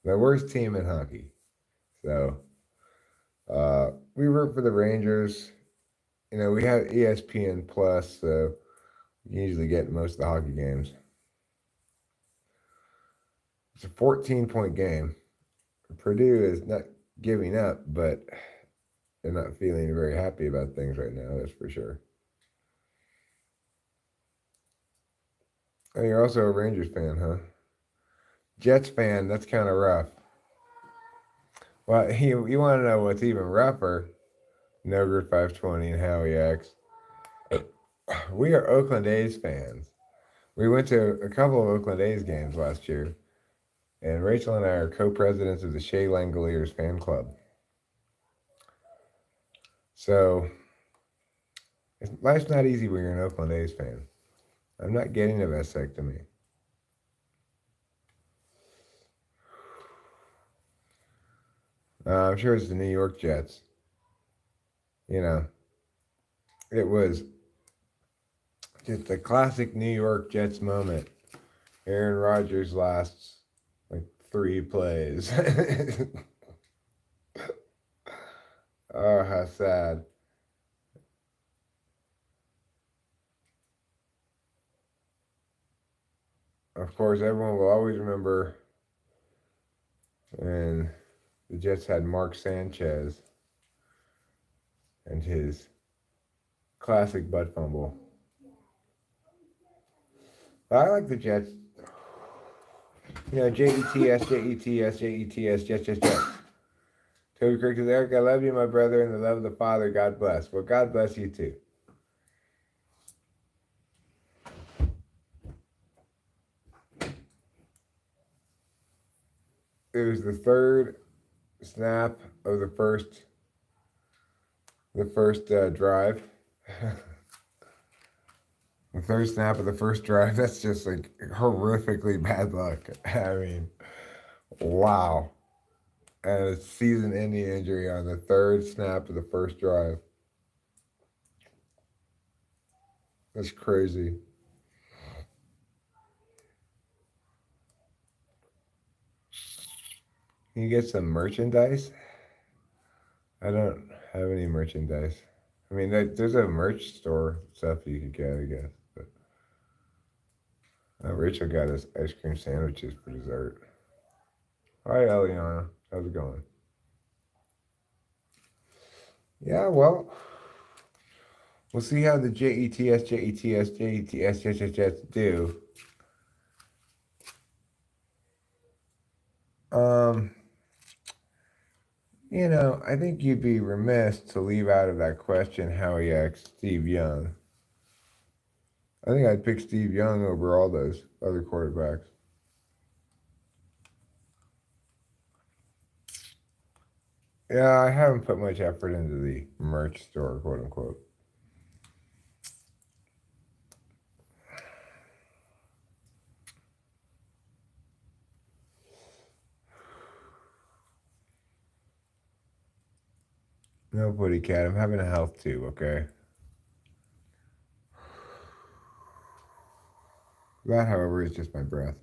The worst team in hockey. So we root for the Rangers. You know, we have ESPN Plus, so you can usually get most of the hockey games. It's a 14-point game. Purdue is not giving up, but they're not feeling very happy about things right now, that's for sure. And you're also a Rangers fan, huh? Jets fan, that's kind of rough. Well, you want to know what's even rougher? Nogurt 520 and Howie X. We are Oakland A's fans. We went to a couple of Oakland A's games last year, and Rachel and I are co-presidents of the Shea Langoliers fan club. So, life's not easy when you're an Oakland A's fan. I'm not getting a vasectomy. I'm sure it's the New York Jets. You know, it was just a classic New York Jets moment. Aaron Rodgers lasts like 3 plays. Oh, how sad. Of course, everyone will always remember when the Jets had Mark Sanchez and his classic butt fumble. But I like the Jets. You know, Jets, Jets. Toby Crick is Eric. I love you, my brother, and the love of the Father. God bless. Well, God bless you too. It was the third snap of the first drive. The third snap of the first drive. That's just like horrifically bad luck. I mean, wow. And a season-ending injury on the third snap of the first drive. That's crazy. Can you get some merchandise? I don't have any merchandise. I mean, there's a merch store stuff you could get, I guess. But Rachel got us ice cream sandwiches for dessert. Hi, Eliana. How's it going? Yeah, well, we'll see how the Jets do. You know, I think you'd be remiss to leave out of that question Howie X, Steve Young. I think I'd pick Steve Young over all those other quarterbacks. Yeah, I haven't put much effort into the merch store, quote unquote. No, buddy cat, I'm having a health too, okay? That, however, is just my breath.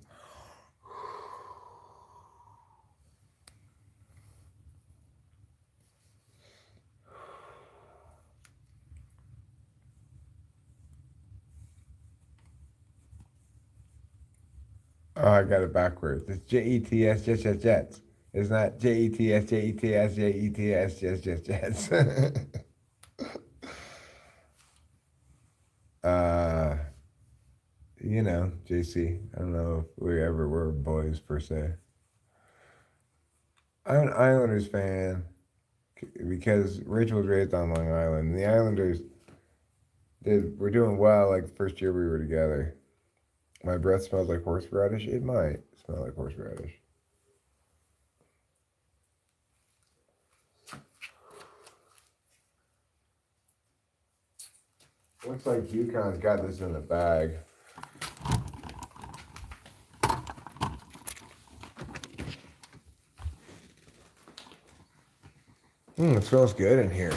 Oh, I got it backwards. It's Jets, Jets. It's not Jets, Jets. uh, you know, JC. I don't know if we ever were boys per se. I'm an Islanders fan because Rachel was raised on Long Island. And the Islanders were doing well like the first year we were together. My breath smells like horseradish. It might smell like horseradish. Looks like UConn's got this in the bag. It smells good in here.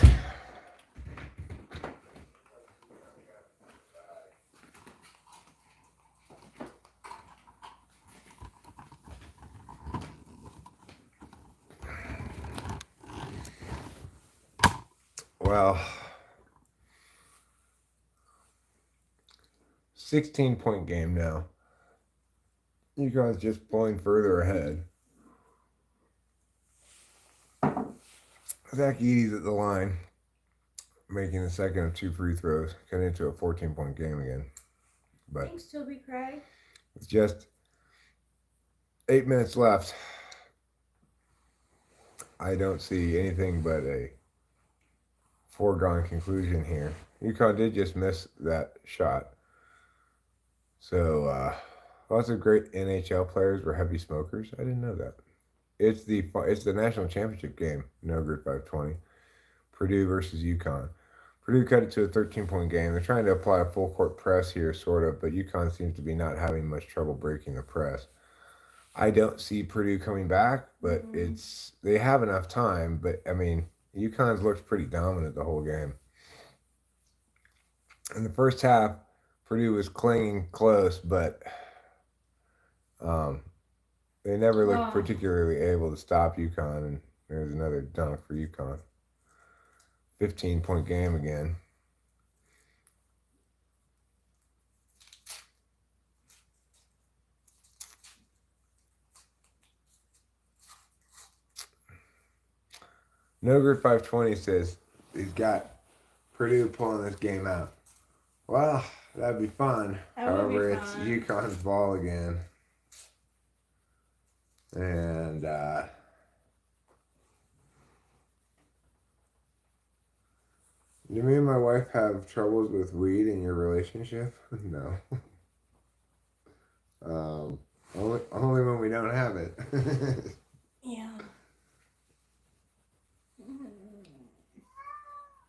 Well, 16-point game now. UConn's just pulling further ahead. Zach Edey's at the line, making the second of 2 free throws, getting into a 14-point game again. But thanks, Toby Craig. With just 8 minutes left, I don't see anything but a foregone conclusion here. UConn did just miss that shot. So, lots of great NHL players were heavy smokers. I didn't know that. It's the national championship game, No Grid 520. Purdue versus UConn. Purdue cut it to a 13-point game. They're trying to apply a full court press here, sort of, but UConn seems to be not having much trouble breaking the press. I don't see Purdue coming back, but they have enough time. But I mean, UConn's looked pretty dominant the whole game. In the first half, Purdue was clinging close, but they never looked particularly able to stop UConn. And there's another dunk for UConn. 15-point game again. No Grid 520 says he's got Purdue pulling this game out. Well, that'd be fun. However, it's UConn's ball again. And do me and my wife have troubles with weed in your relationship? No. Only when we don't have it. Yeah.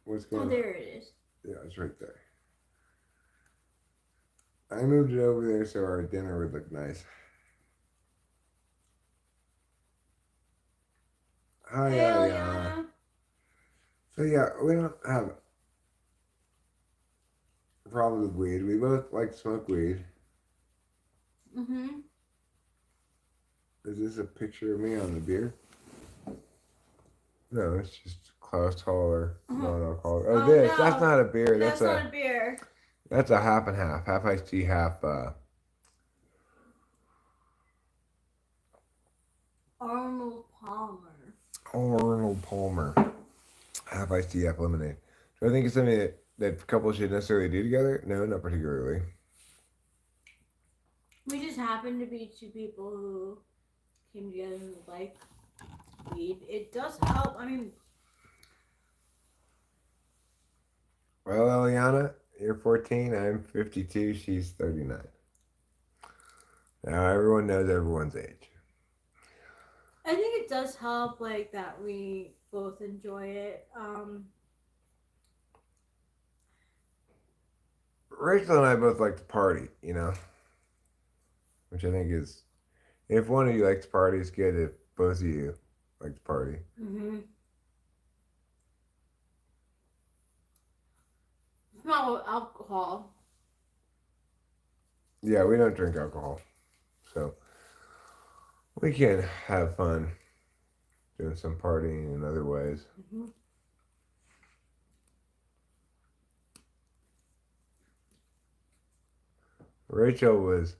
What's going on? Oh, there it is. Yeah, it's right there. I moved it over there so our dinner would look nice. Hi, Hey, Eliana. Eliana. So yeah, we don't have problems with weed. We both like to smoke weed. Mm-hmm. Is this a picture of me on the beer? No, it's just Klaus Holler non-alcoholic. Oh, this. No. That's not a beer. That's not a beer. That's a half and half. Half iced tea, half Arnold Palmer. Arnold Palmer. Half iced tea, half lemonade. Do I think it's something that couples should necessarily do together? No, not particularly. We just happen to be two people who came together and like weed. It does help. I mean, Well, Eliana, you're 14. I'm 52. She's 39. Now everyone knows everyone's age. I think it does help, like, that we both enjoy it. Rachel and I both like to party, you know, which I think is, if one of you likes to party, it's good if both of you like to party. Mm-hmm. Not with alcohol. Yeah, we don't drink alcohol, so we can have fun doing some partying in other ways. Mm-hmm. Rachel was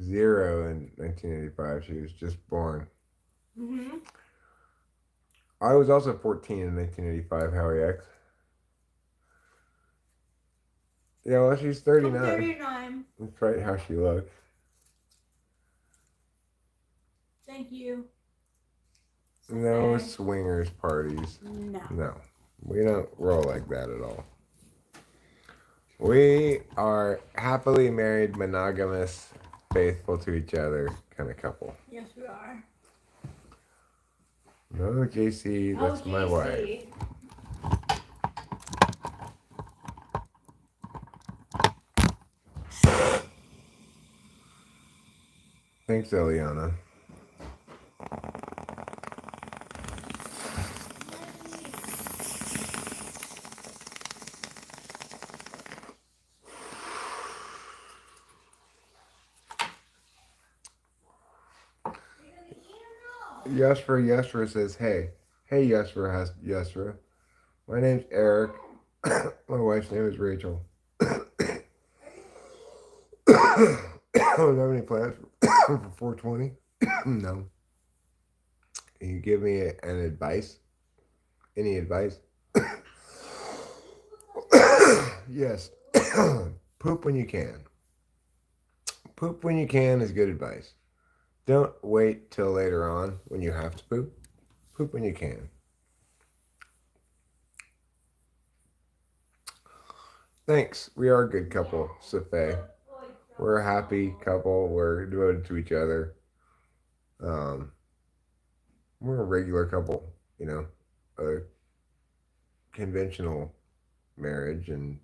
0 in 1985. She was just born. Mm-hmm. I was also 14 in 1985. Howie X. Yeah, well, she's 39. I'm 39. That's right, how she looks. Thank you. No Okay. swingers parties. No. We don't roll like that at all. We are happily married, monogamous, faithful to each other kind of couple. Yes, we are. No, JC, that's my wife. Thanks, Eliana. Yesra says, hey. Hey, Yesra. My name's Eric. My wife's name is Rachel. Don't have any plans for 420? No. Can you give me an advice? Any advice? Yes. Poop when you can. Poop when you can is good advice. Don't wait till later on when you have to poop. Poop when you can. Thanks. We are a good couple, Safay. We're a happy couple. We're devoted to each other. We're a regular couple, you know, a conventional marriage, and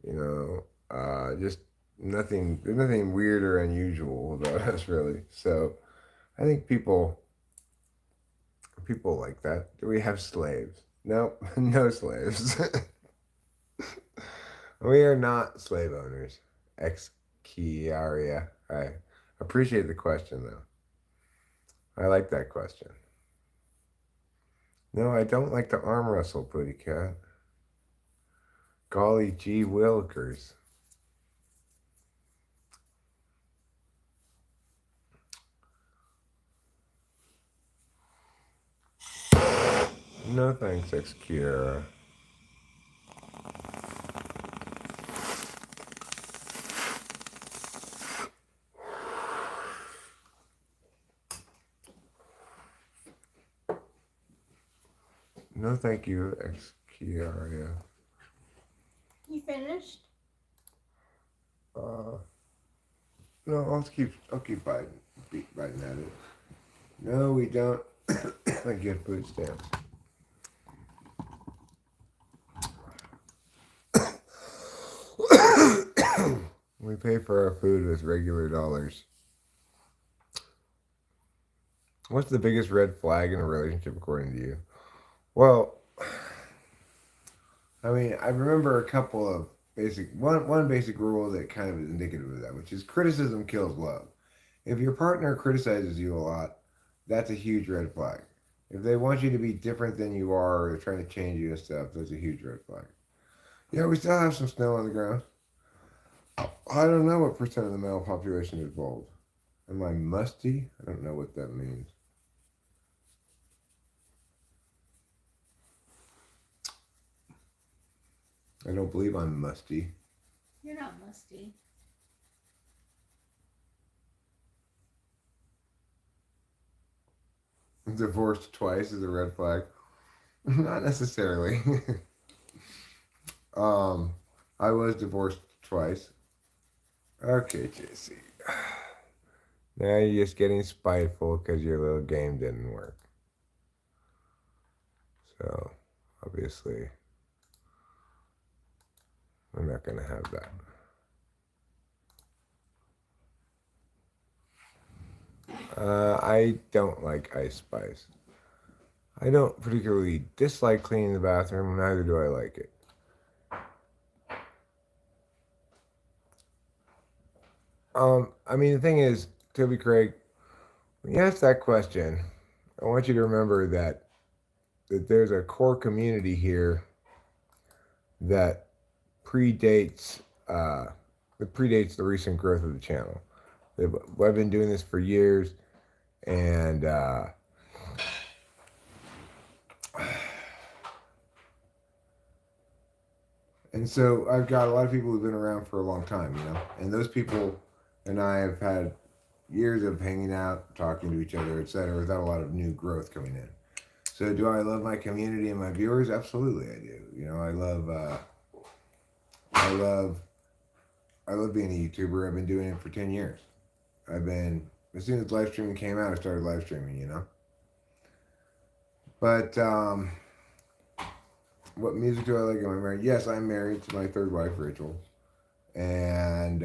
you know, just nothing. There's nothing weird or unusual about us, really. So, I think people like that. Do we have slaves? No, no slaves. We are not slave owners. Ex Chiaria. I appreciate the question, though. I like that question. No, I don't like to arm wrestle, Pooty Cat. Golly gee willikers. No thanks, Ex Chiara. No, thank you, Xkiaria. You finished? No, I'll keep biting at it. No, we don't. I get food stamps. We pay for our food with regular dollars. What's the biggest red flag in a relationship according to you? Well, I mean, I remember a couple of one basic rule that kind of is indicative of that, which is criticism kills love. If your partner criticizes you a lot, that's a huge red flag. If they want you to be different than you are, or they're trying to change you and stuff, that's a huge red flag. Yeah, we still have some snow on the ground. I don't know what percent of the male population is bald. Am I musty? I don't know what that means. I don't believe I'm musty. You're not musty. Divorced twice is a red flag. Not necessarily. I was divorced twice. Okay, JC. Now you're just getting spiteful because your little game didn't work. So, obviously, we're not going to have that. I don't like Ice Spice. I don't particularly dislike cleaning the bathroom, neither do I like it. I mean, the thing is, Toby Craig, when you ask that question, I want you to remember that there's a core community here that predates the recent growth of the channel. I've been doing this for years, and so I've got a lot of people who've been around for a long time, and those people and I have had years of hanging out, talking to each other, etc., without a lot of new growth coming in. So do I love my community and my viewers? Absolutely, I do. I love being a YouTuber. I've been doing it for 10 years. As soon as live streaming came out, I started live streaming, But, what music do I like? Am I married? Yes, I'm married to my third wife, Rachel. And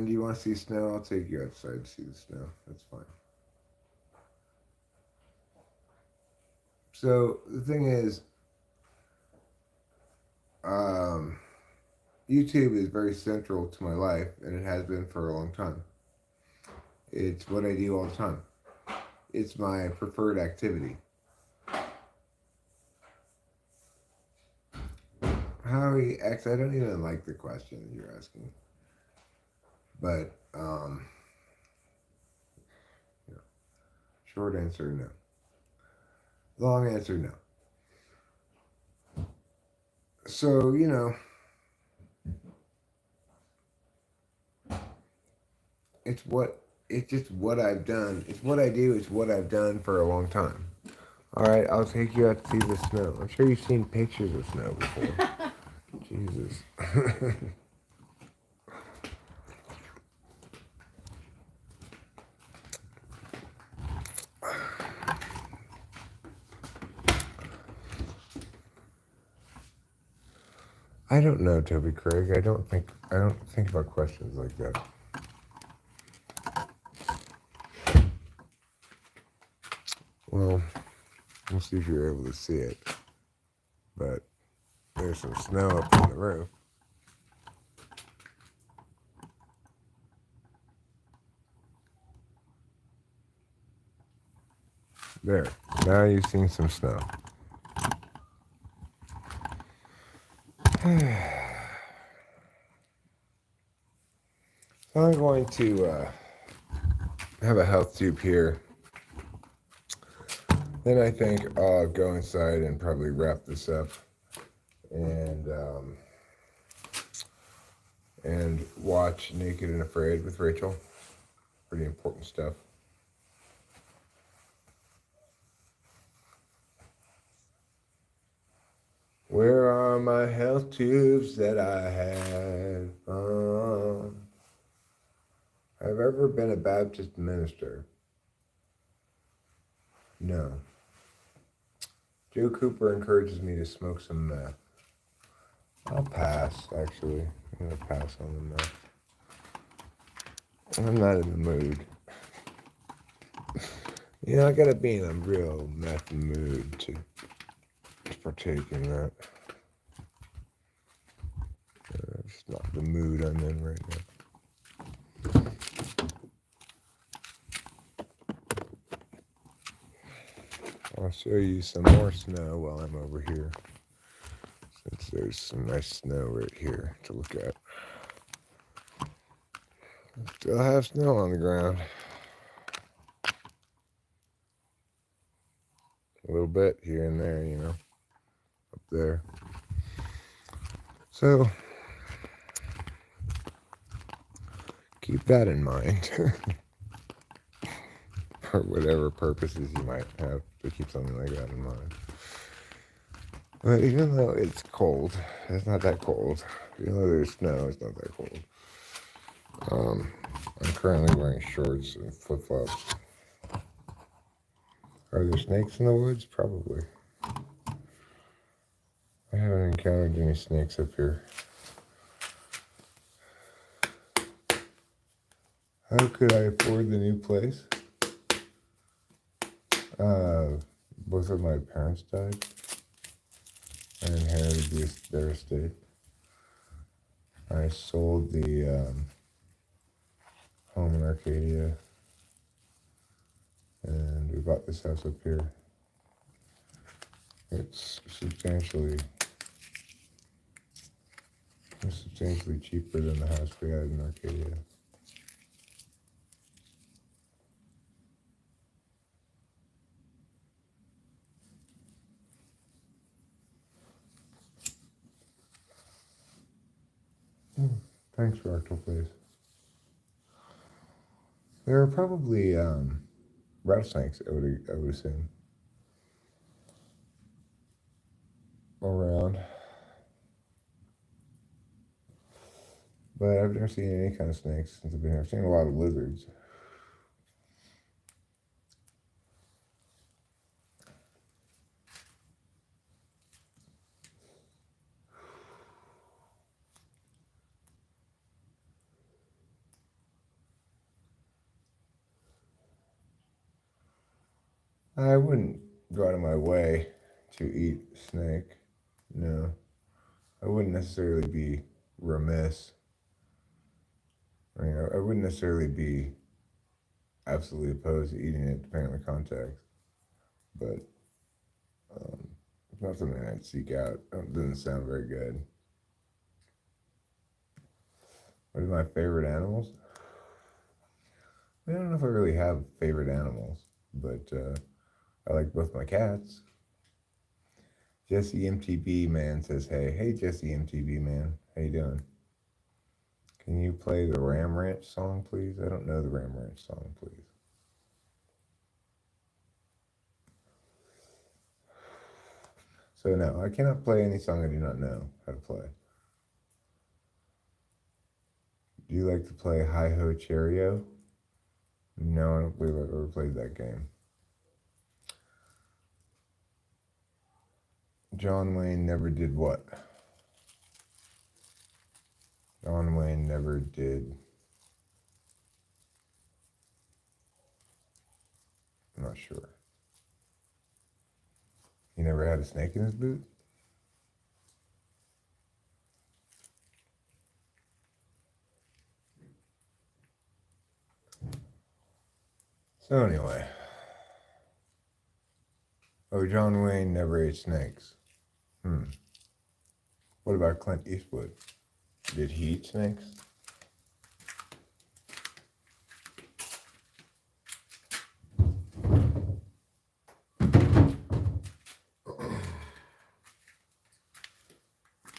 you want to see snow? I'll take you outside to see the snow. That's fine. So the thing is, YouTube is very central to my life, and it has been for a long time. It's what I do all the time. It's my preferred activity. Howie X, I don't even like the question that you're asking. But, short answer, no. Long answer, no. So, it's just what I've done. It's what I do. It's what I've done for a long time. All right, I'll take you out to see the snow. I'm sure you've seen pictures of snow before. Jesus. I don't know, Toby Craig. I don't think about questions like that. Well, we'll see if you're able to see it. But there's some snow up on the roof. There. Now you've seen some snow. So I'm going to have a health tube here. Then I think I'll go inside and probably wrap this up and watch Naked and Afraid with Rachel. Pretty important stuff. Where are my health tubes that I had? Have I ever been a Baptist minister? No. Joe Cooper encourages me to smoke some meth. I'll pass, actually. I'm going to pass on the meth. I'm not in the mood. You know, I gotta be in a real meth mood to partake in that. It's not the mood I'm in right now. I'll show you some more snow while I'm over here, since there's some nice snow right here to look at. Still have snow on the ground. A little bit here and there, you know, up there. So, keep that in mind. For whatever purposes you might have to keep something like that in mind. But even though it's cold, it's not that cold. Even though there's snow, it's not that cold. I'm currently wearing shorts and flip-flops. Are there snakes in the woods? Probably. I haven't encountered any snakes up here. How could I afford the new place? Both of my parents died. I inherited their estate. I sold the home in Arcadia, and we bought this house up here. It's substantially cheaper than the house we had in Arcadia. Thanks, Fractal Place. There are probably rattlesnakes, I would assume, around. But I've never seen any kind of snakes since I've been here. I've seen a lot of lizards. I wouldn't go out of my way to eat snake. No. I wouldn't necessarily be remiss. I mean, I wouldn't necessarily be absolutely opposed to eating it, depending on the context. But it's not something I'd seek out. It doesn't sound very good. What are my favorite animals? I don't know if I really have favorite animals, but I like both my cats. Jesse MTB Man says, hey Jesse MTB Man, how you doing? Can you play the Ram Ranch song, please? I don't know the Ram Ranch song, please. So no, I cannot play any song I do not know how to play. Do you like to play Hi Ho Cheerio? No, I don't believe I've ever played that game. John Wayne never did what? John Wayne never did. I'm not sure. He never had a snake in his boot? So anyway. Oh, John Wayne never ate snakes. What about Clint Eastwood? Did he eat snakes?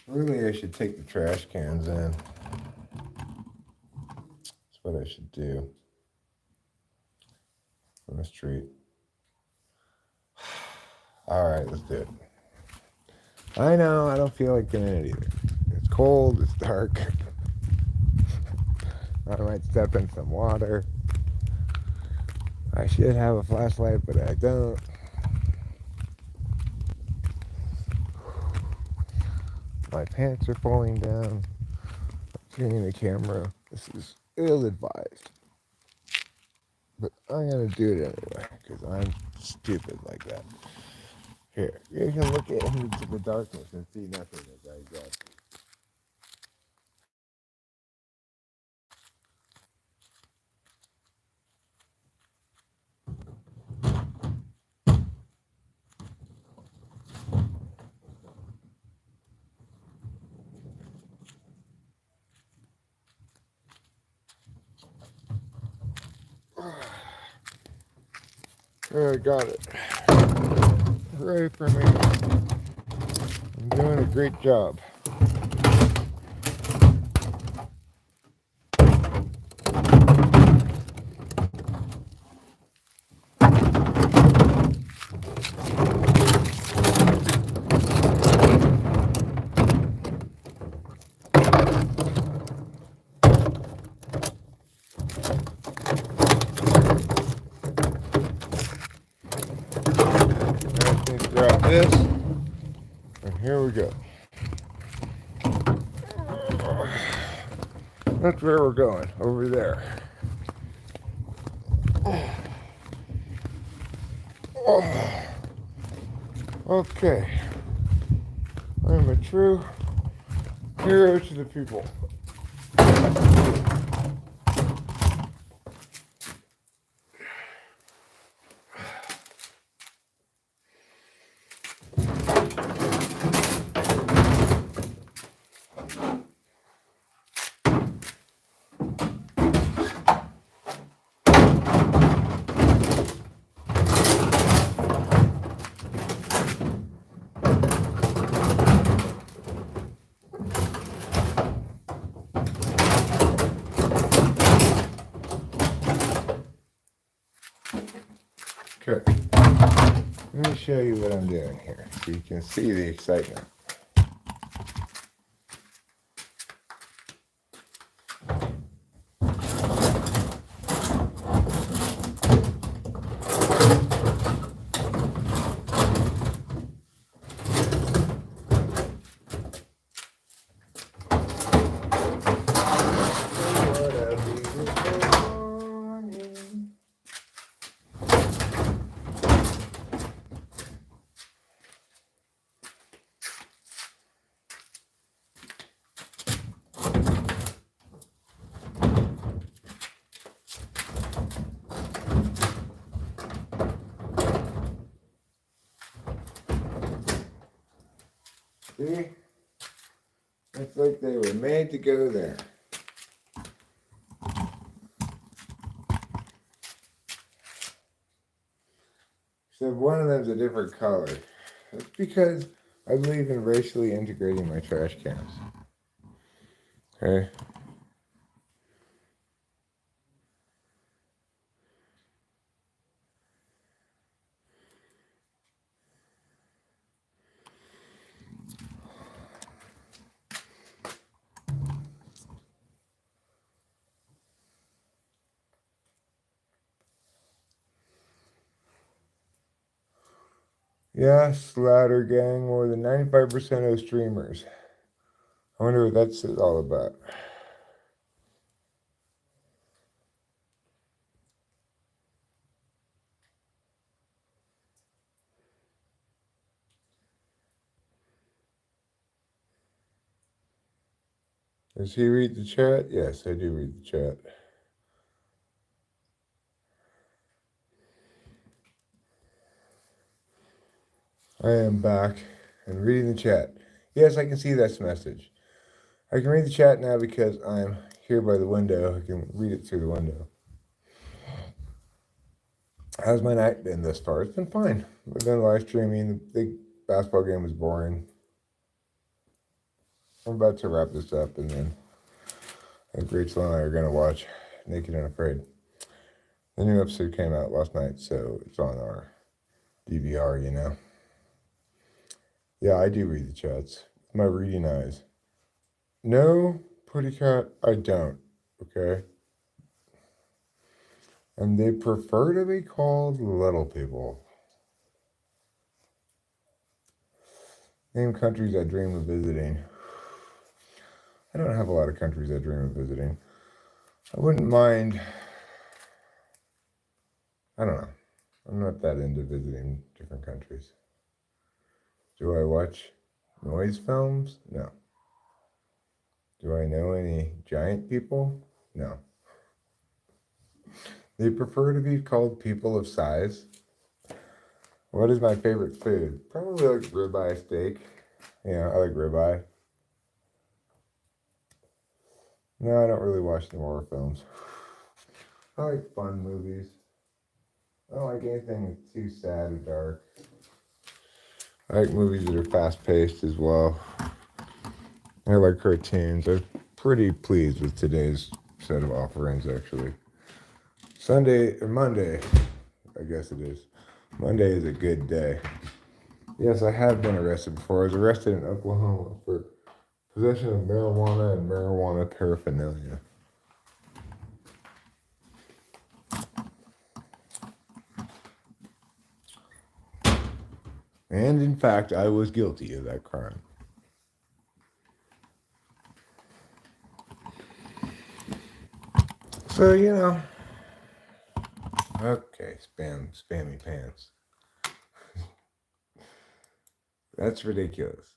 Really, I should take the trash cans in. That's what I should do. From the street. All right, let's do it. I know, I don't feel like doing it either. It's cold, it's dark. I might step in some water. I should have a flashlight, but I don't. My pants are falling down. Turning the camera. This is ill-advised. But I'm gonna do it anyway, because I'm stupid like that. Here, you can look into the darkness and see nothing as I go. I got it. Hooray for me. I'm doing a great job. Everything's grab this. And here we go. That's where we're going, over there. Okay. I'm a true hero to the people. Okay. Let me show you what I'm doing here so you can see the excitement. See? It's like they were made to go there. Except one of them's a different color. That's because I believe in racially integrating my trash cans. Okay? Yes, ladder gang, more than 95% of streamers. I wonder what that's all about. Does he read the chat? Yes, I do read the chat. I am back and reading the chat. Yes, I can see this message. I can read the chat now because I'm here by the window. I can read it through the window. How's my night been thus far? It's been fine. We've been live streaming. The big basketball game was boring. I'm about to wrap this up, and then I think Rachel and I are going to watch Naked and Afraid. The new episode came out last night, so it's on our DVR, you know. Yeah, I do read the chats. My reading eyes. No, Pretty Cat, I don't. Okay? And they prefer to be called little people. Name countries I dream of visiting. I don't have a lot of countries I dream of visiting. I wouldn't mind. I don't know. I'm not that into visiting different countries. Do I watch noise films? No. Do I know any giant people? No. They prefer to be called people of size. What is my favorite food? Probably like ribeye steak. Yeah, I like ribeye. No, I don't really watch the horror films. I like fun movies. I don't like anything too sad or dark. I like movies that are fast paced as well. I like cartoons. I'm pretty pleased with today's set of offerings actually. Sunday or Monday, I guess it is. Monday is a good day. Yes, I have been arrested before. I was arrested in Oklahoma for possession of marijuana and marijuana paraphernalia. And in fact, I was guilty of that crime. So, okay, spammy pants. That's ridiculous.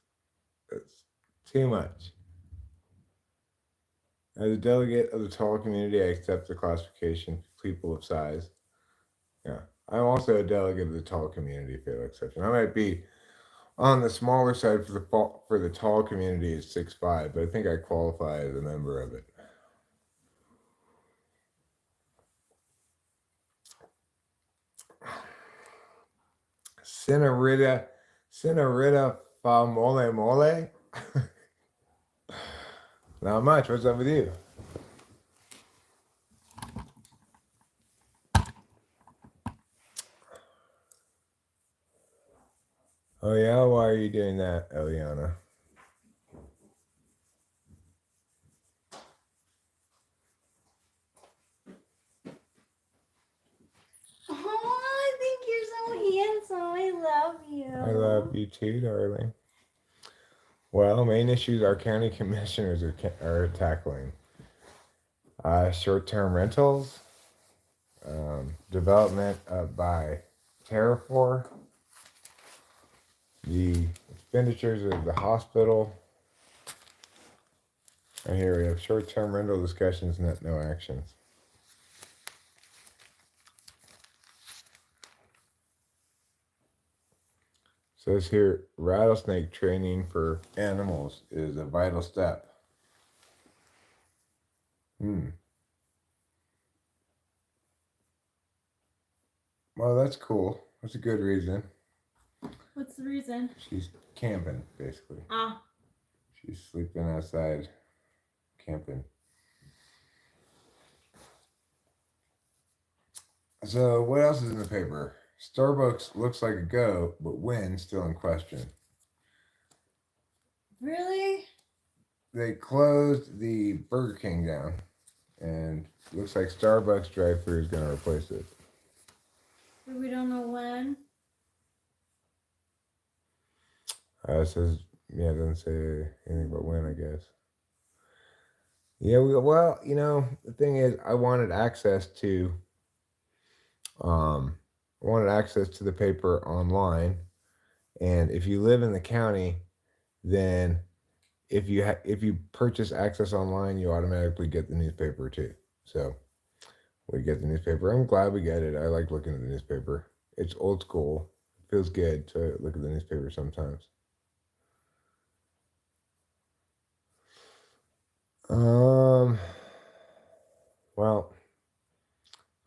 That's too much. As a delegate of the tall community, I accept the classification people of size. Yeah. I'm also a delegate of the tall community, fatal exception. I might be on the smaller side for the tall community is 6'5", but I think I qualify as a member of it. Cinerita fa mole mole. Not much. What's up with you? Oh yeah, why are you doing that, Eliana? Oh, I think you're so handsome. I love you. I love you too, darling. Well, main issues our county commissioners are tackling: short-term rentals, development by Terrafor, the expenditures of the hospital. And here we have short-term rental discussions, no actions. Says here, rattlesnake training for animals is a vital step. Well, that's cool. That's a good reason. What's the reason? She's camping, basically. Ah. She's sleeping outside, camping. So, what else is in the paper? Starbucks looks like a go, but when still in question. Really? They closed the Burger King down, and looks like Starbucks drive-thru is going to replace it. But we don't know when. It says, yeah, it doesn't say anything about when, I guess. Yeah, well, the thing is, I wanted access to the paper online, and if you live in the county, then if you purchase access online, you automatically get the newspaper too. So we get the newspaper. I'm glad we get it. I like looking at the newspaper. It's old school. It feels good to look at the newspaper sometimes. Well,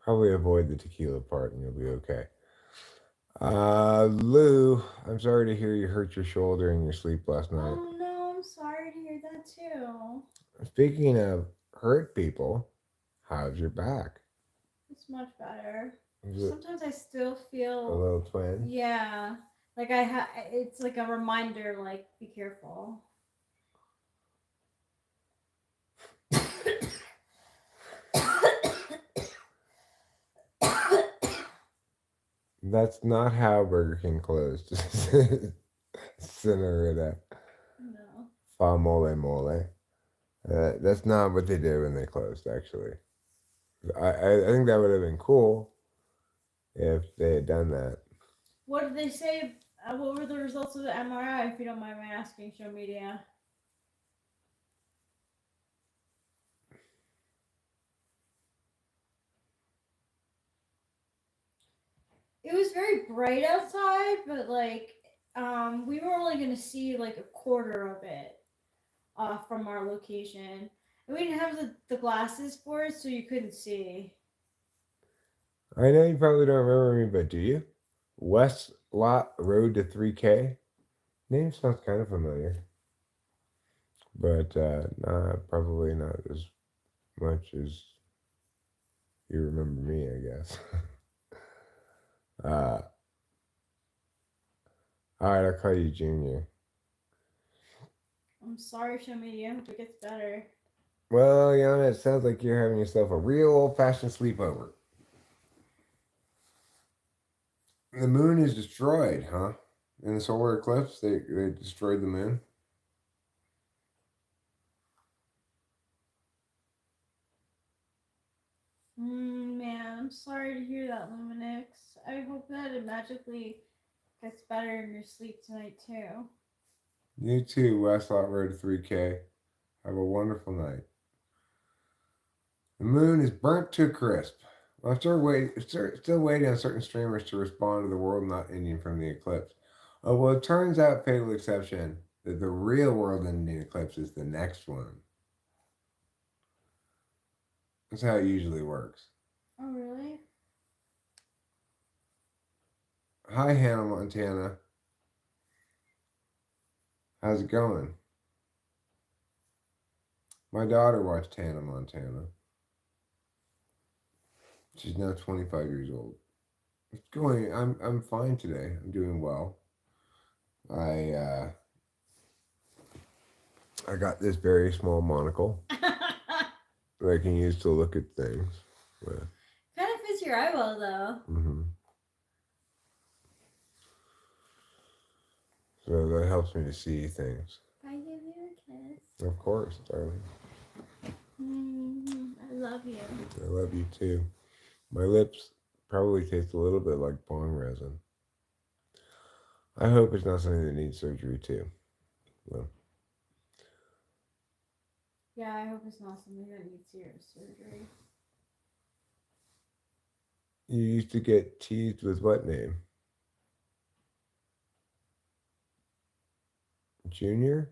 probably avoid the tequila part and you'll be okay. Lou, I'm sorry to hear you hurt your shoulder in your sleep last night. Oh no, I'm sorry to hear that too. Speaking of hurt people, how's your back? It's much better. Sometimes I still feel a little twin. Yeah. Like it's like a reminder. Like, be careful. That's not how Burger King closed. Senorita. No. Fa mole mole. That's not what they did when they closed, actually. I think that would have been cool if they had done that. What did they say? What were the results of the MRI? If you don't mind my asking, show media. It was very bright outside, but like we were only gonna see like a quarter of it from our location. And we didn't have the glasses for it, so you couldn't see. I know you probably don't remember me, but do you? West Lot Road to 3K? Name sounds kind of familiar, but probably not as much as you remember me, I guess. uh, all right, I'll call you Junior. I'm sorry, show media. I hope it gets better. Well, Yana, it sounds like you're having yourself a real old-fashioned sleepover. The moon is destroyed, huh? In the solar eclipse, they destroyed the moon. Man, I'm sorry to hear that, Luminix. I hope that it magically gets better in your sleep tonight too. You too, West Lot Road to 3K. Have a wonderful night. The moon is burnt to a crisp. Well, still waiting on certain streamers to respond to the world not ending from the eclipse. Oh, well, it turns out, fatal exception, that the real world ending eclipse is the next one. That's how it usually works. Oh, really? Hi, Hannah Montana. How's it going? My daughter watched Hannah Montana. She's now 25 years old. It's going. I'm fine today. I'm doing well. I I got this very small monocle that I can use to look at things with. Kind of fits your eyeball though. Mm-hmm. So that helps me to see things. Can I give you a kiss? Of course, darling. I love you. I love you too. My lips probably taste a little bit like bong resin. I hope it's not something that needs surgery too. Well, Yeah, I hope it's not something that needs serious surgery. you used to get teased with what name? Junior?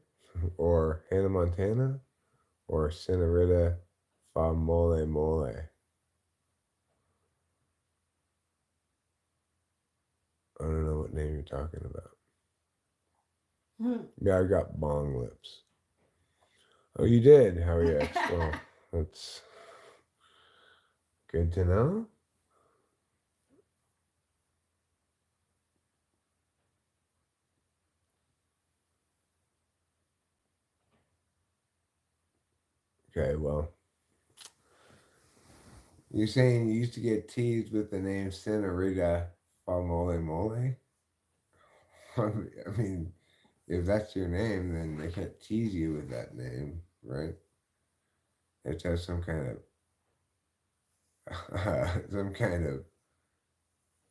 Or Hannah Montana? Or Senorita Fa Mole Mole? I don't know what name you're talking about. Yeah, I've got bong lips. Oh, you did? How are you? Well, that's good to know. Okay, well, you're saying you used to get teased with the name Senorita Fa Mole Mole? I mean, if that's your name, then they can't tease you with that name, right? They have to have some kind of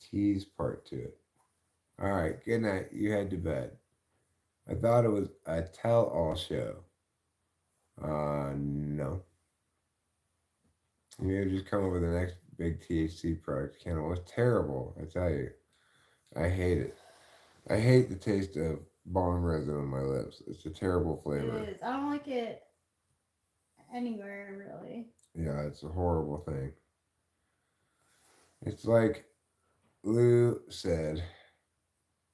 tease part to it. All right, good night. You head to bed. I thought it was a tell-all show. No. You may just come up with the next big THC product. It was terrible, I tell you. I hate it. I hate the taste of bong resin on my lips. It's a terrible flavor. It is. I don't like it anywhere really. Yeah, it's a horrible thing. It's like Lou said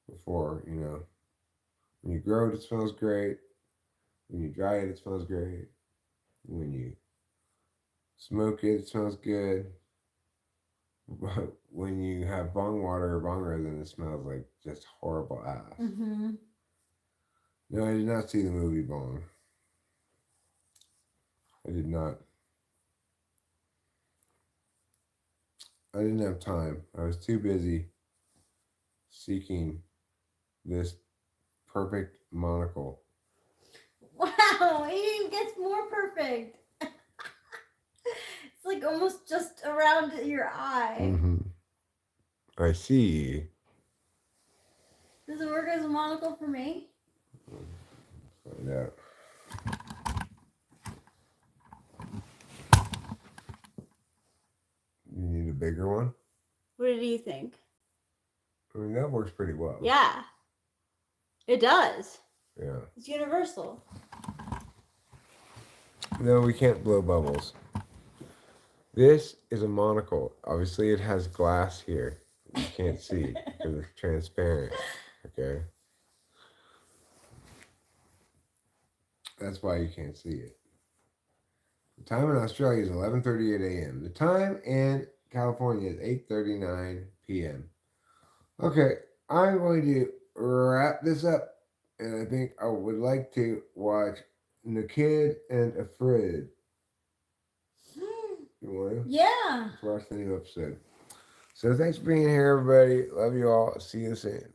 before, when you grow it, it smells great. When you dry it, it smells great. When you smoke it, it smells good. But when you have bong water or bong resin, it smells like just horrible ass. Mm-hmm. No, I did not see the movie Bong. I did not. I didn't have time. I was too busy seeking this perfect monocle. Wow, it even gets more perfect. It's like almost just around your eye. Mm-hmm. I see. Does it work as a monocle for me? Find out. You need a bigger one? What do you think? I mean, that works pretty well. Yeah. It does. Yeah. It's universal. No, we can't blow bubbles. This is a monocle. Obviously, it has glass here. You can't see because it's transparent. Okay? That's why you can't see it. The time in Australia is 11:38 a.m. The time in California is 8:39 p.m. Okay, I'm going to wrap this up, and I think I would like to watch The Kid and Afraid. You want to? Yeah. Let's watch the new episode. So thanks for being here, everybody. Love you all. See you soon.